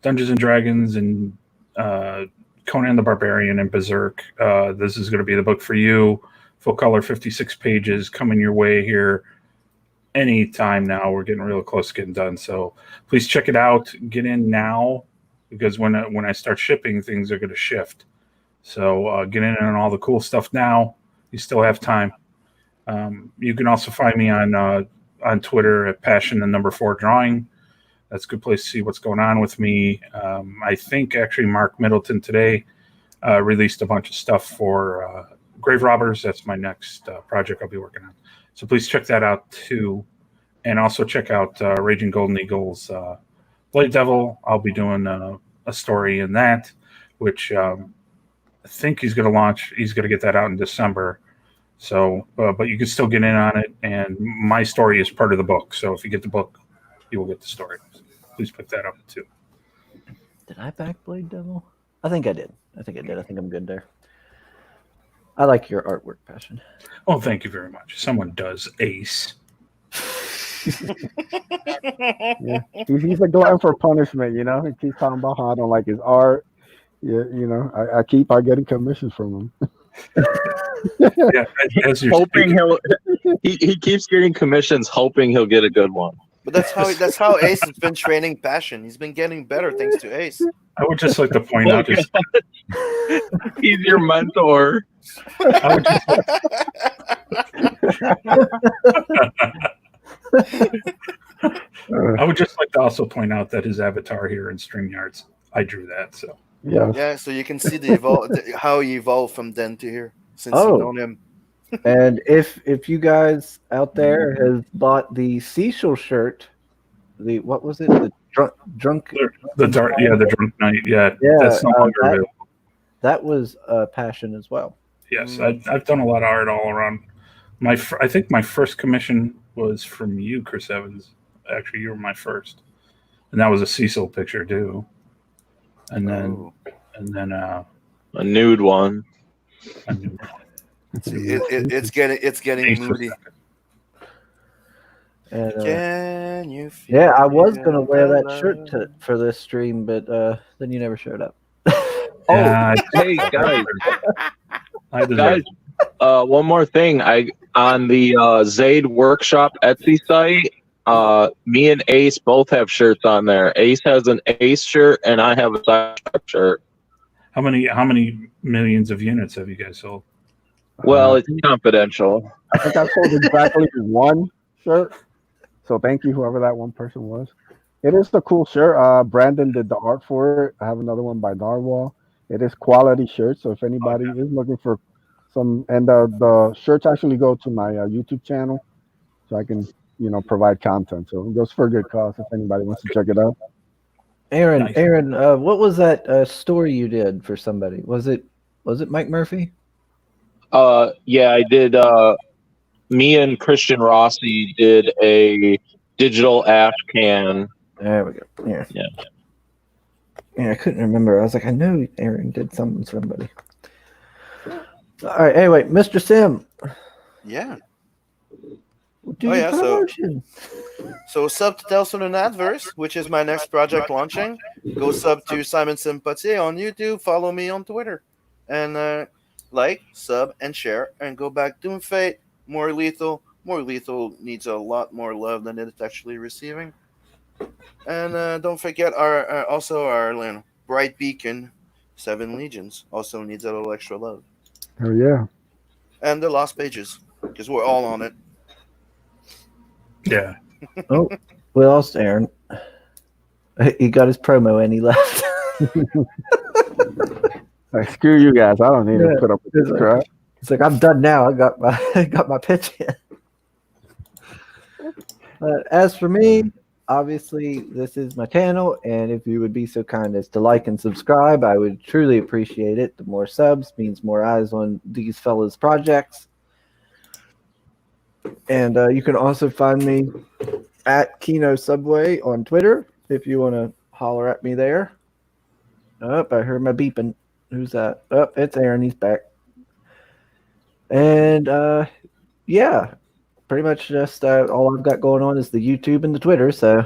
Dungeons and Dragons and Conan the Barbarian and Berserk, this is going to be the book for you. Full color, 56 pages, coming your way here any time now. We're getting real close to getting done. So please check it out. Get in now, because when I start shipping, things are going to shift. So get in on all the cool stuff now. You still have time. You can also find me on Twitter at passion4 drawing. That's a good place to see what's going on with me. I think actually Mark Middleton today released a bunch of stuff for Grave Robbers. That's my next project I'll be working on. So please check that out too. And also check out Raging Golden Eagles Blade Devil. I'll be doing a story in that, which I think he's going to launch. He's going to get that out in December. So, but you can still get in on it. And my story is part of the book. So if you get the book, you will get the story. So please pick that up too. Did I back Blade Devil? I think I did. I think I'm good there. I like your artwork, Passion. Oh, thank you very much. Someone does Ace. Yeah, he's a glutton for punishment. You know, he keeps talking about how I don't like his art. Yeah, you know, I keep getting commissions from him. Yeah, as you're Hoping speaking. he keeps getting commissions, hoping he'll get a good one. But that's how Ace has been training Passion. He's been getting better thanks to Ace. I would just like to point out this. He's your mentor. I would just, I would just like to also point out that his avatar here in StreamYards, I drew that. So Yeah, so you can see how he evolved from then to here since you've known him. And if you guys out there have bought the Cecil shirt, what was it? The drunk the drunk night. Yeah, Yeah, that's no longer available. that was Passion as well. Yes, I've done a lot of art all around. I think my first commission was from you, Chris Evans. Actually, you were my first, and that was a Cecil picture too. And then a nude one. It's getting moody. And, Can you feel yeah, I was gonna wear that love? shirt for this stream, but then you never showed up. Yeah, Hey guys, I deserve one more thing. On the Zaid Workshop Etsy site, me and Ace both have shirts on there. Ace has an Ace shirt, and I have a Cybertruck shirt. How many millions of units have you guys sold? Well, it's confidential. I think I sold exactly one shirt. So thank you, whoever that one person was. It is the cool shirt. Brandon did the art for it. I have another one by Narwhal. It is quality shirt. So if anybody is looking for some, and the shirts actually go to my YouTube channel, so I can provide content. So it goes for a good cause if anybody wants to check it out. Aaron, Nice. Aaron, what was that story you did for somebody? Was it Mike Murphy? Yeah, I did. Me and Christian Rossi did a digital ash can. There we go. Yeah. Yeah. Yeah, I couldn't remember. I was like, I know Aaron did something for somebody. All right. Anyway, Mr. Sim. Yeah. Do your promotion. So sub to Tales from the Adverse, which is my next project launching. Go sub to Simon Sympathie on YouTube. Follow me on Twitter. And like, sub, and share. And go back Doom Fate. More Lethal. More Lethal needs a lot more love than it's actually receiving. And don't forget our Bright Beacon, 7 Legions, also needs a little extra love. Oh yeah. And the Lost Pages, because we're all on it. Yeah. Oh, we lost Aaron. He got his promo and he left. Like, screw you guys. I don't need to put up with this crap. It's like, I'm done now. I got my pitch in. As for me, obviously, this is my channel, and if you would be so kind as to like and subscribe, I would truly appreciate it. The more subs means more eyes on these fellas' projects. And you can also find me at Kino Subway on Twitter if you want to holler at me there. Oh, I heard my beeping. Who's that? Oh, it's Aaron. He's back. And yeah, pretty much just all I've got going on is the YouTube and the Twitter. So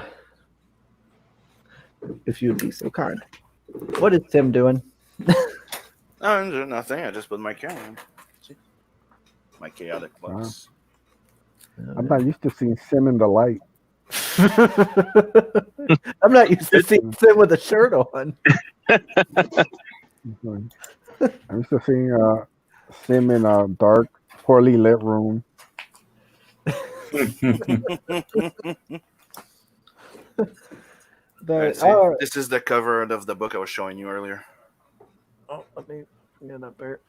if you'd be so kind. What is Tim doing? No, nothing. I just put my camera on. See? My chaotic box. I'm not used to seeing Sim in the light. I'm not used to seeing Tim with a shirt on. I'm used to seeing Sim in a dark, poorly lit room. But This is the cover of the book I was showing you earlier. oh, let me get up there.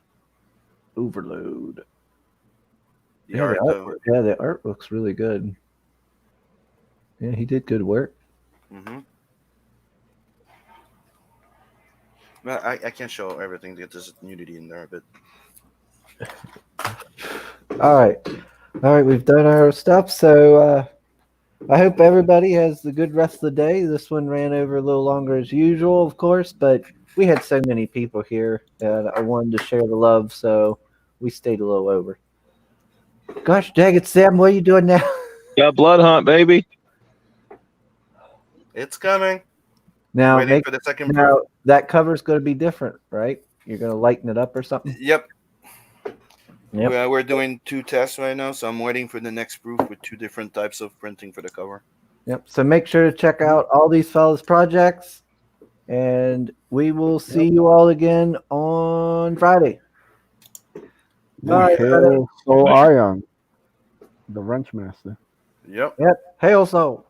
Overload. The art, The art looks really good. Yeah, he did good work. Mm-hmm. Well, I can't show everything because there's nudity in there, but All right, we've done our stuff. So I hope everybody has a good rest of the day. This one ran over a little longer as usual, of course, but we had so many people here, and I wanted to share the love, so we stayed a little over. Gosh dang it, Sam! What are you doing now? Yeah, blood hunt, baby. it's coming. Now, Waiting for the second proof. now that cover's going to be different, right? You're going to lighten it up or something. Yep. Yep. We're doing 2 tests right now, so I'm waiting for the next proof with 2 different types of printing for the cover. Yep. So make sure to check out all these fellas' projects, and we will see you all again on Friday. All right, Hail So Ion, the wrench master. Yep. Hail so.